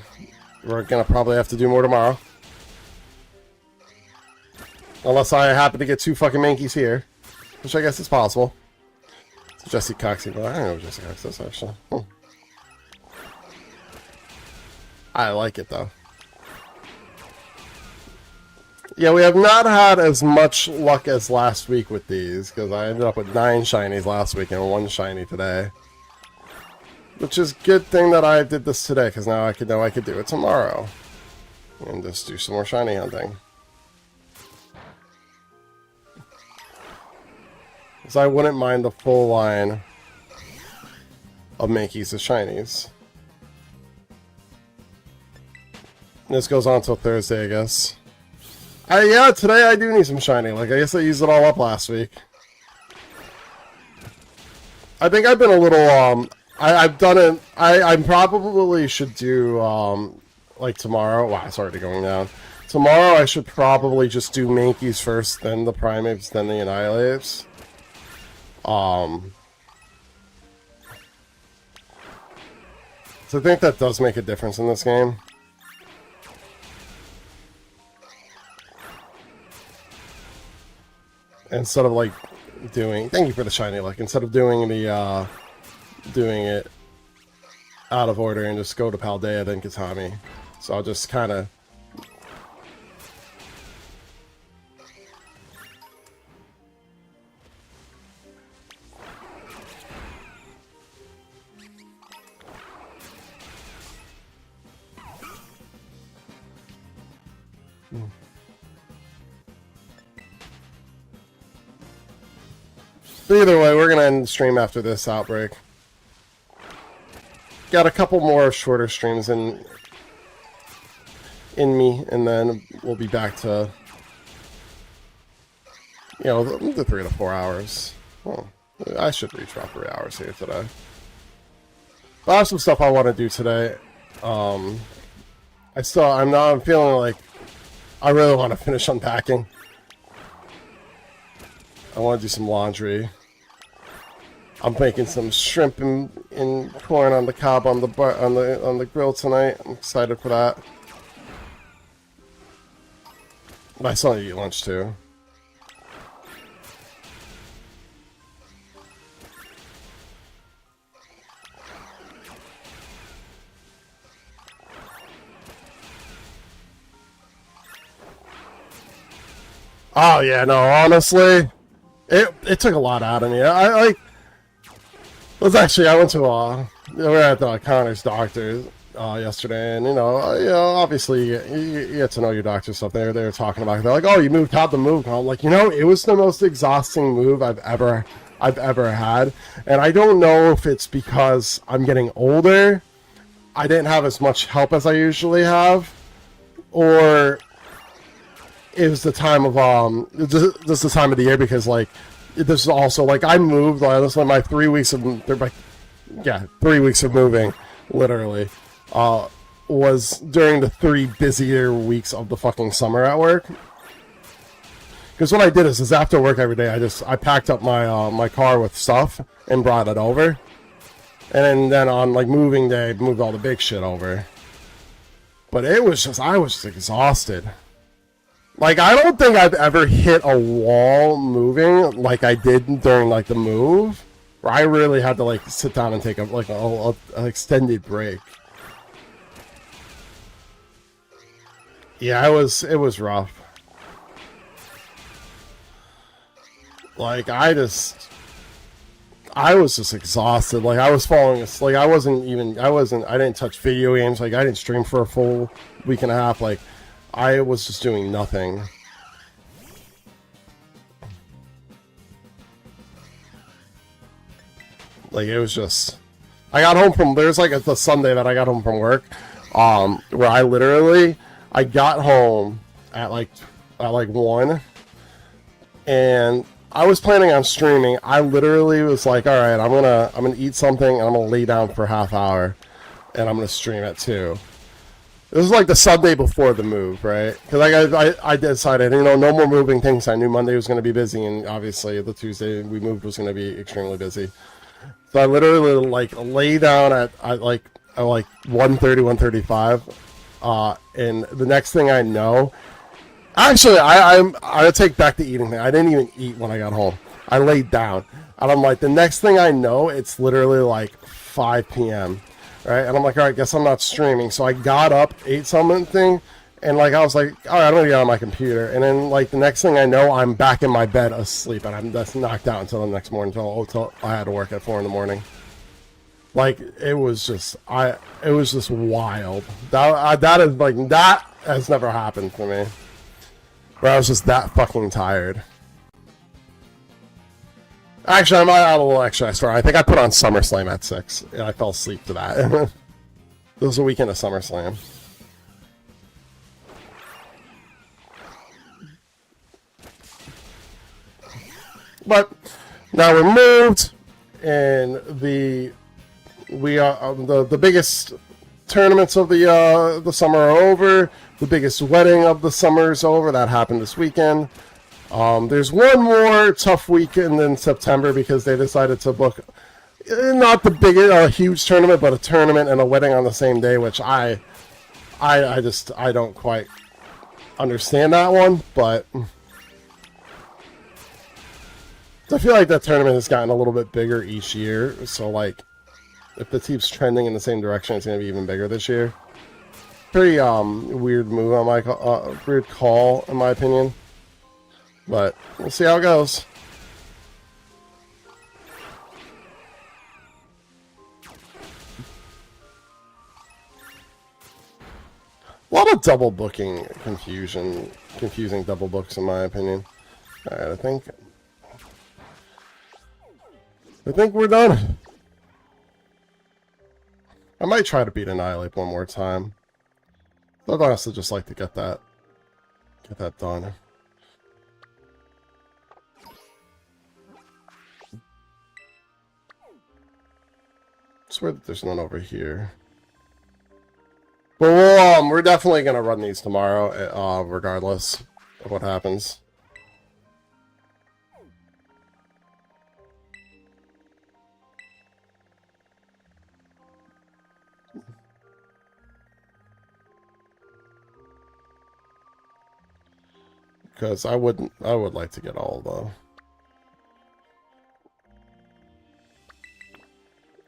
we're gonna probably have to do more tomorrow, unless I happen to get 2 fucking Mankeys here, which I guess is possible. It's Jesse Coxey, but I don't know who Jesse Cox is actually. I like it though. Yeah, we have not had as much luck as last week with these, because I ended up with 9 shinies last week and 1 shiny today. Which is a good thing that I did this today, because now I could know I could do it tomorrow. And just do some more shiny hunting. Because I wouldn't mind the full line of Mankeys as shinies. This goes on until Thursday, I guess. Yeah, today I do need some shiny. Like, I guess I used it all up last week. I think I've been a little, I've done it, I probably should do, like tomorrow. Wow, it's already going down. Tomorrow I should probably just do Mankeys first, then the Primates, then the Annihilates. So I think that does make a difference in this game. Instead of like doing, thank you for the shiny luck, instead of doing the doing it out of order and just go to Paldea then Katami. So I'll just kind of either way, we're going to end the stream after this outbreak. Got a couple more shorter streams in me, and then we'll be back to, you know, the 3 to 4 hours. Well, I should reach about 3 hours here today. But I have some stuff I want to do today. I'm feeling like I really want to finish unpacking. I want to do some laundry. I'm making some shrimp and corn on the cob on the grill tonight. I'm excited for that. But I still need to eat lunch too. Oh yeah, no, honestly, it took a lot out of me. I went to we were at Connor's doctor yesterday, and obviously you get to know your doctor stuff. They were talking about it. They're like, oh, you moved, how'd the move go? I'm like, it was the most exhausting move I've ever had, and I don't know if it's because I'm getting older, I didn't have as much help as I usually have, or it was the time of this is the time of the year, because like this is also like I moved, like this is my 3 weeks of 3 weeks of moving literally was during the 3 busier weeks of the fucking summer at work. Because what I did is after work every day I packed up my my car with stuff and brought it over, and then on like moving day moved all the big shit over. But I was just exhausted. Like, I don't think I've ever hit a wall moving like I did during, like, the move, where I really had to, like, sit down and take an extended break. Yeah, it was rough. Like, I I was just exhausted. Like I was falling asleep. Like I didn't touch video games. Like I didn't stream for a full week and a half. Like I was just doing nothing. Like it was just, I got home from, there's like the Sunday that I got home from work, where I got home at like 1, and I was planning on streaming. I literally was like, all right, I'm gonna eat something and I'm gonna lay down for a half hour, and I'm gonna stream at 2. This was like the Sunday before the move, right? Because I decided, no more moving things. I knew Monday was going to be busy, and obviously the Tuesday we moved was going to be extremely busy. So I literally like lay down at like 1:30, 1:35, and the next thing I know, actually I take back the eating thing. I didn't even eat when I got home. I laid down, and I'm like, the next thing I know, it's literally like 5 p.m. Right, and I'm like, all right, guess I'm not streaming. So I got up, ate something, and like I was like, all right, I'm gonna get on my computer. And then like the next thing I know, I'm back in my bed asleep, and I'm just knocked out until the next morning, until I had to work at 4 in the morning. Like it was just wild. That has never happened to me. Where I was just that fucking tired. Actually, I might add a little extra. I think I put on SummerSlam at 6, and I fell asleep to that. It was a weekend of SummerSlam. But now we're moved, and the biggest tournaments of the summer are over. The biggest wedding of the summer is over. That happened this weekend. There's one more tough weekend in September because they decided to book not the biggest, huge tournament, but a tournament and a wedding on the same day, which I don't quite understand that one, but I feel like that tournament has gotten a little bit bigger each year. So like, if the team's trending in the same direction, it's going to be even bigger this year. Pretty weird move on my weird call in my opinion. But we'll see how it goes. A lot of double booking confusing double books in my opinion. Alright, I think we're done. I might try to beat Annihilate one more time. I'd honestly just like to get that done. I swear that there's none over here. But we're definitely gonna run these tomorrow, regardless of what happens. Because I would like to get all the.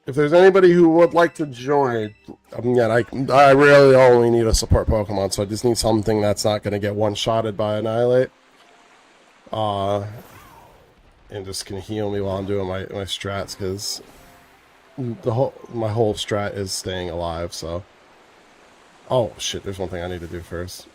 If there's anybody who would like to join, again, I really only need a support Pokemon, so I just need something that's not going to get one-shotted by Annihilate. And just can heal me while I'm doing my strats, because my whole strat is staying alive, so. Oh, shit, there's one thing I need to do first.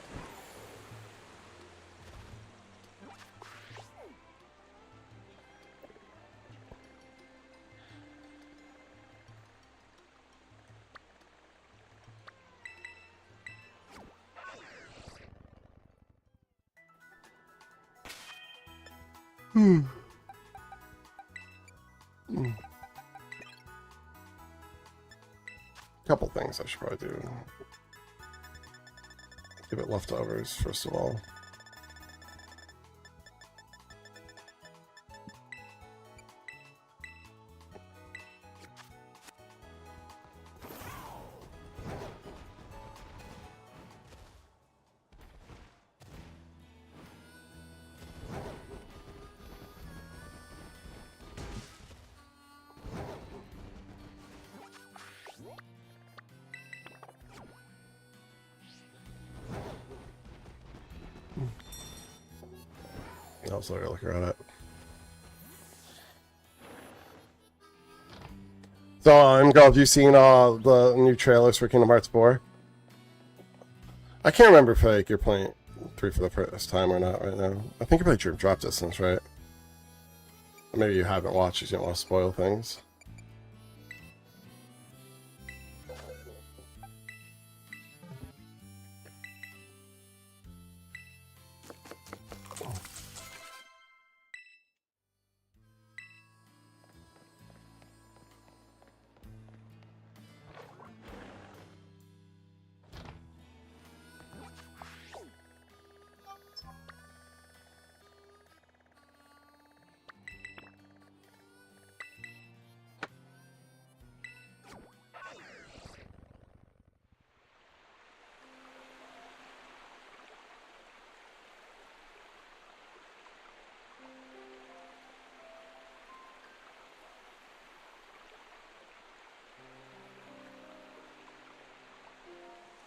Couple things I should probably do. Give it leftovers, first of all. Also, I gotta look at it. So, have you seen the new trailers for Kingdom Hearts 4? I can't remember if like you're playing 3 for the first time or not right now. I think you're playing Dream Drop Distance, right? Or maybe you haven't watched it, you don't want to spoil things.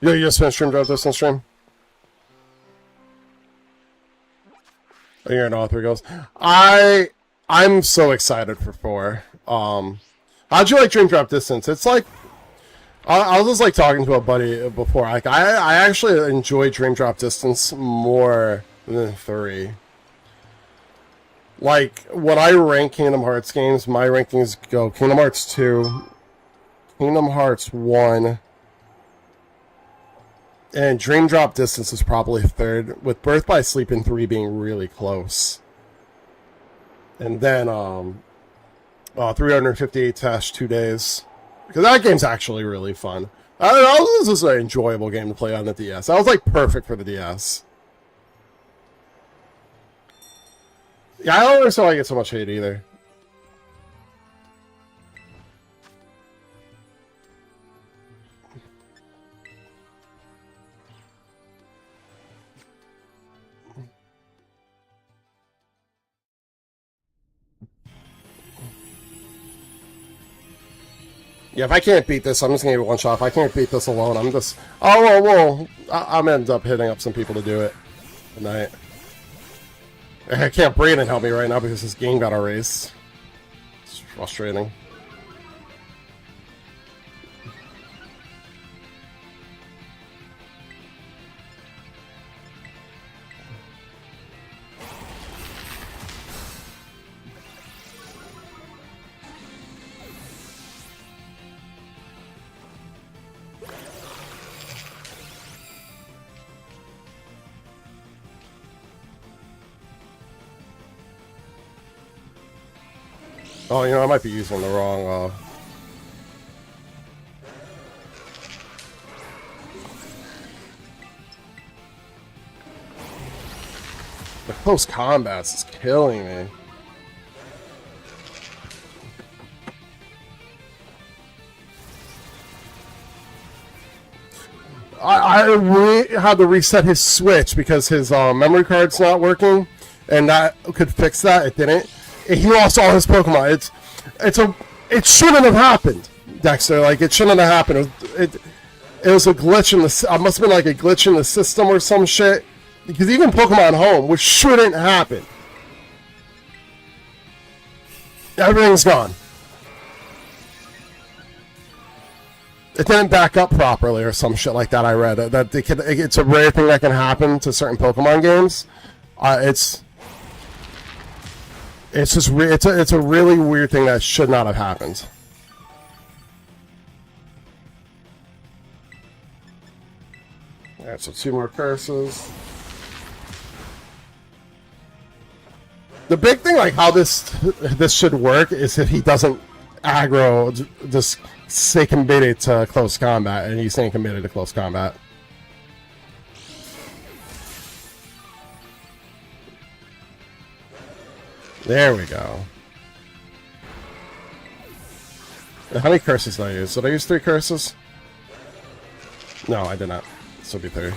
Yo, you just finished Stream Drop Distance stream? Oh, you're an author goes. I'm so excited for 4. How'd you like Dream Drop Distance? It's like I was just like talking to a buddy before. Like I actually enjoy Dream Drop Distance more than 3. Like when I rank Kingdom Hearts games, my rankings go Kingdom Hearts 2, Kingdom Hearts 1, and Dream Drop Distance is probably 3rd, with Birth by Sleep in 3 being really close. And then 358 Tests 2 days. Because that game's actually really fun. I don't know, this is an enjoyable game to play on the DS. That was like perfect for the DS. Yeah, I don't understand why I get so much hate either. Yeah, if I can't beat this, I'm just gonna give it one shot. If I can't beat this alone, I'm just... Oh, well, I'm gonna end up hitting up some people to do it tonight. I can't breathe and help me right now because this game got erased. It's frustrating. Oh, you know, I might be using the wrong, The close combats is killing me. I really had to reset his Switch because his memory card's not working, and that could fix that. It didn't. He lost all his Pokemon. It shouldn't have happened, Dexter. Like, it shouldn't have happened. It was a glitch in the. It must have been like a glitch in the system or some shit. Because even Pokemon Home, which shouldn't happen, everything's gone. It didn't back up properly or some shit like that. I read that it's a rare thing that can happen to certain Pokemon games. It's just it's a really weird thing that should not have happened. Alright, so 2 more curses. The big thing, like how this should work, is if he doesn't aggro, just stay committed to close combat, and he's staying committed to close combat. There we go. How many curses did I use? Did I use 3 curses? No, I did not. This will be 3.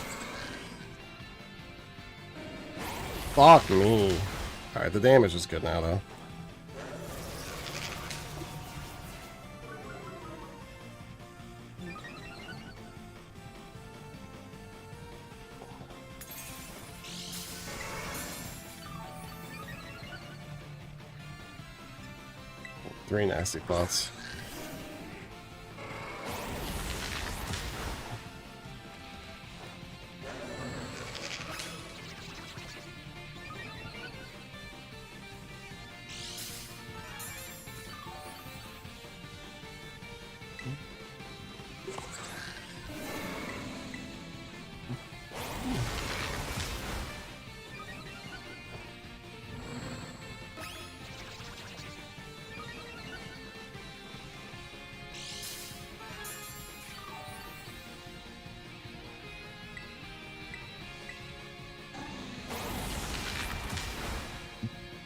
Fuck me. Alright, the damage is good now, though. Three nasty plots.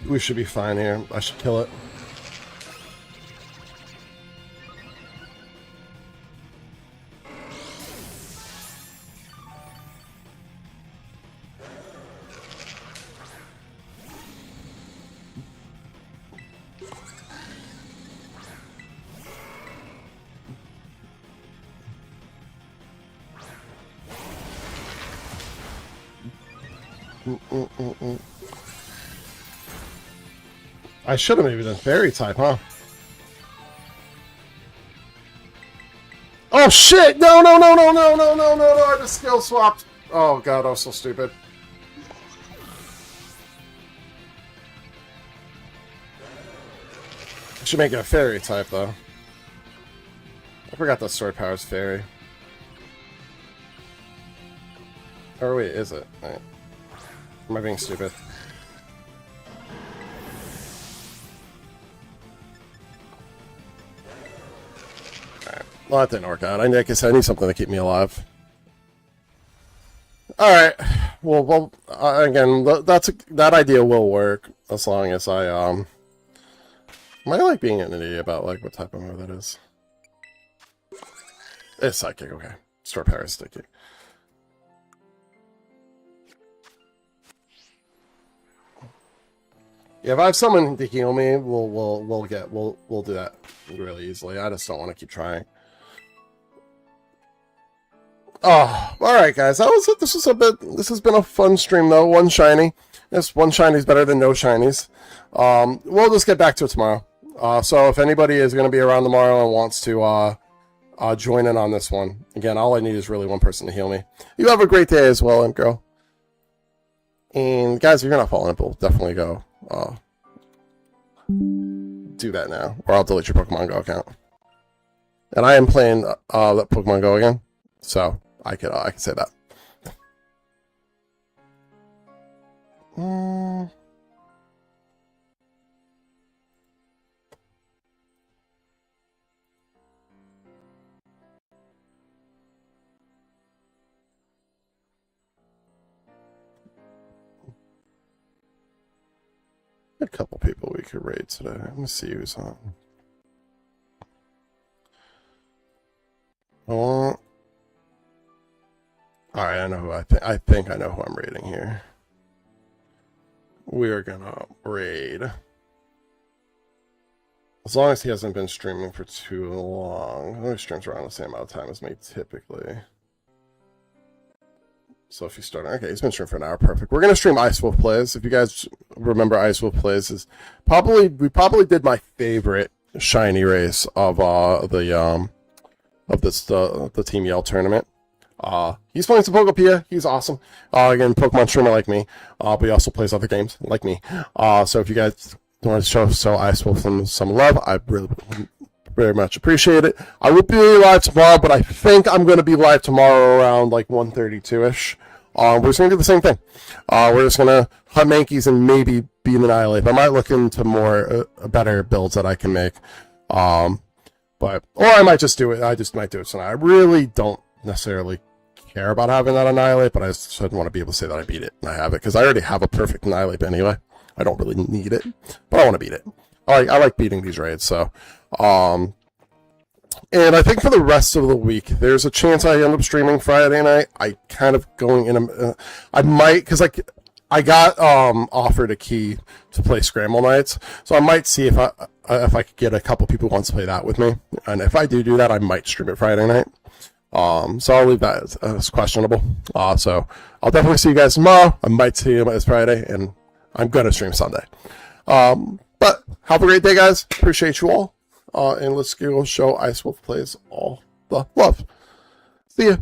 we should be fine here. I should kill it. I should have maybe done fairy type, huh? Oh shit! No, no, no, no, no, no, no, no, no! I just skill swapped. Oh god, I was so stupid. I should make it a fairy type though. I forgot that sword power is fairy. Or wait, is it? Right. Am I being stupid? Alright. Well, that didn't work out. I guess I need something to keep me alive. Alright. Well, again, that idea will work as long as I, Am I, like, being an idiot about, like, what type of move that is? It's psychic, okay. Store power is sticky. Yeah, if I have someone to heal me, we'll do that really easily. I just don't want to keep trying. Oh, all right, guys. This has been a fun stream though. One shiny. Yes, one shiny is better than no shinies. We'll just get back to it tomorrow. So if anybody is going to be around tomorrow and wants to join in on this one, again, all I need is really one person to heal me. You have a great day as well, Imp Girl. And guys, if you're not following, we'll definitely go. Do that now, or I'll delete your Pokemon Go account. And I am playing that Pokemon Go again, so I can say that. A couple people we could raid today. Let me see who's on. Oh, all right. I know who I think I know who I'm raiding here. We are gonna raid. As long as he hasn't been streaming for too long. He streams around the same amount of time as me typically. So if you start, okay, he's been streaming for an hour, perfect. We're gonna stream Ice Wolf Plays. If you guys remember, Ice Wolf Plays is we probably did my favorite shiny race of the Team Yell tournament. He's playing some Pokopia. He's awesome. Again, Pokemon streamer like me, but he also plays other games like me. So if you guys want to show Ice Wolf some love, I really very much appreciate it. I will be live tomorrow, but I think I'm going to be live tomorrow around like 1:32ish. We're just going to do the same thing. We're just going to hunt Mankeys and maybe beat an Annihilate. I might look into more better builds that I can make. Or I might just do it. I just might do it tonight. I really don't necessarily care about having that Annihilate, but I just want to be able to say that I beat it and I have it because I already have a perfect Annihilate anyway. I don't really need it, but I want to beat it. I like beating these raids, so. And I think for the rest of the week, there's a chance I end up streaming Friday night. I kind of going in I might, because I got offered a key to play Scramble Nights, so I might see if I could get a couple people who wants to play that with me. And if I do that, I might stream it Friday night. So I'll leave that as questionable. So I'll definitely see you guys tomorrow. I might see you this Friday, and I'm going to stream Sunday. But have a great day, guys. Appreciate you all. And let's go show Ice Wolf Plays all the love. See ya.